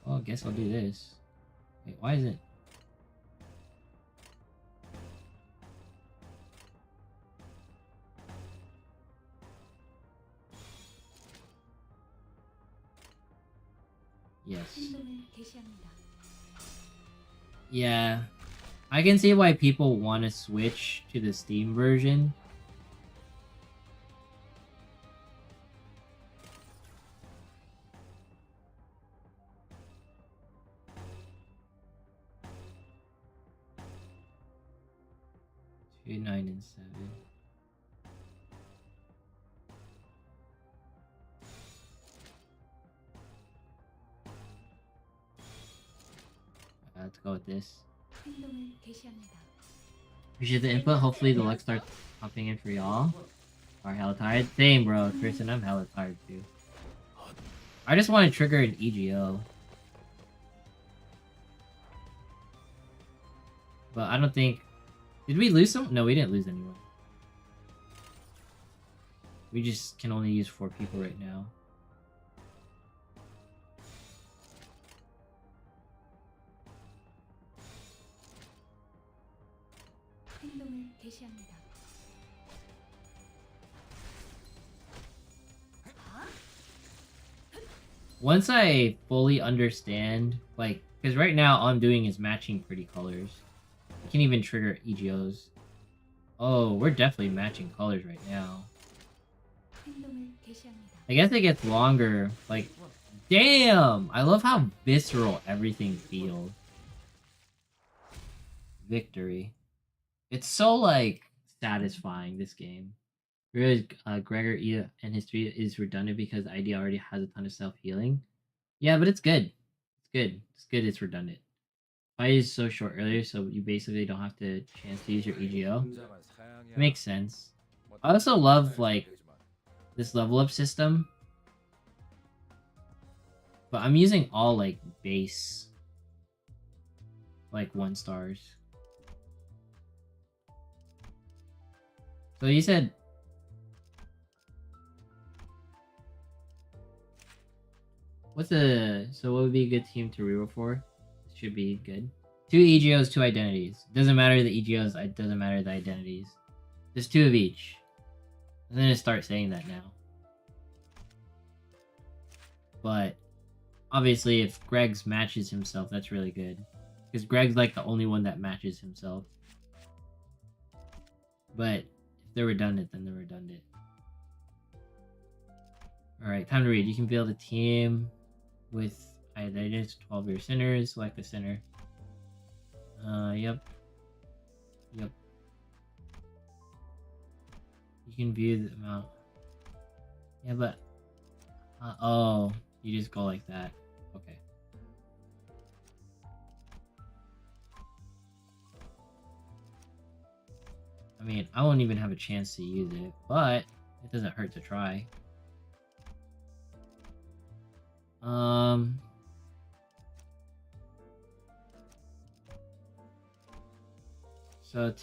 I guess I'll do this. Wait, why is it? Yes. Yeah. I can see why people want to switch to the Steam version. Two, 9, and 7. Let's go with this. Appreciate the input. Hopefully the luck starts popping in for y'all. Are hella tired? Same, bro. Tristan, I'm hella tired too. I just want to trigger an EGO. But I don't think... Did we lose some? No, we didn't lose anyone. We just can only use 4 people right now. Once I fully understand, like, because right now all I'm doing is matching pretty colors. I can even trigger EGOs. Oh, we're definitely matching colors right now. I guess it gets longer. Like, damn! I love how visceral everything feels. Victory. It's so, like, satisfying, this game. Really, Gregor E and history is redundant because ID already has a ton of self-healing. Yeah, but it's good. It's good. It's good it's redundant. Fight is so short earlier, so you basically don't have to chance to use your EGO. It makes sense. I also love, like, this level up system. But I'm using all, like, base, like, 1 stars. So you said... So what would be a good team to reroll for? Should be good. 2 EGOs, 2 identities. Doesn't matter the EGOs, it doesn't matter the identities. Just 2 of each. I'm gonna start saying that now. But obviously if Greg's matches himself, that's really good. Because Greg's like the only one that matches himself. But if they're redundant, then they're redundant. Alright, time to read. You can build a team with either 12 of your centers. Select a center. Yep. Yep. You can view the amount. Yeah, but... oh, you just go like that. Okay. I mean, I won't even have a chance to use it, but it doesn't hurt to try. So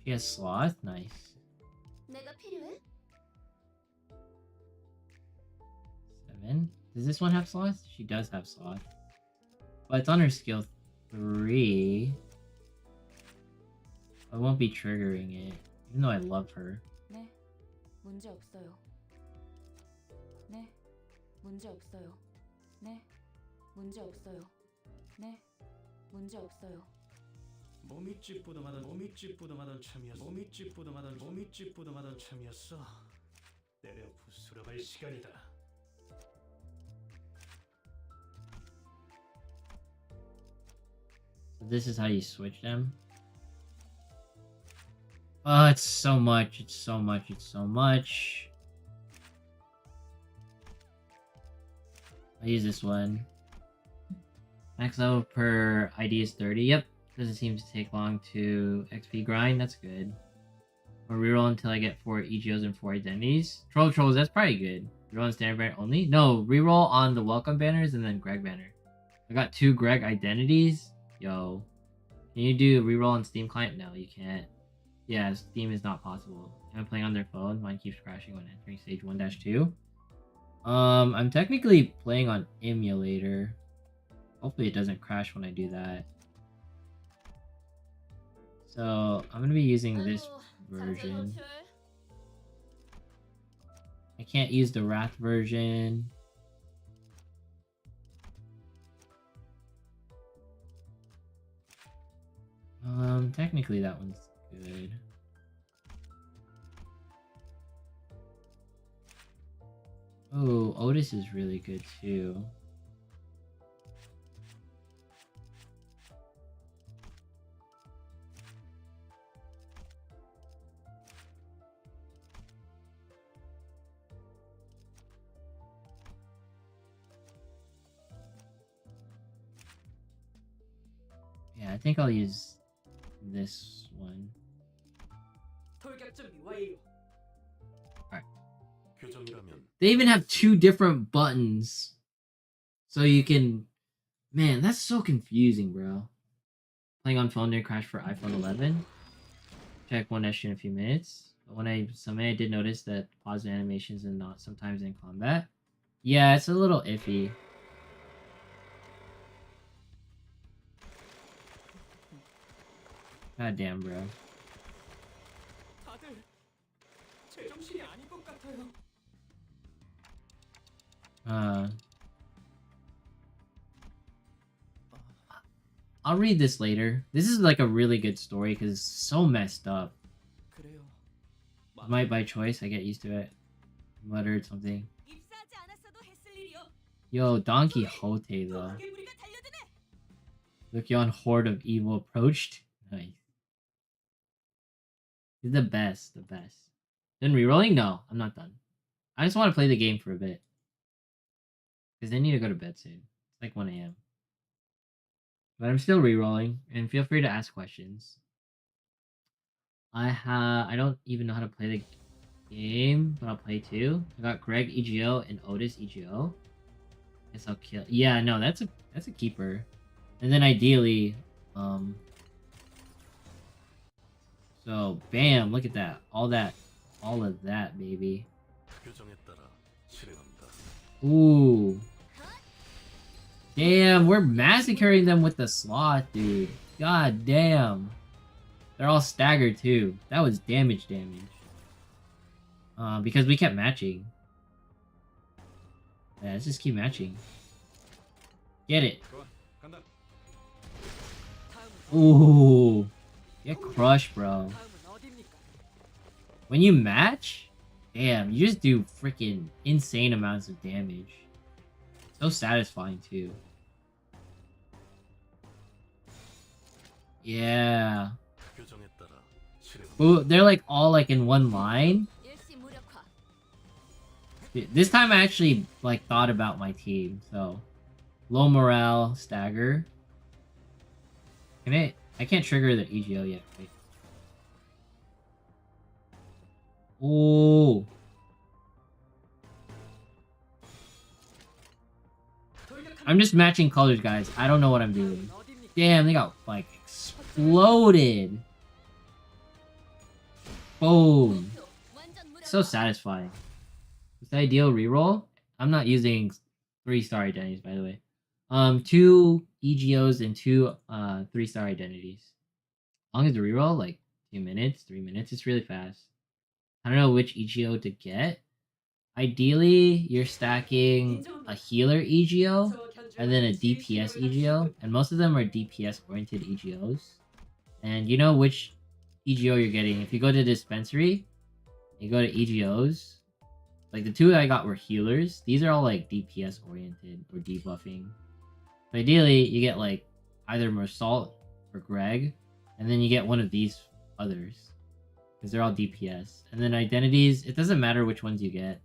she has sloth, nice. 7. Does this one have sloth? She does have sloth. But it's on her skill 3. I won't be triggering it, even though I love her. 네, 문제 없어요. 네, 문제 없어요. 네, 문제 없어요. 네, 문제 없어요. 몸이 찌뿌둥하던 참이었어. 때려 부수러 갈 시간이다. So this is how you switch them. Oh, it's so much, it's so much, it's so much. I'll use this one. Max level per ID is 30. Yep. Doesn't seem to take long to XP grind. That's good. Or reroll until I get 4 EGOs and 4 identities. Trolls, that's probably good. Reroll on standard banner only? No, reroll on the welcome banners and then Greg banner. I got 2 Greg identities. Yo. Can you do reroll on Steam client? No, you can't. Yeah, Steam is not possible. I'm playing on their phone. Mine keeps crashing when entering stage 1-2. I'm technically playing on emulator. Hopefully it doesn't crash when I do that. So I'm gonna be using this version. I can't use the Wrath version. Technically that one's good. Oh, Otis is really good too. Yeah, I think I'll use this one. Alright. They even have 2 different buttons. So you can... Man, that's so confusing, bro. Playing on phone didn't crash for iPhone 11. Check one extra in a few minutes. But when I summon, I did notice that pause animations and not sometimes in combat. Yeah, it's a little iffy. God damn, bro. I'll read this later. This is like a really good story because it's so messed up. Might by choice, I get used to it. Muttered something. Yo, Don Quixote though. Look yon horde of evil approached. Nice. He's the best, the best. Then rerolling? No, I'm not done. I just want to play the game for a bit. Because I need to go to bed soon. It's like 1 AM. But I'm still rerolling, and feel free to ask questions. I don't even know how to play the game, but I'll play too. I got Greg EGO and Otis EGO. Guess I'll kill. Yeah, no, that's a keeper. And then ideally, so bam, look at that. All of that, baby. Ooh. Damn, we're massacring them with the sloth, dude. God damn. They're all staggered too. That was damage. Because we kept matching. Yeah, let's just keep matching. Get it. Ooh. Get crushed, bro. When you match, damn, you just do freaking insane amounts of damage. So satisfying, too. Yeah. Ooh, they're like all like in one line. This time I actually like thought about my team, so low morale, stagger. I can't trigger the EGO yet, right? Oh. I'm just matching colors, guys. I don't know what I'm doing. Damn, they got like exploded. Boom. So satisfying. Is the ideal reroll? I'm not using 3-star identities, by the way. 2 EGOs and 2 3-star identities. As long as the reroll, like 2 minutes, 3 minutes, it's really fast. I don't know which EGO to get. Ideally, you're stacking a healer EGO and then a DPS EGO, and most of them are DPS oriented EGOs. And you know which EGO you're getting. If you go to dispensary, you go to EGOs. Like the 2 I got were healers. These are all like DPS oriented or debuffing. So ideally, you get like either Mersault or Greg, and then you get one of these others because they're all DPS. And then identities, it doesn't matter which ones you get,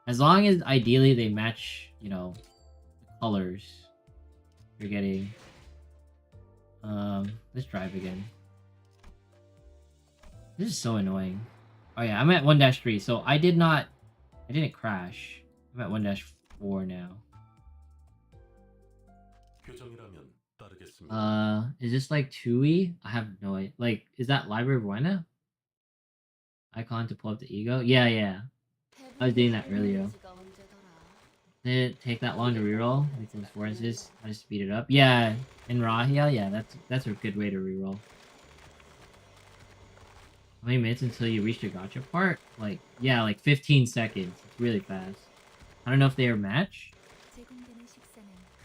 as long as ideally they match, you know, the colors you're getting. Let's drive again. This is so annoying. Oh yeah, I'm at 1-3, so I didn't crash. I'm at 1-4 now. Is this like TUI? I have no idea. Like, is that Library of Buena? Icon to pull up the ego? Yeah. I was doing that earlier. Did it take that long to reroll? Like those 4 inches? I just speed it up. Yeah, in Rahia, yeah, that's a good way to reroll. How many minutes until you reach the Gacha part? Like, yeah, like 15 seconds. It's really fast. I don't know if they are match.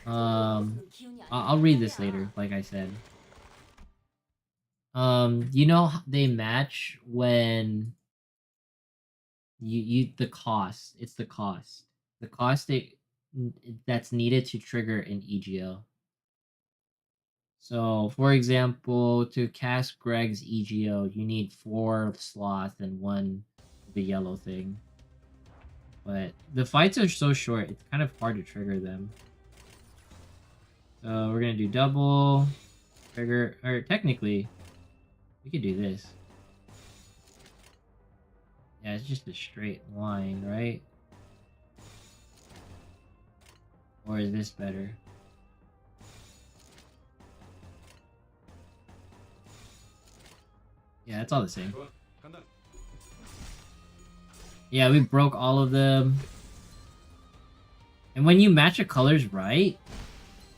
I'll read this later, like I said. You know they match when the cost. It's the cost. The cost that's needed to trigger an EGO. So, for example, to cast Greg's EGO, you need 4 sloth and 1 the yellow thing. But the fights are so short, it's kind of hard to trigger them. So we're gonna do double trigger, or technically, we could do this. Yeah, it's just a straight line, right? Or is this better? Yeah, it's all the same. Yeah, we broke all of them. And when you match the colors right,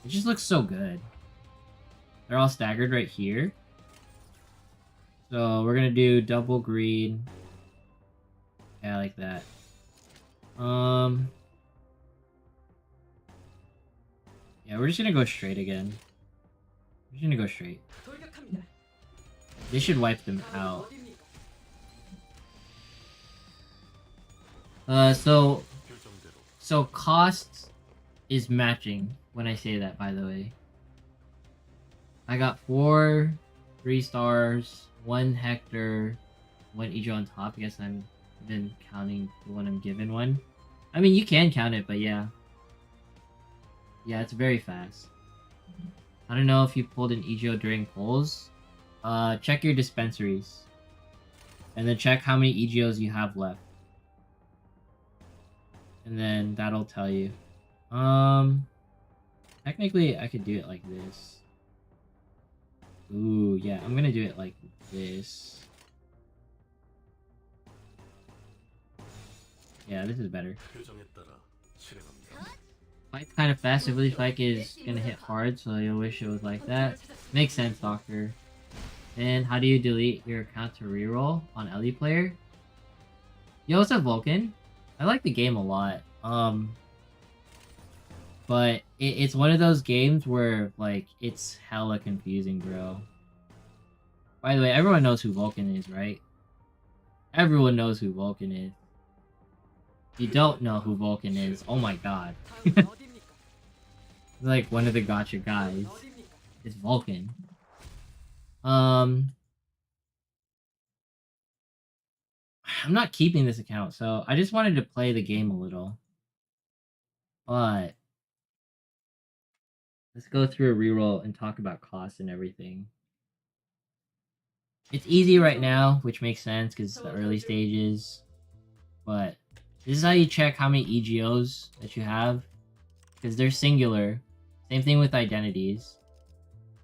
it just looks so good. They're all staggered right here. So we're gonna do double green. Yeah, like that. Yeah, we're just gonna go straight again. We're just gonna go straight. They should wipe them out. So cost is matching when I say that, by the way. I got 4 3-stars, 1 Hector, 1 Ijo on top. I guess I'm then counting the one I'm given one. I mean, you can count it, but yeah. Yeah, it's very fast. I don't know if you pulled an Ijo during pulls. Check your dispensaries. And then check how many EGOs you have left. And then that'll tell you. Technically, I could do it like this. Ooh, yeah, I'm gonna do it like this. Yeah, this is better. Fight's kind of fast. I really like is gonna hit hard, so you'll wish it was like that. Makes sense, Doctor. And how do you delete your account to reroll on Ellie player? Yo, what's up, Vulcan? I like the game a lot. For But it's one of those games where, like, it's hella confusing, bro. By the way, everyone knows who Vulcan is, right? Everyone knows who Vulcan is. If you don't know who Vulcan is, oh my god. It's like one of the Gacha guys. It's Vulcan. I'm not keeping this account, so I just wanted to play the game a little. But let's go through a reroll and talk about costs and everything. It's easy right now, which makes sense because it's the early stages. But this is how you check how many EGOs that you have, because they're singular. Same thing with identities.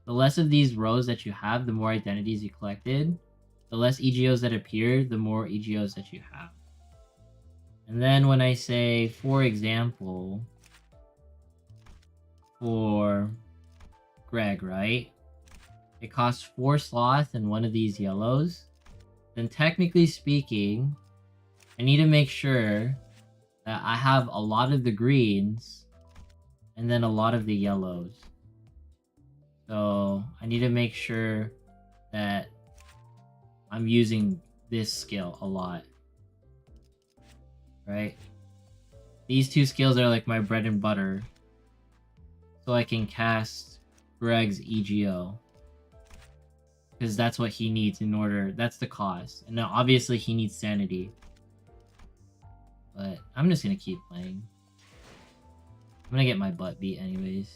The less of these rows that you have, the more identities you collected. The less EGOs that appear, the more EGOs that you have. And then when I say, for example, for Greg, right? It costs 4 slots and 1 of these yellows. Then technically speaking, I need to make sure that I have a lot of the greens and then a lot of the yellows. So I need to make sure that I'm using this skill a lot. Right? These 2 skills are like my bread and butter. So I can cast Greg's EGO. Because that's what he needs in order. That's the cost. And now obviously he needs sanity. But I'm just gonna keep playing. I'm gonna get my butt beat anyways.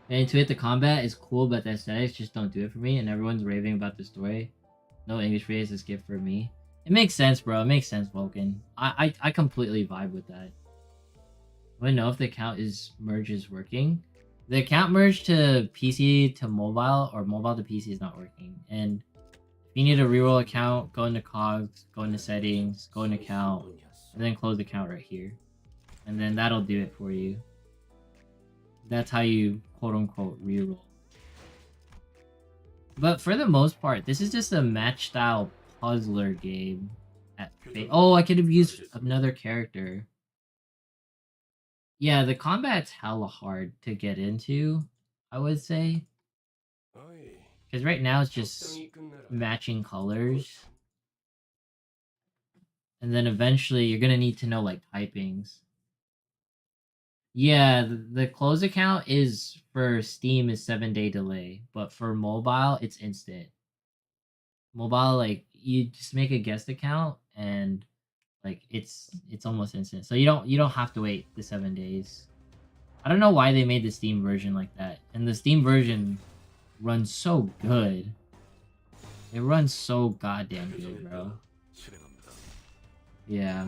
And to hit the combat is cool, but the aesthetics just don't do it for me. And everyone's raving about the story. No English phrase is gift for me. It makes sense, bro. It makes sense, Vulcan. I completely vibe with that. I want to know if the account merge is working. The account merge to PC to mobile or mobile to PC is not working. And if you need a reroll account, go into cogs, go into settings, go into account, and then close the account right here. And then that'll do it for you. That's how you quote unquote reroll. But for the most part, this is just a match style puzzler game. Oh, I could have used another character. Yeah, the combat's hella hard to get into, I would say. Because right now it's just matching colors. And then eventually you're going to need to know like typings. Yeah, the close account is for Steam is 7-day delay. But for mobile, it's instant. Mobile, like, you just make a guest account and like it's almost instant. So you don't have to wait the 7 days. I don't know why they made the Steam version like that. And the Steam version runs so good. It runs so goddamn good, bro. Yeah.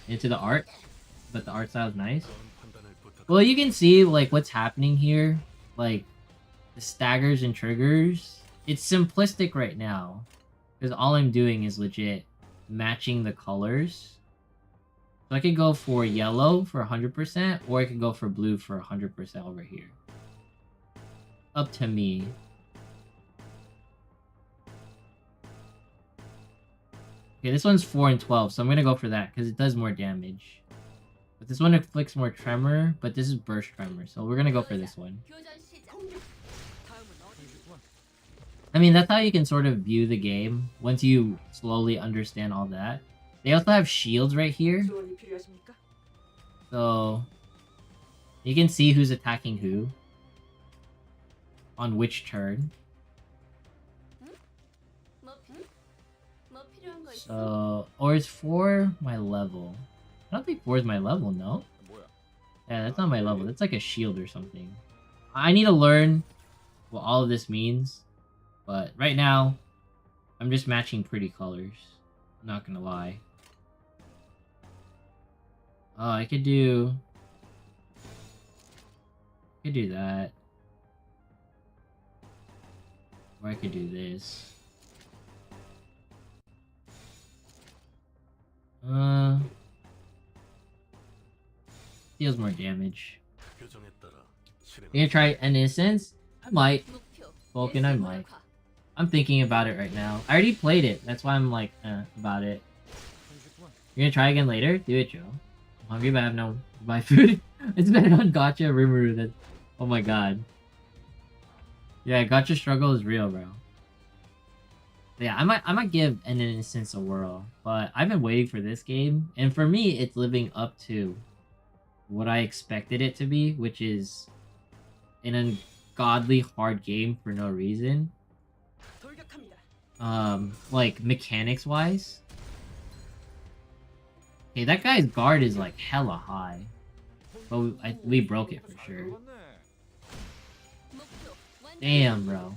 Into the art, but the art style is nice. Well, you can see like what's happening here, like the staggers and triggers. It's simplistic right now because all I'm doing is legit matching the colors. So I could go for yellow for 100%, or I could go for blue for 100% over here. Up to me. Okay, this one's 4 and 12, so I'm gonna go for that because it does more damage. But this one inflicts more tremor, but this is burst tremor, so we're gonna go for this one. I mean, that's how you can sort of view the game once you slowly understand all that. They also have shields right here. So you can see who's attacking who on which turn. So, or is 4 my level? I don't think 4 is my level, no? Yeah, that's not my level. That's like a shield or something. I need to learn what all of this means. But right now, I'm just matching pretty colors. I'm not gonna lie. Oh, I could do that. Or I could do this. Deals more damage. You gonna try an instance? I might. Vulcan, I might. I'm thinking about it right now. I already played it. That's why I'm like, about it. You're gonna try again later? Do it, Joe. I'm hungry, but I have no buy food. It's better on Gacha Rimuru than. Oh my god. Yeah, Gacha struggle is real, bro. Yeah, I might give An Innocence a whirl, but I've been waiting for this game, and for me, it's living up to what I expected it to be, which is an ungodly hard game for no reason. Like mechanics wise. Okay, that guy's guard is like hella high, but we broke it for sure. Damn, bro.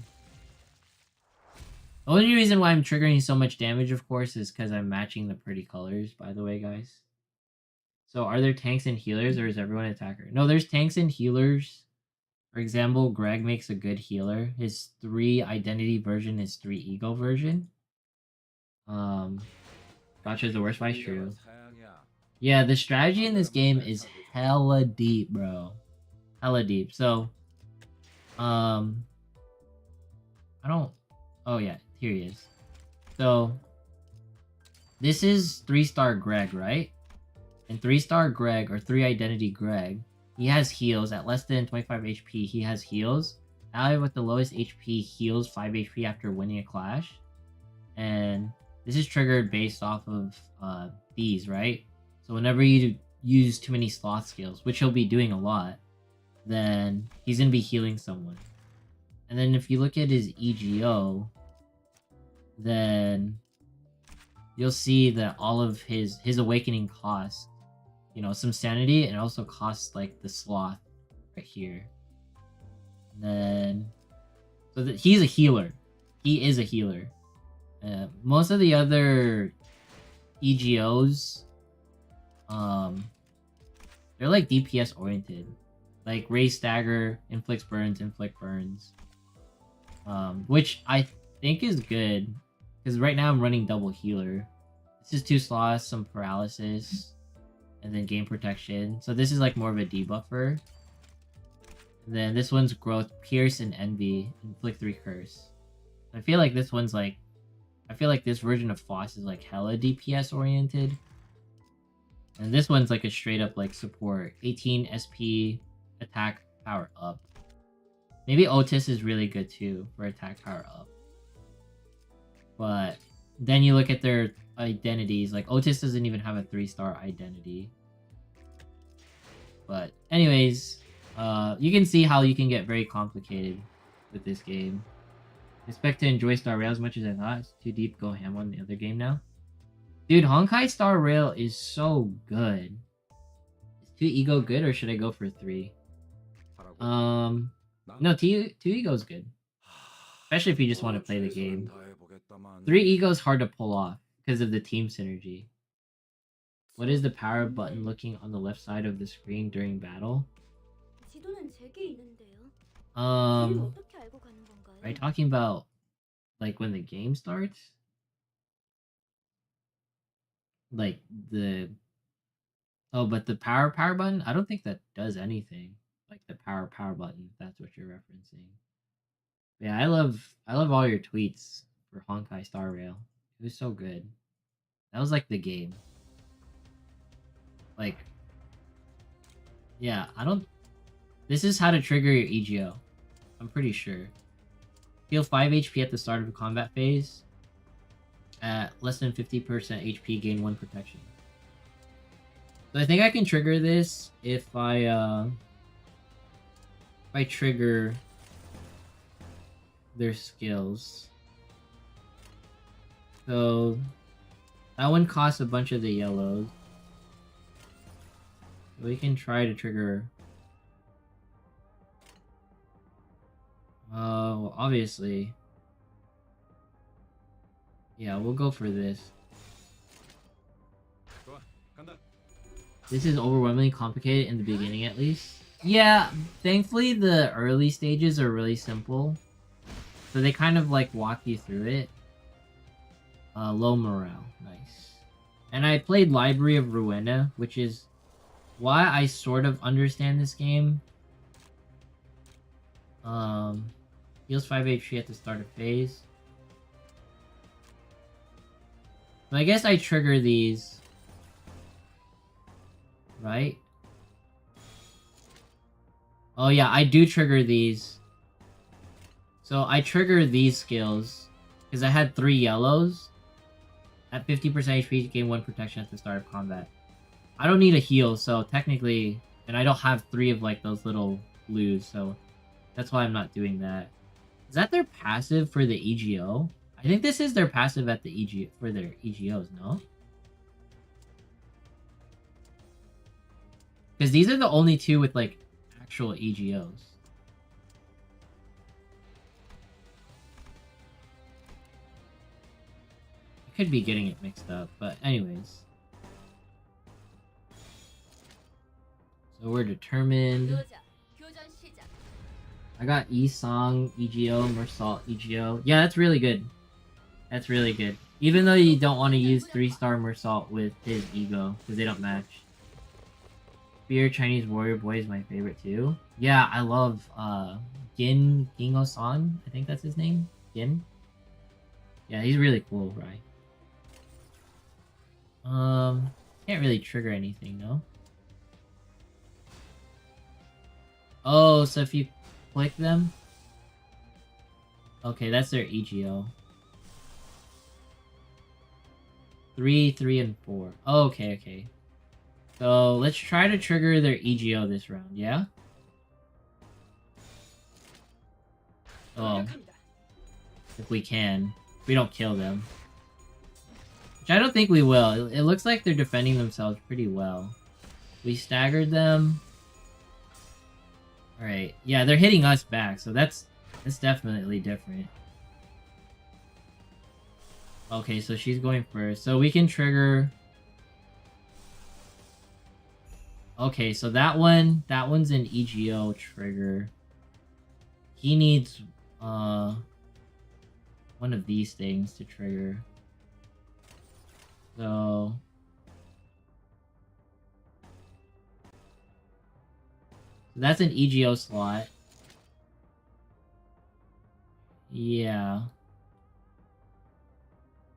The only reason why I'm triggering so much damage, of course, is because I'm matching the pretty colors, by the way, guys. So are there tanks and healers, or is everyone attacker? No, there's tanks and healers. For example, Greg makes a good healer. His 3 identity version is 3 ego version. Gacha is the worst vice, true. Yeah, the strategy in this game is hella deep, bro. Hella deep. So, I don't... Oh, yeah. Here he is. So, this is 3-star Greg, right? And 3-star Greg, or 3 identity Greg, he has heals. At less than 25 HP, he has heals. Ally with the lowest HP heals 5 HP after winning a clash. And this is triggered based off of these, right? So whenever you use too many sloth skills, which he'll be doing a lot, then he's going to be healing someone. And then if you look at his EGO, then you'll see that all of his awakening costs, you know, some sanity, and also costs like the sloth right here. And then, so that he's a healer. He is a healer. Most of the other EGOs, they're like DPS oriented, like raise stagger, inflicts burns, inflict burns, which I think is good because right now I'm running double healer. This is 2 sloths, some paralysis, and then gain protection. So this is like more of a debuffer. And then this one's growth, pierce, and envy, inflict 3 curse. I feel like this one's like, I feel like this version of Floss is like hella DPS oriented. And this one's like a straight up like support. 18 SP, attack power up. Maybe Otis is really good too for attack power up. But then you look at their identities, like Otis doesn't even have a 3-star identity. But anyways, you can see how you can get very complicated with this game. Expect to enjoy Star Rail as much as I thought. It's too deep, go ham on the other game now. Dude, Honkai Star Rail is so good. Is 2 ego good, or should I go for 3? No, 2 ego is good. Especially if you just want to play the game. 3 ego is hard to pull off because of the team synergy. What is the power button looking on the left side of the screen during battle? Are you talking about like when the game starts? Like the... Oh, but the power button? I don't think that does anything. Like the power button, if that's what you're referencing. Yeah, I love all your tweets for Honkai Star Rail. It was so good. That was like the game. Like, yeah, I don't... This is how to trigger your EGO. I'm pretty sure. Heal 5 HP at the start of a combat phase. At less than 50% HP, gain 1 protection. So I think I can trigger this if I trigger their skills. So that one costs a bunch of the yellows. We can try to trigger... Oh, obviously. Yeah, we'll go for this. This is overwhelmingly complicated in the beginning, at least. Yeah, thankfully the early stages are really simple. So they kind of like walk you through it. Low morale, nice. And I played Library of Ruina, which is why I sort of understand this game. Heals 5 HP at the start of phase. So I guess I trigger these. right? Oh yeah, I do trigger these. So I trigger these skills because I had 3 yellows. At 50% HP, gain 1 protection at the start of combat. I don't need a heal, so technically, and I don't have 3 of like those little blues, so that's why I'm not doing that. Is that their passive for the EGO? I think this is their passive at the EG for their EGOs, no? Because these are the only 2 with like actual EGOs. I could be getting it mixed up, but anyways. So we're determined. I got Isong, EGO, Mersalt, EGO. Yeah, that's really good. That's really good. Even though you don't want to use 3-star Mersalt with his ego, because they don't match. Spear Chinese Warrior Boy is my favorite too. Yeah, I love Gingo-san. I think that's his name. Gin. Yeah, he's really cool, right? Can't really trigger anything, no? Oh, so if you click them... Okay, that's their EGO. 3, 3, and 4. Oh, okay, okay. So, let's try to trigger their EGO this round, yeah? Oh. If we can. If we don't kill them. Which I don't think we will. It looks like they're defending themselves pretty well. We staggered them. Alright. Yeah, they're hitting us back, so that's definitely different. Okay, so she's going first. So we can trigger... Okay, so that one's an EGO trigger. He needs one of these things to trigger. So that's an EGO slot. Yeah.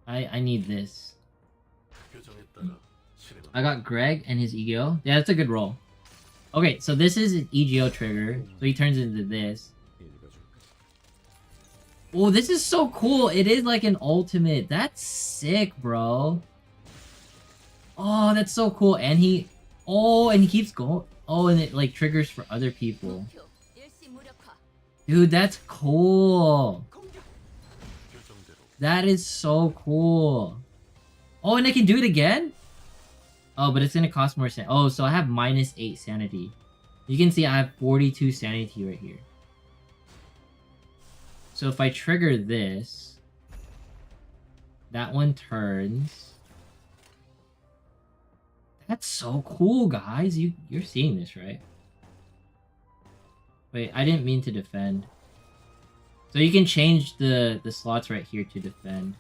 I need this. I got Greg and his EGO. Yeah, that's a good roll. Okay, so this is an EGO trigger. So he turns into this. Oh, this is so cool. It is like an ultimate. That's sick, bro. Oh, that's so cool. And he... Oh, and he keeps going. Oh, and it like triggers for other people. Dude, that's cool. That is so cool. Oh, and I can do it again? Oh, but it's gonna cost more sanity. Oh, so I have -8 sanity. You can see I have 42 sanity right here. So if I trigger this, that one turns. That's so cool, guys. You're seeing this, right? Wait, I didn't mean to defend. So you can change the slots right here to defend.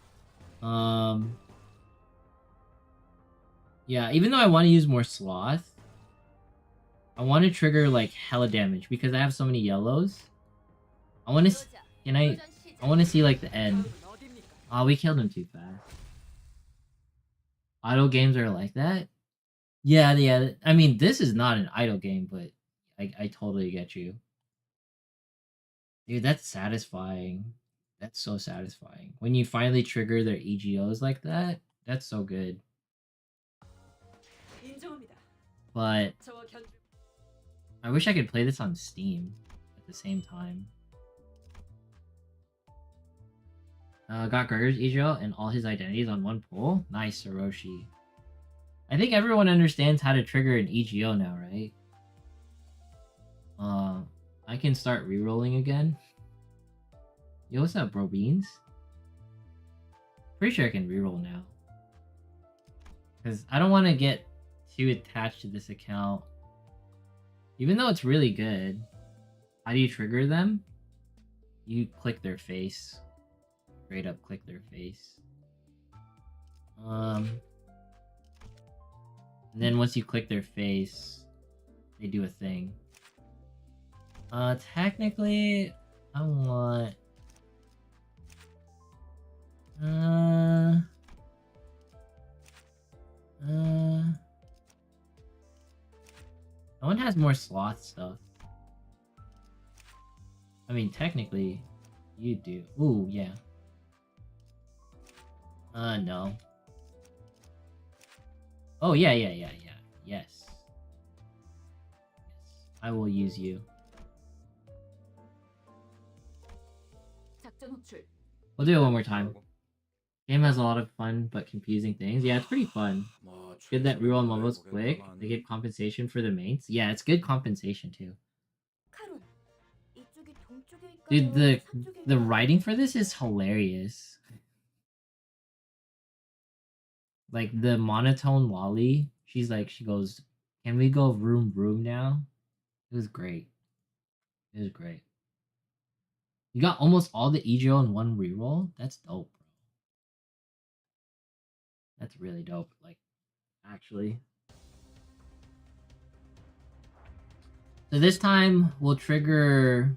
Yeah, even though I want to use more sloth, I want to trigger like hella damage because I have so many yellows. I want to I want to see like the end. Oh, we killed him too fast. Idle games are like that? Yeah, yeah. I mean, this is not an idle game, but I totally get you. Dude, that's satisfying. That's so satisfying. When you finally trigger their EGOs like that, that's so good. But I wish I could play this on Steam at the same time. Got Gregor's EGO and all his identities on one pull. Nice, Soroshi. I think everyone understands how to trigger an EGO now, right? I can start rerolling again. Yo, what's up, bro beans? Pretty sure I can reroll now. Because I don't want to get too attached to this account. Even though it's really good. How do you trigger them? You click their face. Straight up click their face. And then once you click their face, they do a thing. Technically, I want... No one has more sloth stuff. I mean, technically, you do. Ooh, yeah. No. Oh, yeah. Yes. I will use you. 작전 호출. We'll do it one more time. Game has a lot of fun but confusing things. Yeah, it's pretty fun. Good that reroll levels quick. They give compensation for the mates. Yeah, it's good compensation too. 카론. 이쪽이 동쪽일까요? Dude, the 서쪽일까요? writing for this is hilarious. Like the monotone lolly, she goes, "Can we go vroom vroom now?" It was great. It was great. You got almost all the EGO in one reroll. That's dope, bro. That's really dope. Like, actually. So this time we'll trigger.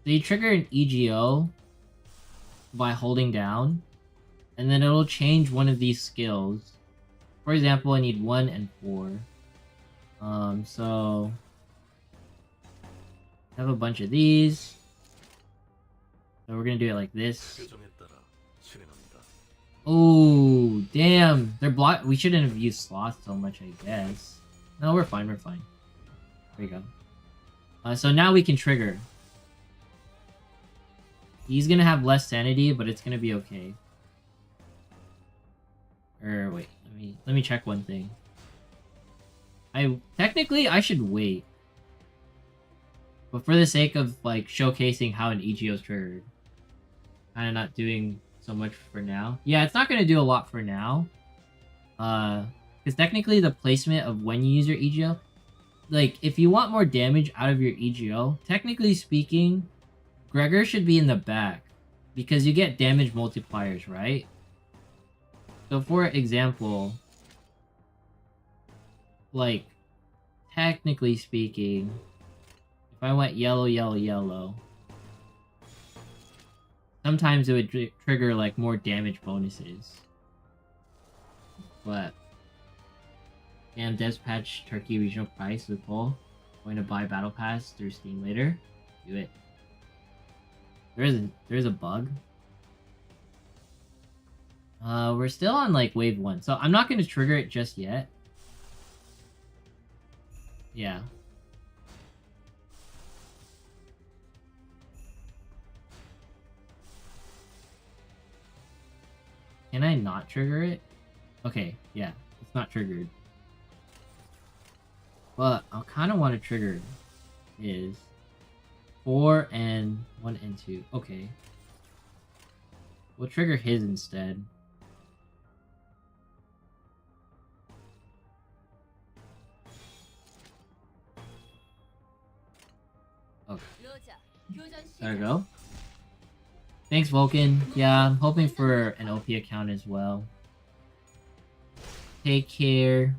So you trigger an EGO by holding down, and then it'll change one of these skills. For example, I need 1 and 4. So I have a bunch of these. So we're gonna do it like this. Oh, damn! They're blocked. We shouldn't have used sloth so much, I guess. No, we're fine. We're fine. There you go. So now we can trigger. He's gonna have less sanity, but it's gonna be okay. Or wait, let me check one thing. Technically I should wait, but for the sake of like showcasing how an EGO is triggered, kind of not doing so much for now. Yeah, it's not gonna do a lot for now. Because technically the placement of when you use your EGO, like if you want more damage out of your EGO, technically speaking, Gregor should be in the back because you get damage multipliers, right? So for example, like technically speaking, if I went yellow, yellow, yellow, sometimes it would trigger like more damage bonuses. But damn, Dispatch Turkey regional price loophole. Going to buy battle pass through Steam later. Do it. There's a bug. We're still on like wave 1, so I'm not gonna trigger it just yet. Yeah. Can I not trigger it? Okay, yeah, it's not triggered. But I kind of want to trigger is 4 and 1 and 2. Okay. We'll trigger his instead. Okay. There we go. Thanks, Vulcan. Yeah, I'm hoping for an OP account as well. Take care.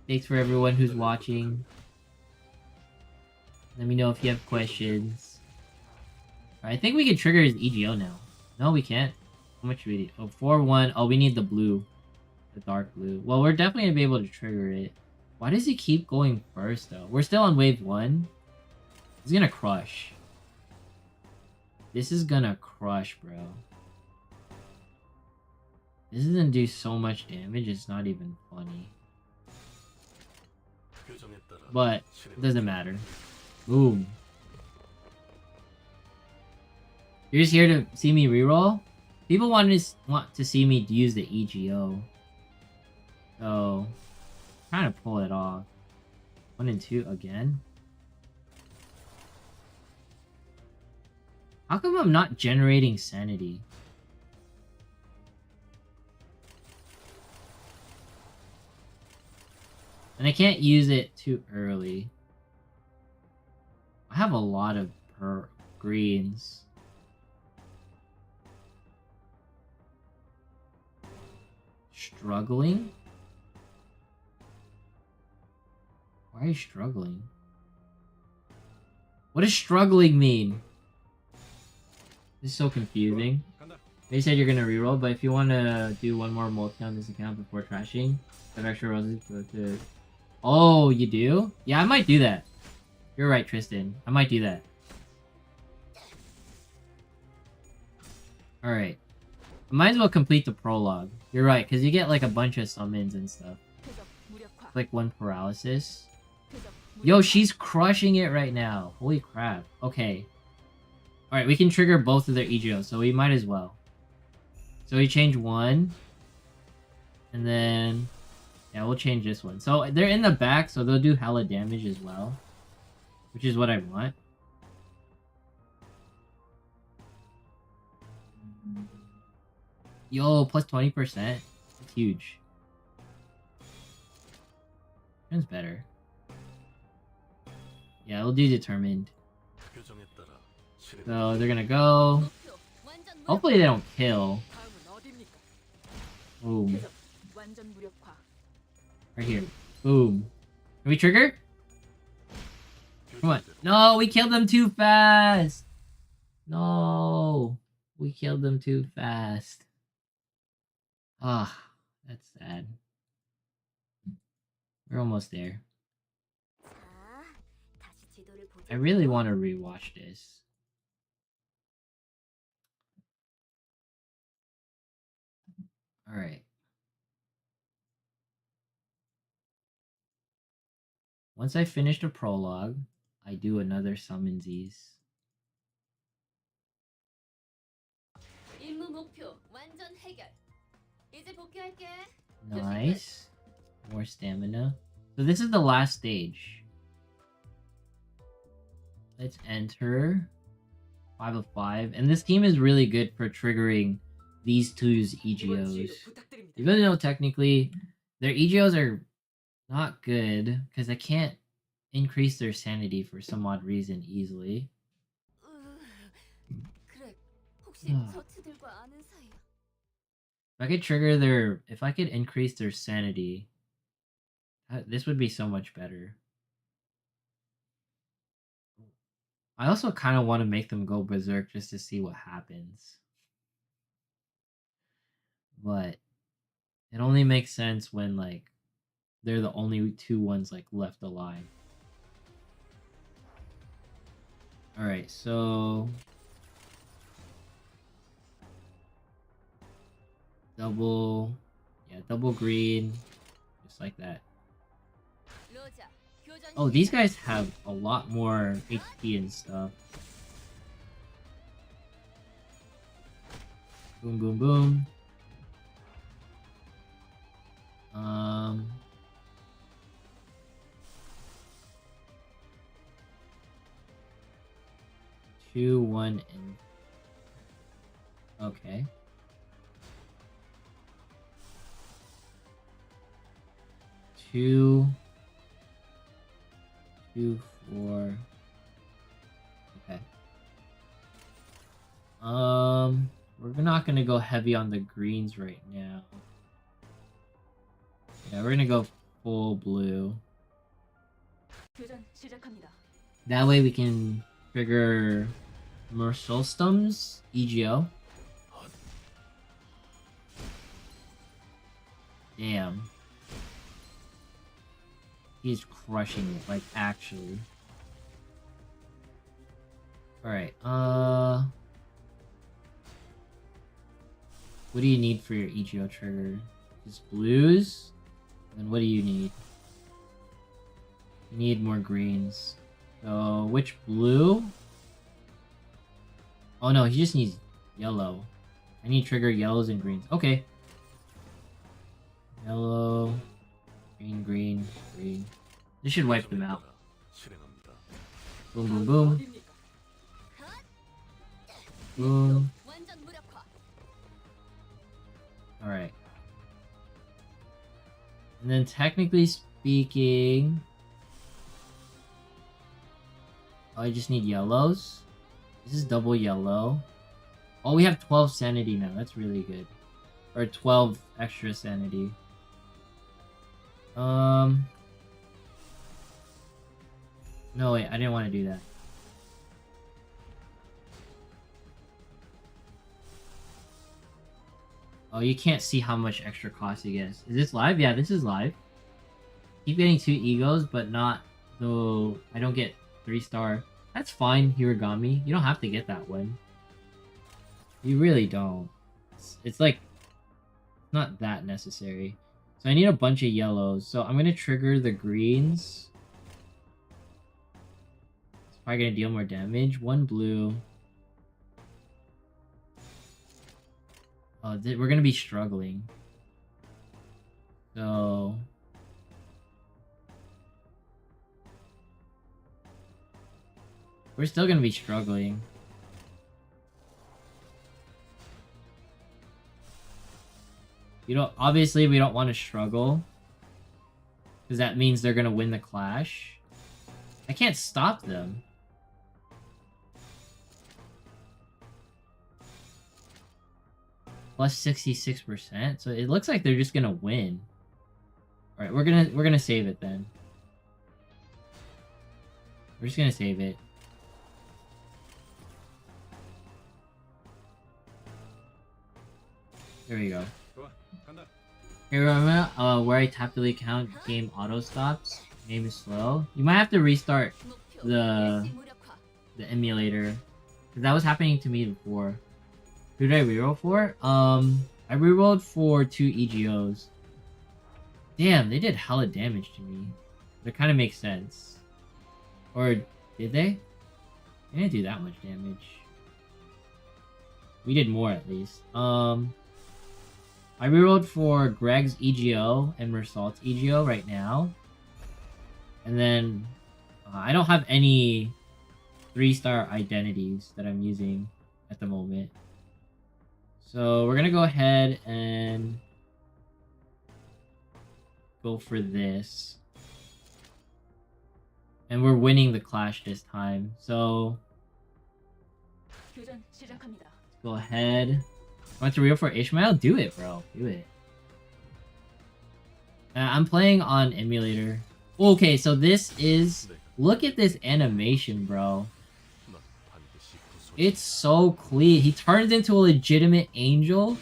Thanks for everyone who's watching. Let me know if you have questions. Alright, I think we can trigger his EGO now. No, we can't. How much do we need? Oh, 4-1. Oh, we need the blue. The dark blue. Well, we're definitely going to be able to trigger it. Why does he keep going first, though? We're still on wave 1. He's going to crush. This is going to crush, bro. This is going to do so much damage, it's not even funny. But, it doesn't matter. Boom. You're just here to see me reroll? People want to see me use the EGO. So, I'm trying to pull it off. 1 and 2 again? How come I'm not generating sanity? And I can't use it too early. I have a lot of greens. Struggling? Why are you struggling? What does struggling mean? This is so confusing. They said you're gonna reroll, but if you want to do one more multi on this account before trashing, have extra roses to Oh, you do? Yeah, I might do that. You're right, Tristan. I might do that. Alright. Might as well complete the prologue. You're right, because you get like a bunch of summons and stuff. Like one paralysis. Yo, she's crushing it right now. Holy crap. Okay. Alright, we can trigger both of their EGOs, so we might as well. So we change one. And then... yeah, we'll change this one. So they're in the back, so they'll do hella damage as well. Which is what I want. Yo, plus 20%. That's huge. Turns better. Yeah, we'll do determined. So they're gonna go. Hopefully they don't kill. Boom. Right here. Boom. Can we trigger? Come on. No, we killed them too fast. No. We killed them too fast. Ah, that's sad. We're almost there. I really want to rewatch this. Alright. Once I finish the prologue, I do another summonsies. Nice. More stamina. So this is the last stage. Let's enter. 5 of 5. And this team is really good for triggering these two's EGOs. Even though technically their EGOs are not good because they can't increase their sanity for some odd reason easily. If I could trigger their... if I could increase their sanity, this would be so much better. I also kind of want to make them go berserk just to see what happens. But it only makes sense when, like, they're the only two ones, like, left alive. Alright, so... double... yeah, double green. Just like that. Oh, these guys have a lot more HP and stuff. Boom, boom, boom. 2, 1, and... okay. 2, 2, 4. Okay. We're not gonna go heavy on the greens right now. Yeah, we're gonna go full blue. That way we can trigger Mersolstum's EGO. Damn. He's crushing it, like, actually. Alright, what do you need for your EGO trigger? Just blues? Then what do you need? You need more greens. So, which blue? Oh no, he just needs yellow. I need to trigger yellows and greens. Okay. Yellow, green, green, green. This should wipe them out. Boom, boom, boom. Boom. Alright. And then technically speaking... oh, I just need yellows. This is double yellow. Oh, we have 12 sanity now. That's really good. Or 12 extra sanity. No, wait. I didn't want to do that. Oh, you can't see how much extra cost he gets. Is this live? Yeah, this is live. keep getting 2 egos, but not so I don't get 3-star. That's fine, Hiragami. You don't have to get that one. You really don't. It's like not that necessary. So I need a bunch of yellows. So I'm gonna trigger the greens. It's probably gonna deal more damage. 1 blue. Oh, we're gonna be struggling. So we're still gonna be struggling. Obviously we don't want to struggle, because that means they're gonna win the clash. I can't stop them. Plus 66%, so it looks like they're just gonna win. All right, we're gonna save it then. We're just gonna save it. There we go. Here, remember where I tap the account, game auto stops. Game is slow. You might have to restart the emulator, because that was happening to me before. Who did I reroll for? I rerolled for 2 EGOs. Damn, they did hella damage to me. That kind of makes sense. Or did they? They didn't do that much damage. We did more at least. I rerolled for Greg's EGO and Mersault's EGO right now. And then I don't have any 3-star identities that I'm using at the moment. So we're gonna go ahead and go for this. And we're winning the clash this time. So let's go ahead. Want to reroll for Ishmael? Do it, bro. Do it. I'm playing on emulator. Okay, so this is... Look at this animation, bro. It's so clean. He turns into a legitimate angel.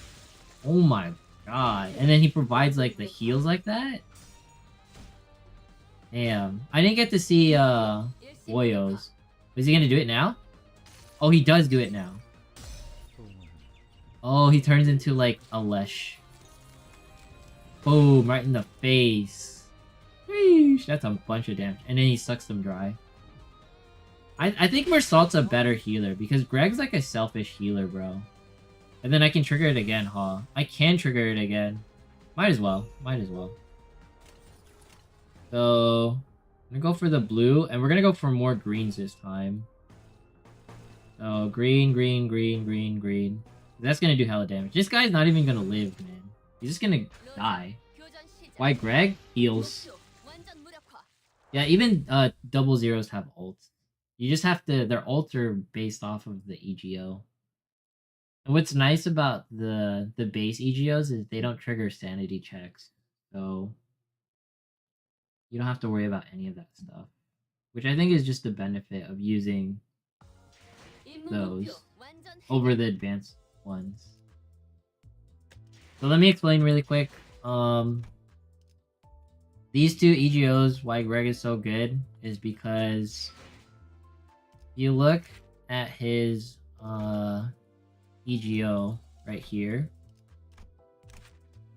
Oh my god. And then he provides, like, the heals like that? Damn. I didn't get to see, Boyos. Is he gonna do it now? Oh, he does do it now. Oh, he turns into, like, a Lesh. Boom, right in the face. Sheesh, that's a bunch of damage. And then he sucks them dry. I think Mersault's a better healer, because Greg's like a selfish healer, bro. And then I can trigger it again, huh? I can trigger it again. Might as well. Might as well. So, I'm gonna go for the blue, and we're gonna go for more greens this time. So, green, green, green, green, green. That's gonna do hella damage. This guy's not even gonna live, man. He's just gonna die. Why Greg? Heals. Yeah, even double zeros have ults. You just have to... Their ults are based off of the EGO. And what's nice about the base EGOs is they don't trigger sanity checks. So you don't have to worry about any of that stuff. Which I think is just the benefit of using those over the advanced ones. So let me explain really quick. These 2 EGOs, why Greg is so good, is because you look at his EGO right here.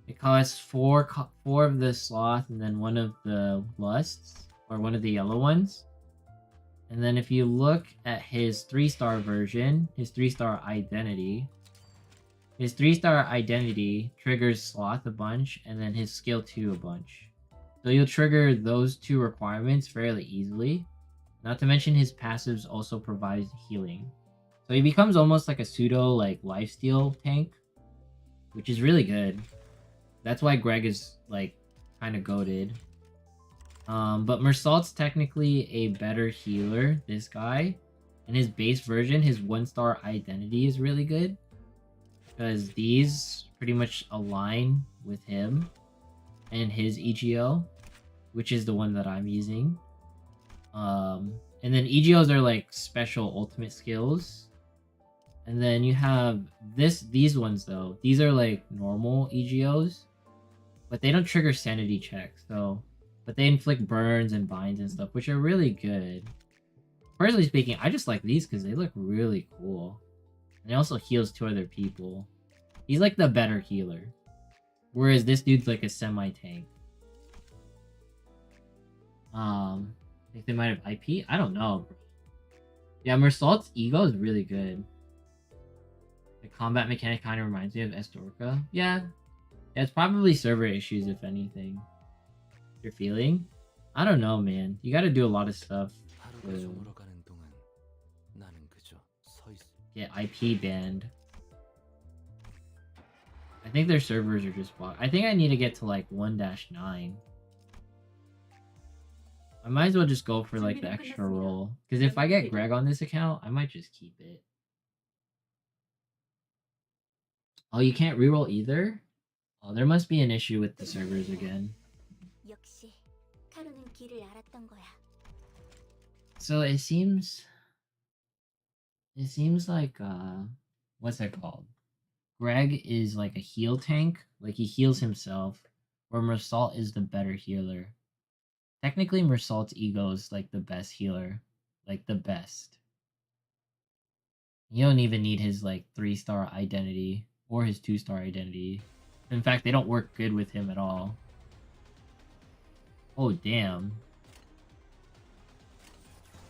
It costs 4 of the sloth and then 1 of the lusts, or 1 of the yellow ones. And then if you look at his 3-star version, his 3-star identity, his 3-star identity triggers sloth a bunch, and then his skill 2 a bunch. So you'll trigger those 2 requirements fairly easily. Not to mention his passives also provide healing. So he becomes almost like a pseudo like lifesteal tank, which is really good. That's why Greg is like kind of goated. But Mersault's technically a better healer, this guy. And his base version, his 1-star identity is really good. Because these pretty much align with him and his EGO, which is the one that I'm using. And then EGOs are like special ultimate skills. And then you have these ones though. These are like normal EGOs, but they don't trigger sanity checks. So But they inflict burns and binds and stuff, which are really good. Personally speaking, I just like these because they look really cool. And it also heals 2 other people. He's like the better healer. Whereas this dude's like a semi-tank. I think they might have IP? I don't know, bro. Yeah, Mersault's ego is really good. The combat mechanic kind of reminds me of Estorka. Yeah. It's probably server issues, if anything. You're feeling? I don't know, man. You gotta do a lot of stuff to get IP banned. I think their servers are just blocked. I think I need to get to like 1-9. I might as well just go for like the extra roll. Because if I get Greg on this account, I might just keep it. Oh, you can't reroll either? Oh, there must be an issue with the servers again. 역시 카루는 길을 알았던 거야. So it seems like what's that called? Greg is like a heal tank, like he heals himself, where Mersault is the better healer. Technically Mersault's ego is like the best healer, like the best. You don't even need his like 3-star identity or his 2-star identity. In fact, they don't work good with him at all. Oh damn.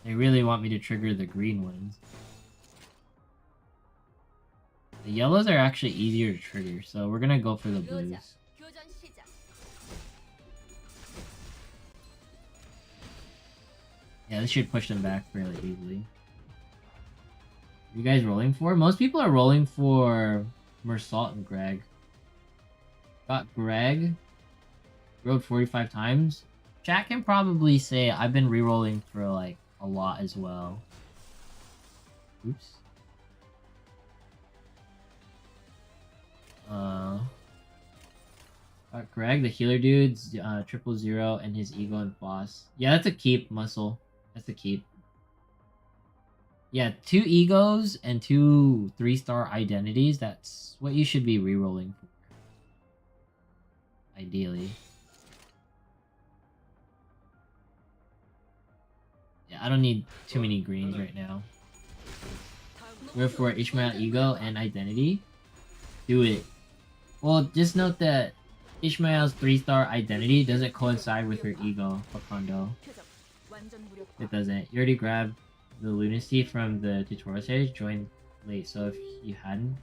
They really want me to trigger the green ones. The yellows are actually easier to trigger, so we're gonna go for the blues. Yeah, this should push them back fairly easily. You guys rolling for? Most people are rolling for Mersault and Greg. Got Greg. Rode 45 times. Chat can probably say I've been rerolling for like a lot as well. Oops. Got Greg, the healer dude's 000 and his ego and boss. Yeah, that's a keep, Muscle. That's a keep. Yeah, 2 egos and 2 3-star identities. That's what you should be rerolling for. Ideally. Yeah, I don't need too many greens right now. We're for Ishmael ego and identity. Do it. Well, just note that Ishmael's 3-star identity doesn't coincide with her ego, Facundo. It doesn't. You already grabbed the lunacy from the tutorial stage, joined late, so if you hadn't,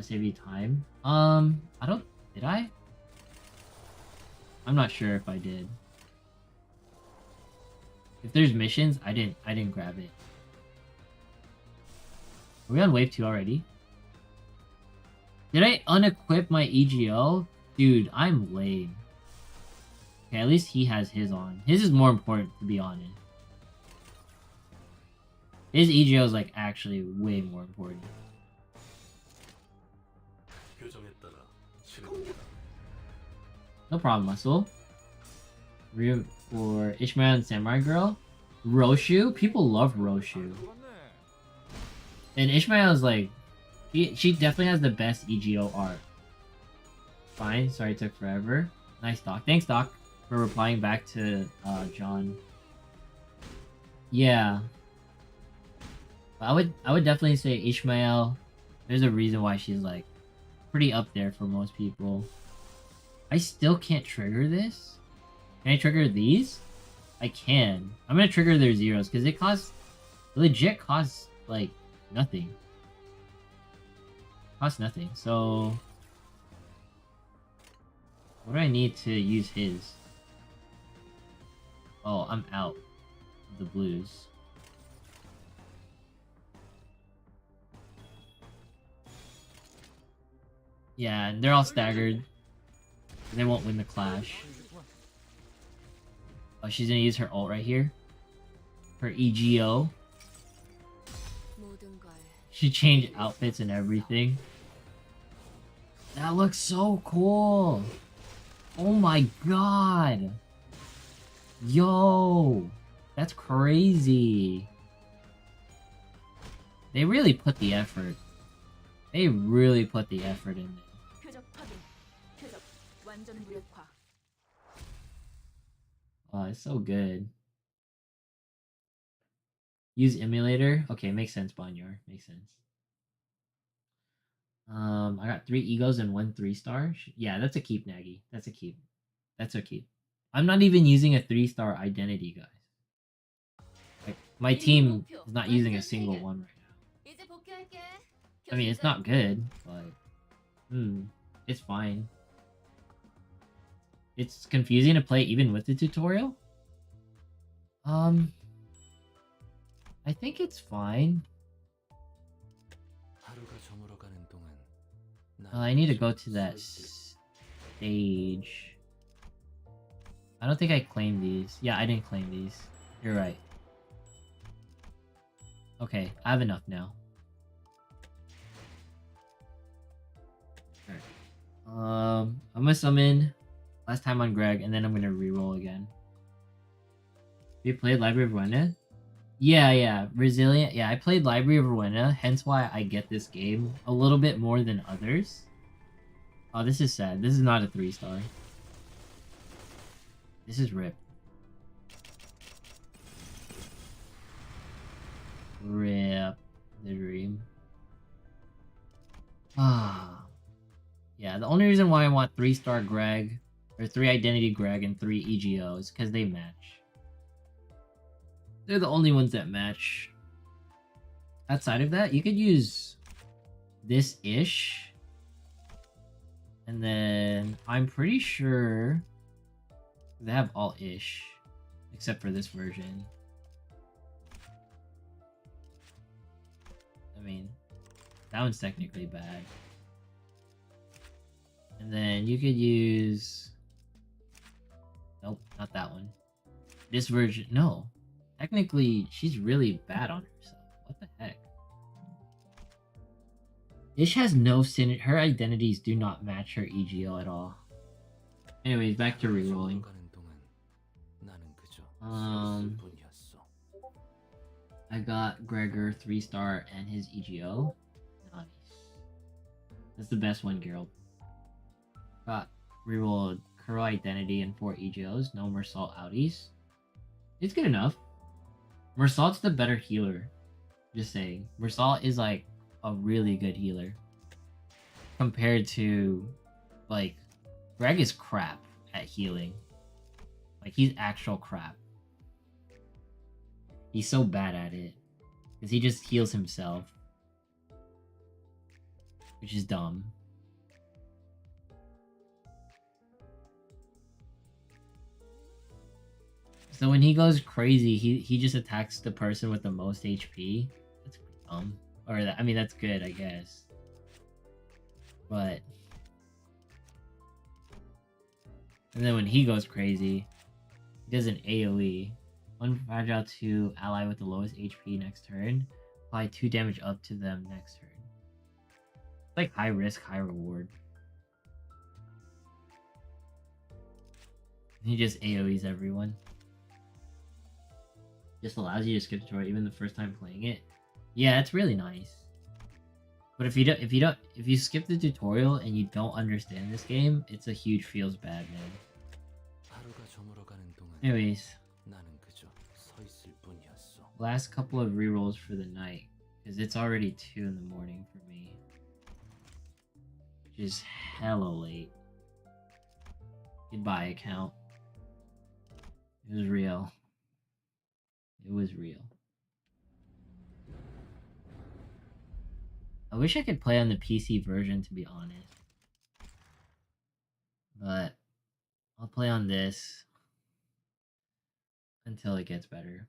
save you time. Did I? I'm not sure if I did. If there's missions, I didn't grab it. Are we on wave 2 already? Did I unequip my EGO? Dude, I'm lame. Okay, at least he has his on. His is more important, to be honest. His EGO is like actually way more important. No problem, Muscle. For Ishmael and Samurai Girl. Roshu? People love Roshu. And Ishmael is like... She definitely has the best EGO art. Fine, sorry it took forever. Nice, Doc. Thanks, Doc, for replying back to John. Yeah. I would definitely say Ishmael. There's a reason why she's like pretty up there for most people. I still can't trigger this. Can I trigger these? I can. I'm gonna trigger their zeros because it legit costs like nothing. Costs nothing. So what do I need to use his? Oh, I'm out of the blues. Yeah, and they're all staggered. They won't win the clash. Oh, she's gonna use her ult right here. Her EGO. She changed outfits and everything. That looks so cool. Oh my god. Yo. That's crazy. They really put the effort. They really put the effort in there. Oh, it's so good. Use emulator. Okay, makes sense, Bonyor. Makes sense. I got 3 egos and 1 3-star. Yeah, that's a keep, Nagy. That's a keep. That's a keep. I'm not even using a 3-star identity, guys. Like, my team is not using a single one right now. I mean, it's not good, but it's fine. It's confusing to play even with the tutorial. I think it's fine. I need to go to that stage. I don't think I claimed these. Yeah, I didn't claim these. You're right. Okay, I have enough now. Alright. I'm gonna summon last time on Greg, and then I'm gonna reroll again. You played Library of Rowena? Yeah, Resilient. Yeah, I played Library of Rowena, hence why I get this game a little bit more than others. Oh, this is sad. This is not a 3-star. This is RIP. RIP the dream. Ah. Yeah, the only reason why I want 3-star Greg, or 3 identity Greg and 3 EGO is because they match. They're the only ones that match. Outside of that, you could use this-ish. And then I'm pretty sure they have all-ish, except for this version. I mean, that one's technically bad. And then you could use... Nope, not that one. This version... No. Technically, she's really bad on herself. What the heck? Ish has no sin. Her identities do not match her EGO at all. Anyways, back to rerolling. I got Gregor 3-star and his EGO. Nice. That's the best one, Geralt. Got rerolled Kuro identity and 4 EGOs. No Mersalt outies. It's good enough. Mersalt's the better healer. Just saying. Mersalt is like a really good healer. Compared to, like, Greg is crap at healing. Like, he's actual crap. He's so bad at it. Because he just heals himself. Which is dumb. So when he goes crazy, he just attacks the person with the most HP. That's dumb. Or, I mean, that's good, I guess. But... And then when he goes crazy, he does an AoE. 1 fragile to ally with the lowest HP next turn. Apply 2 damage up to them next turn. It's like high risk, high reward. He just AoEs everyone. Just allows you to skip tutorial even the first time playing it. Yeah, it's really nice. But if you skip the tutorial and you don't understand this game, it's a huge feels bad, man. Anyways, last couple of rerolls for the night, because it's already 2 in the morning for me, which is hella late. Goodbye, account. It was real. It was real. I wish I could play on the PC version, to be honest. But I'll play on this until it gets better.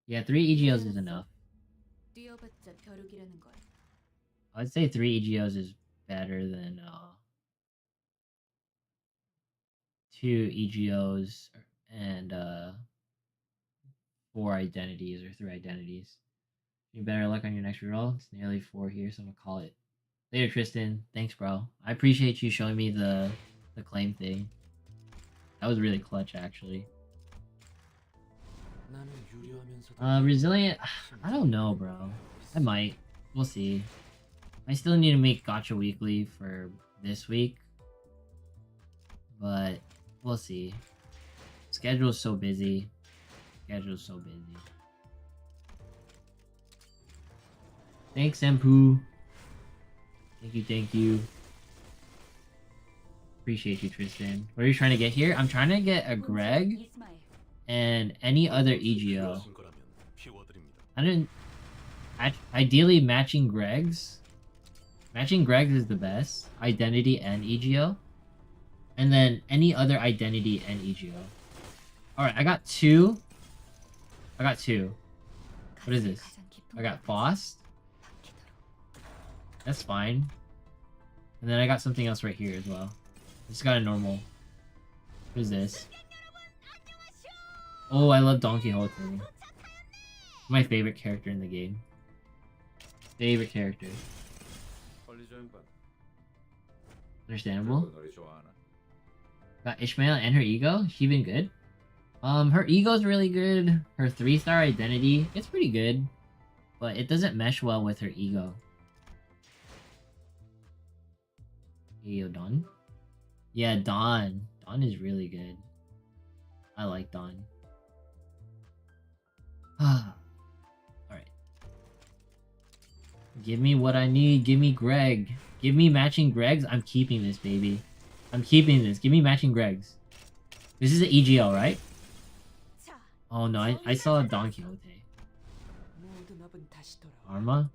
Yeah, 3 EGOs is enough. I'd say 3 EGOs is better than 2 EGOs and 4 identities or 3 identities. You better luck on your next reroll. It's nearly 4 here, so I'm gonna call it. Later, Tristan. Thanks, bro. I appreciate you showing me the claim thing. That was really clutch, actually. Resilient. I don't know, bro. I might. We'll see. I still need to make Gacha Weekly for this week. But We'll see. Schedule's so busy. Schedule's so busy. Thanks, Senpu. Thank you. Appreciate you, Tristan. What are you trying to get here? I'm trying to get a Greg and any other EGO. I didn't... Ideally, matching Gregs. Matching Gregs is the best. Identity and EGO. And then any other identity and EGO. Alright, I got two. What is this? I got Faust. That's fine. And then I got something else right here as well. I just got a normal. What is this? Oh, I love Don Quixote. My favorite character in the game. Favorite character. Understandable. Got Ishmael and her ego. She been good. Her ego's really good. Her 3-star identity, it's pretty good. But it doesn't mesh well with her ego. Yo, Dawn? Yeah, Dawn. Dawn is really good. I like Dawn. Alright. Give me what I need. Give me Greg. Give me matching Gregs. I'm keeping this, baby. I'm keeping this. Give me matching Gregs. This is an EGL, right? Oh no, I saw a Don Quixote. Arma?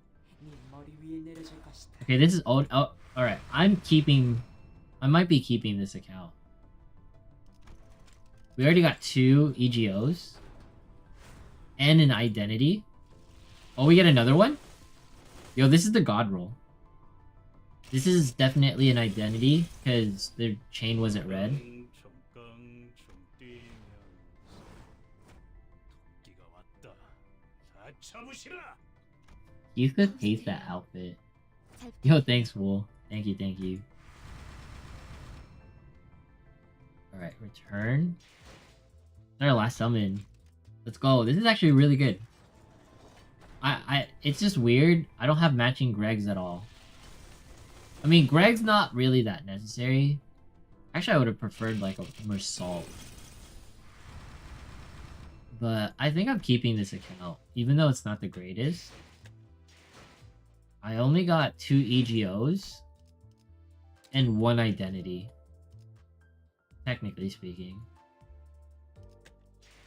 Okay, this is old. Oh, alright. I might be keeping this account. We already got 2 EGOs. And an identity. Oh, we get another one? Yo, this is the god roll. This is definitely an identity, because the chain wasn't red. You could taste that outfit. Yo, thanks, Wool. Thank you. Alright, return. It's our last summon. Let's go. This is actually really good. It's just weird. I don't have matching Gregs at all. I mean, Greg's not really that necessary. Actually, I would have preferred like a more salt. But I think I'm keeping this account, even though it's not the greatest. I only got 2 EGOs and 1 identity, technically speaking.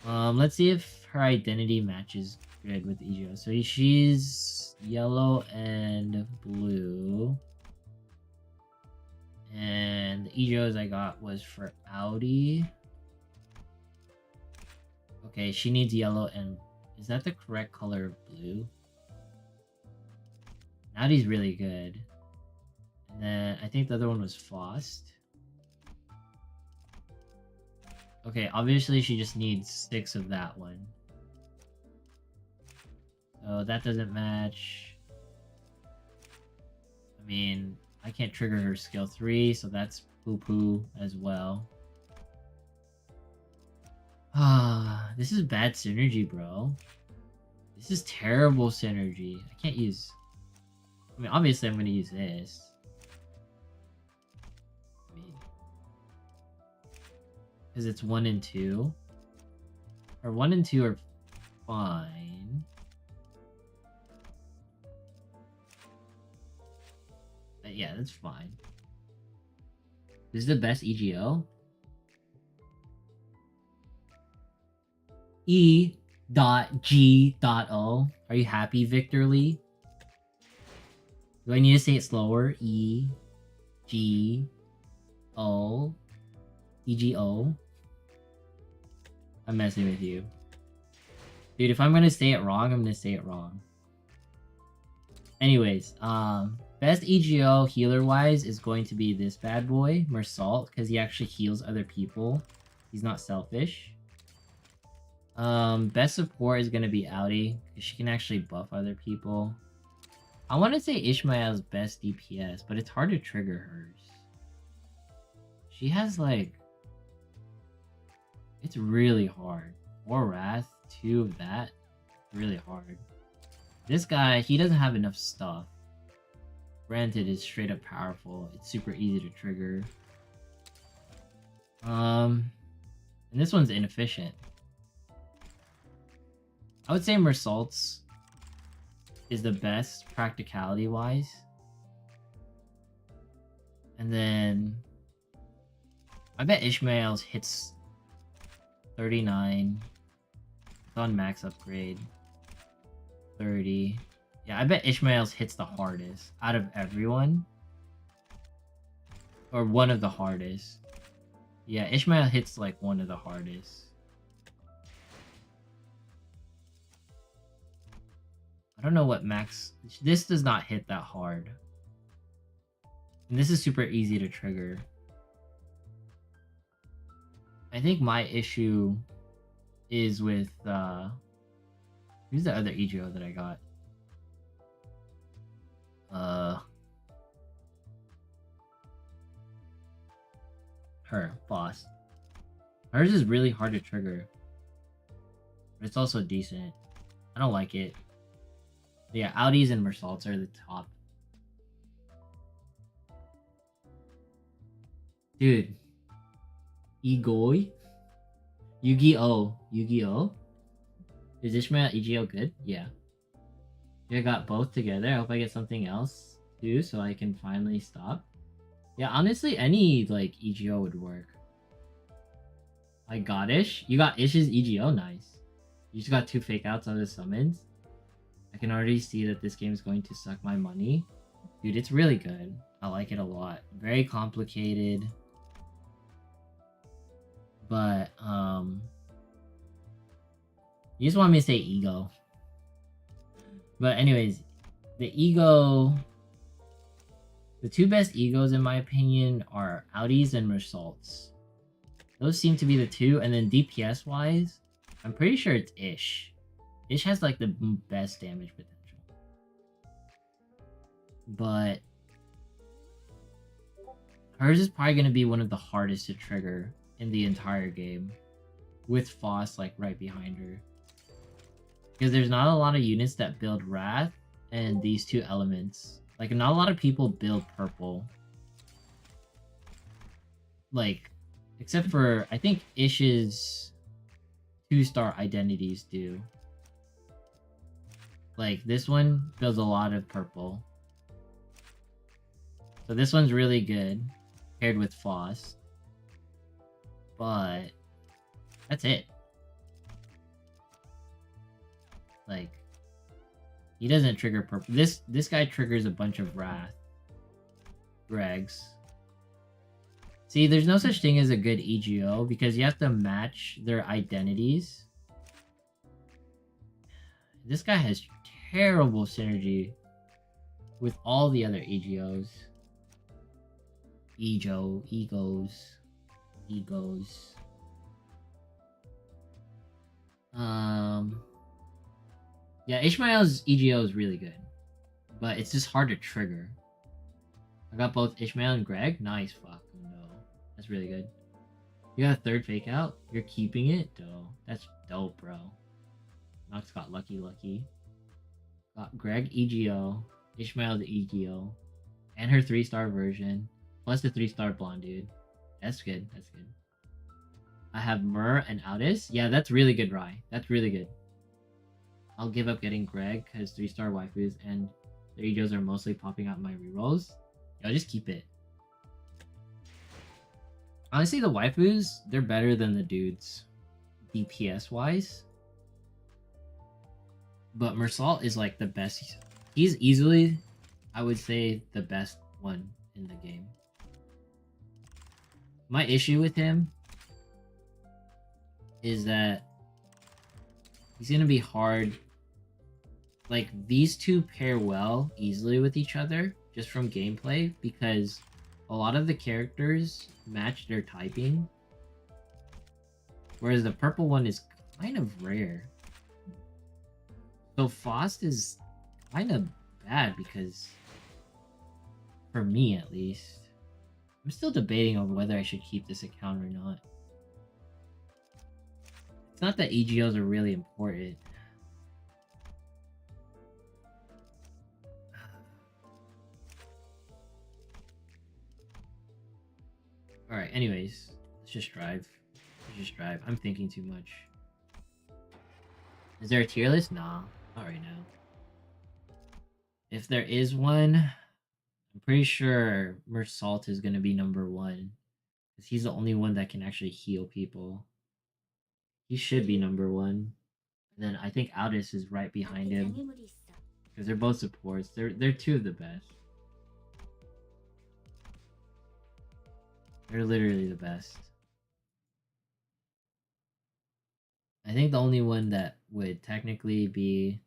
Let's see if her identity matches good with EGO. So she's yellow and blue. And the EGOs I got was for Audi. Okay, she needs yellow and... Is that the correct color of blue? Audi's really good. And then I think the other one was Faust. Okay, obviously she just needs 6 of that one. So that doesn't match. I mean, I can't trigger her skill 3, so that's poo-poo as well. Ah, this is bad synergy, bro. This is terrible synergy. I can't use... I mean, obviously I'm gonna use this. I mean... Because it's 1 and 2. Or 1 and 2 are fine. But yeah, that's fine. This is the best EGO. E.G.O. Are you happy, Victor Lee? Do I need to say it slower? E.G.O. E.G.O. I'm messing with you. Dude, if I'm gonna say it wrong, I'm gonna say it wrong. Anyways, best EGO healer-wise is going to be this bad boy, Mersault, because he actually heals other people. He's not selfish. Best support is gonna be Audi, because she can actually buff other people. I want to say Ishmael's best DPS, but it's hard to trigger hers. She has like... It's really hard. 4 Wrath, 2 of that. Really hard. This guy, he doesn't have enough stuff. Granted, it's straight up powerful. It's super easy to trigger. And this one's inefficient. I would say Mersault's is the best practicality-wise. And then I bet Ishmael's hits 39. It's on max upgrade. 30. Yeah, I bet Ishmael's hits the hardest out of everyone. Or one of the hardest. Yeah, Ishmael hits like one of the hardest. I don't know what max... This does not hit that hard. And this is super easy to trigger. I think my issue is with... Who's the other EGO that I got? Her, boss. Hers is really hard to trigger. But it's also decent. I don't like it. But yeah, Audis and Mersaults are the top. Dude. Igoi? Yu-Gi-Oh! Yu-Gi-Oh! Is Ishmael EGO good? Yeah. I got both together. I hope I get something else too, so I can finally stop. Yeah, honestly, any like EGO would work. I got Ish. You got Ish's EGO, nice. You just got 2 fake outs on the summons. I can already see that this game is going to suck my money. Dude, it's really good. I like it a lot. Very complicated. But, you just want me to say ego. But anyways, the ego... The 2 best egos in my opinion are Audis and Mersaults. Those seem to be the 2, and then DPS wise, I'm pretty sure it's Ish. Ish has like the best damage potential. But hers is probably going to be one of the hardest to trigger in the entire game, with Foss like right behind her. Because there's not a lot of units that build Wrath and these 2 elements. Like, not a lot of people build purple. Like, except for, I think Ish's 2-star identities do. Like, this one builds a lot of purple. So this one's really good, paired with Foss. But, that's it. Like, he doesn't trigger purple. This guy triggers a bunch of Wrath. Gregs. See, there's no such thing as a good EGO because you have to match their identities. This guy has terrible synergy with all the other EGOs. Egos. Yeah, Ishmael's EGO is really good, but it's just hard to trigger. I got both Ishmael and Greg. Nice, fuck no, that's really good. You got a 3rd fake out. You're keeping it, though. That's dope, bro. Nox got lucky. Got Greg EGO, Ishmael the EGO, and her 3-star version, plus the 3-star blonde dude. That's good. That's good. I have Mur and Audis. Yeah, that's really good, Rai. That's really good. I'll give up getting Greg because 3-star waifus and the EGOs are mostly popping out my rerolls. Yo, just keep it. Honestly, the waifus, they're better than the dudes, DPS wise. But Mersault is like the best. He's easily, I would say, the best one in the game. My issue with him is that he's gonna be hard. Like, these 2 pair well easily with each other just from gameplay because a lot of the characters match their typing, whereas the purple one is kind of rare. So Faust is kind of bad because, for me at least, I'm still debating on whether I should keep this account or not. It's not that EGOs are really important. Alright, anyways. Let's just drive. Let's just drive. I'm thinking too much. Is there a tier list? Nah, not right now. If there is one, I'm pretty sure Mersault is gonna be number 1. Because he's the only one that can actually heal people. He should be number 1. And then I think Aldous is right behind 앞에 him. 장애물이 있어. Because they're both supports. They're 2 of the best. They're literally the best. I think the only one that would technically be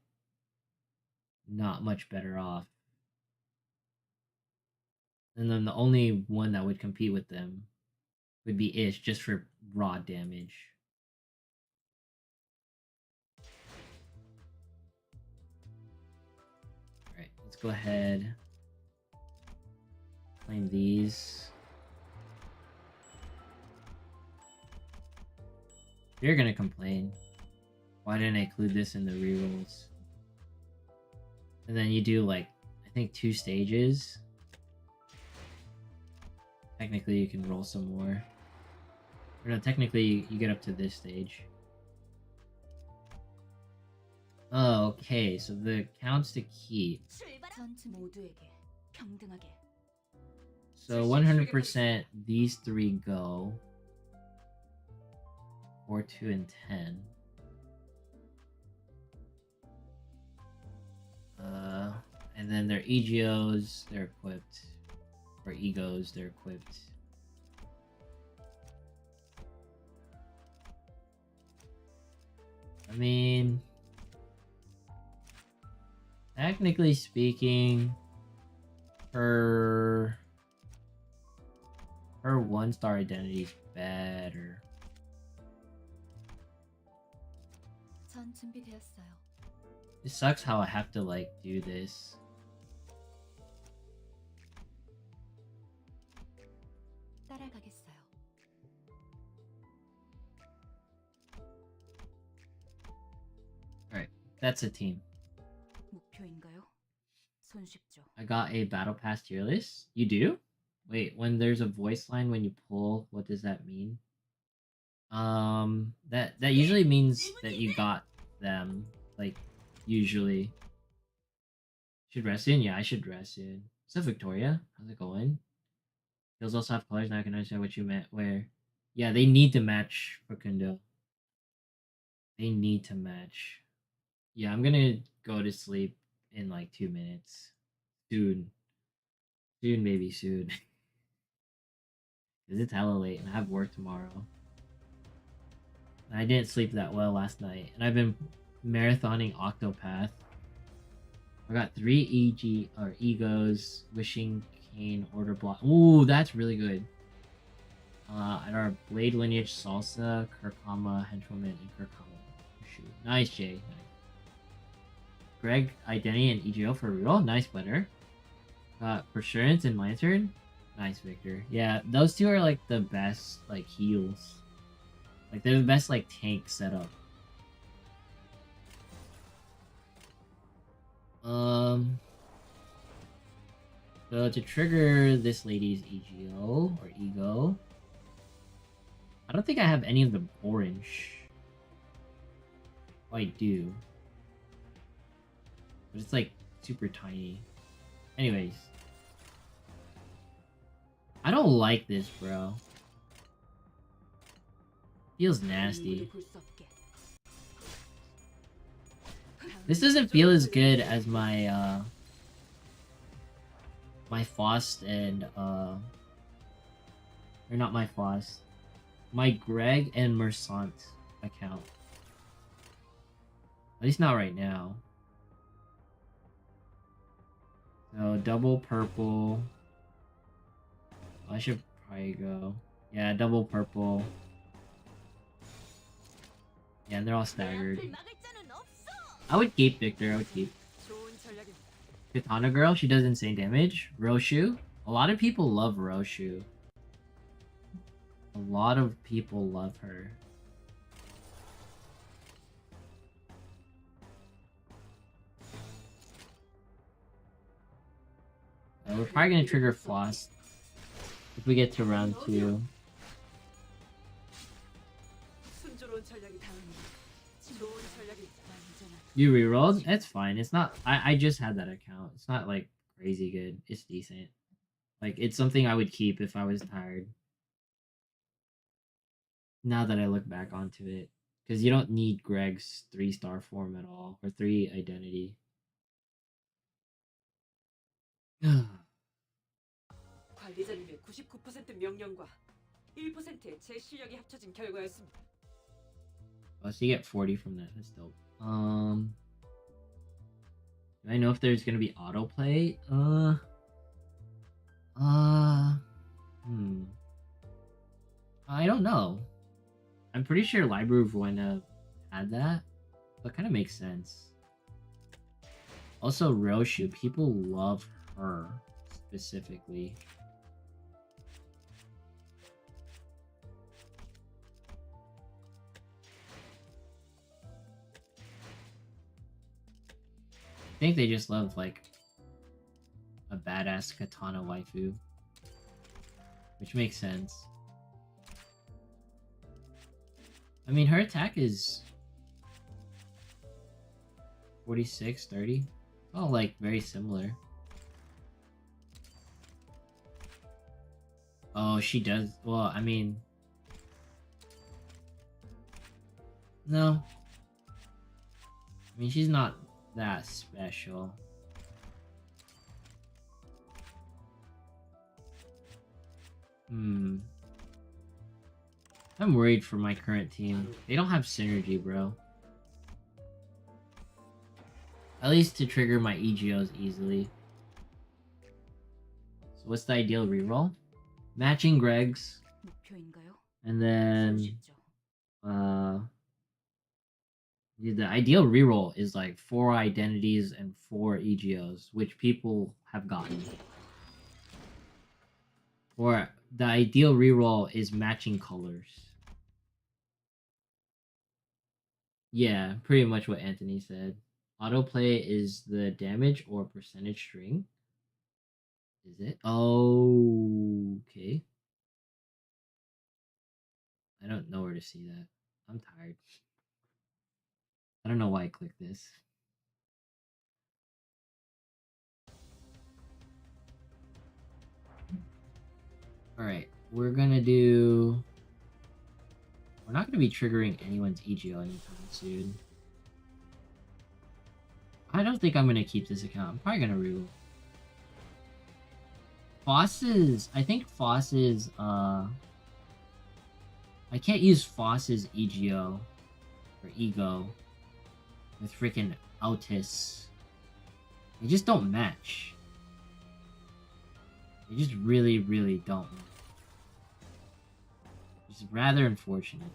not much better off, and then the only one that would compete with them would be Ish, just for raw damage. Alright, let's go ahead. Claim these. You're gonna complain. Why didn't I include this in the rerolls? And then you do like, I think 2 stages. Technically you can roll some more. Or no, technically you get up to this stage. Oh, okay, so the counts to keep. 전투 모두에게 평등하게. So 100% these 3 go. 4, 2, and 10. And then their EGOs, they're equipped. Or egos, they're equipped. I mean, technically speaking, her 1-star identity is better. 전 준비되었어요. It sucks how I have to like do this. 따라가겠어요. Alright, that's a team. 목표인가요? 손쉽죠. I got a battle pass tier list. You do? Wait, when there's a voice line when you pull, what does that mean? That usually means that you got them. Like, usually. Should rest in? Yeah, I should rest in. What's up, Victoria? How's it going? Those also have colors. Now I can understand what you meant. Where? Yeah, they need to match Facundo. They need to match. Yeah, I'm gonna go to sleep in like 2 minutes. Soon. Soon, maybe soon. Because it's hella late and I have work tomorrow. And I didn't sleep that well last night. And I've been marathoning Octopath. I got 3 EG or egos, wishing cane, order block. Ooh, that's really good. And our blade lineage salsa, Kurkama, henchwoman, and Kurkama. Shoot. Nice, Jay. Nice. Greg, identity, and EGO for reroll. Nice, Butter. Persurance and Lantern. Nice, Victor. Yeah, those 2 are like the best like heals. Like they're the best like tank setup. So to trigger this lady's EGO or ego, I don't think I have any of the orange. Oh, I do. But it's like super tiny. Anyways. I don't like this, bro. Feels nasty. This doesn't feel as good as my my Faust and or not my Faust. My Greg and Mersant account. At least not right now. So double purple. I should probably go. Yeah, double purple. Yeah, and they're all staggered. I would keep Victor, I would keep. Katana Girl, she does insane damage. Roshu. A lot of people love Roshu. A lot of people love her. We're probably gonna trigger Floss if we get to round 2. You rerolled? That's fine. It's not. I just had that account. It's not like crazy good. It's decent. Like it's something I would keep if I was tired. Now that I look back onto it, because you don't need Greg's 3-star form at all or 3 identity. 관리자님의 99% 명령과 1%의 제 실력이 합쳐진 결과였습니다. Oh, so you get 40 from that. That's dope. Do I know if there's gonna be autoplay? I don't know. I'm pretty sure Library of Wena had that. So it kind of makes sense. Also, Roshu, people love her specifically. I think they just love like a badass katana waifu, which makes sense. I mean, her attack is 46, 30. Oh, like very similar. Oh, she does. Well, I mean, no. I mean, she's not that special. I'm worried for my current team. They don't have synergy, bro. At least to trigger my EGOs easily. So what's the ideal reroll? Matching Greg's. And then the ideal reroll is like 4 identities and 4 EGOs, which people have gotten. Or the ideal reroll is matching colors. Yeah, pretty much what Anthony said. Autoplay is the damage or percentage string. Is it? Oh, okay. I don't know where to see that. I'm tired. I don't know why I clicked this. Alright, we're gonna do... We're not gonna be triggering anyone's EGO anytime soon. I don't think I'm gonna keep this account. I'm probably gonna reroll. Foss's... I think Foss's, I can't use Foss's EGO or Ego with freaking Altis. They just don't match. They just really, really don't match. Which is rather unfortunate.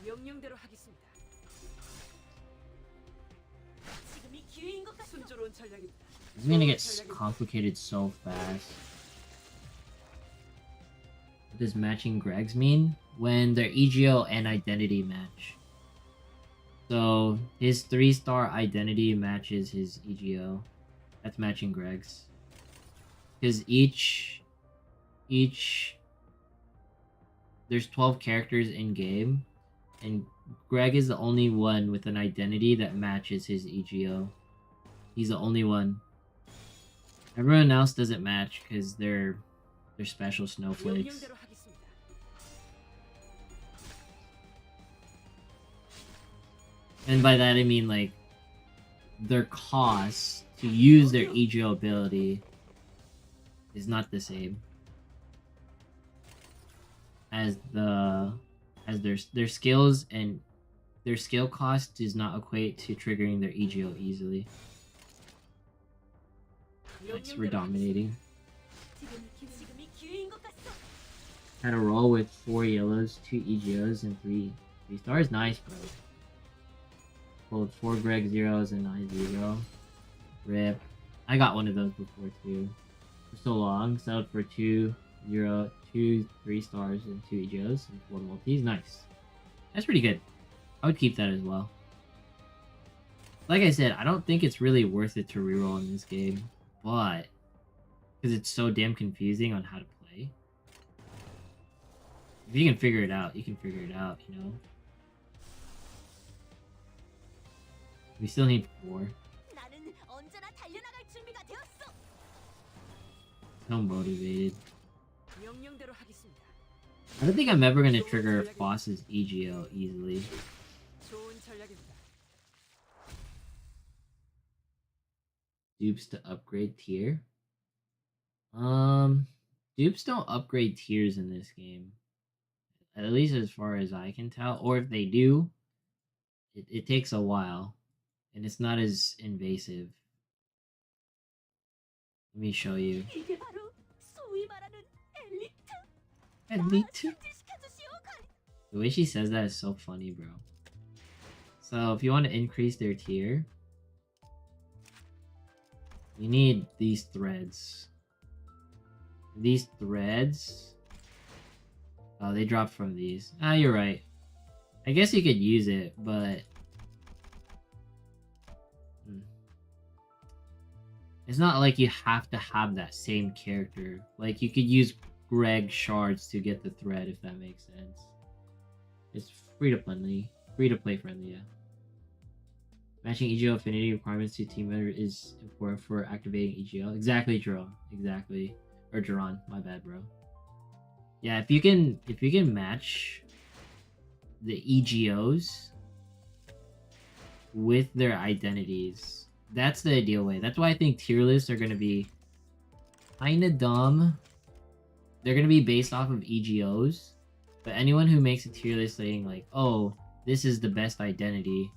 명령대로 하겠습니다. 지금이 기회인 것 같은 순조로운 전략입니다. It's gonna get complicated so fast. What does matching Greg's mean? When their EGO and identity match. So his 3-star identity matches his EGO. That's matching Greg's. Because each there's 12 characters in game, and Greg is the only one with an identity that matches his EGO. He's the only one. Everyone else doesn't match because they're special snowflakes. And by that I mean like their cost to use their EGO ability is not the same as their skills, and their skill cost does not equate to triggering their EGO easily. That's we're dominating. Had a roll with 4 yellows, 2 EGOs, and 3 stars. Nice, bro. Pulled 4 Greg zeros and 9 0. Rip. I got one of those before too. For so long. Sold for 2 0, 2 3 stars and 2 EGOs and 4 multis. Nice. That's pretty good. I would keep that as well. Like I said, I don't think it's really worth it to reroll in this game, but because it's so damn confusing on how to play. If you can figure it out, you can figure it out, you know? We still need 4. 나는 언제나 달려나갈 준비가 되었어. So motivated. 명령대로 하겠습니다. I don't think I'm ever gonna trigger Boss's EGO easily. 좋은 전략입니다. Dupes to upgrade tier? Dupes don't upgrade tiers in this game. At least as far as I can tell. Or if they do, it takes a while. And it's not as invasive. Let me show you. 이게 바로 소위 말하는 엘리트. Elite. 승진시켜주시오, 관리. The way she says that is so funny, bro. So if you want to increase their tier, you need these threads. These threads. Oh, they dropped from these. Ah, you're right. I guess you could use it, but it's not like you have to have that same character. Like, you could use Greg shards to get the thread, if that makes sense. It's free to play friendly, yeah. Matching EGO affinity requirements to team member is important for activating EGO. Exactly, Jerome. Exactly. Or Jerron, my bad, bro. Yeah, if you can match the EGOs with their identities, that's the ideal way. That's why I think tier lists are gonna be kinda dumb. They're gonna be based off of EGOs, but anyone who makes a tier list saying like, oh, this is the best identity,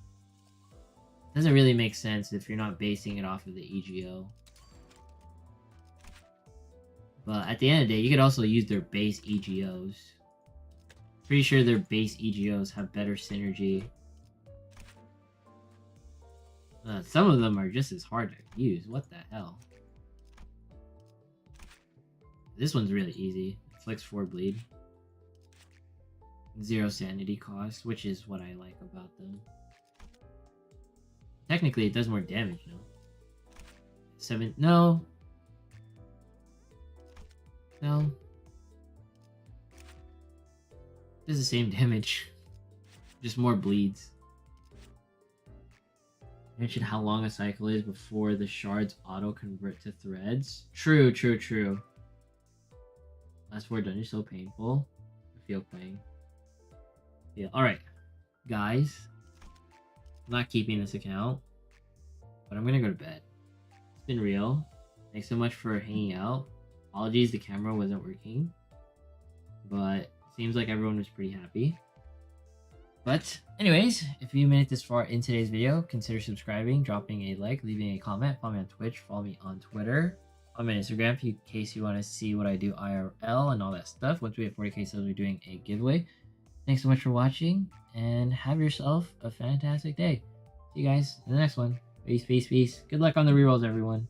doesn't really make sense if you're not basing it off of the EGO. But at the end of the day, you could also use their base EGOs. Pretty sure their base EGOs have better synergy. Some of them are just as hard to use. What the hell? This one's really easy. Flex 4 bleed. 0 sanity cost, which is what I like about them. Technically, it does more damage, no? 7... No. No. It does the same damage. Just more bleeds. Mention how long a cycle is before the shards auto-convert to threads. True, true, true. Last 4 dungeons so painful. I feel pain. Yeah, alright. Guys. I'm not keeping this account. But I'm gonna go to bed. It's been real. Thanks so much for hanging out. Apologies the camera wasn't working. But seems like everyone was pretty happy. But anyways, if you made it this far in today's video, consider subscribing, dropping a like, leaving a comment, follow me on Twitch, follow me on Twitter, follow me on Instagram in case you want to see what I do IRL and all that stuff. Once we hit 40k subs, we're doing a giveaway. Thanks so much for watching, and have yourself a fantastic day. See you guys in the next one. Peace, peace, peace. Good luck on the rerolls, everyone.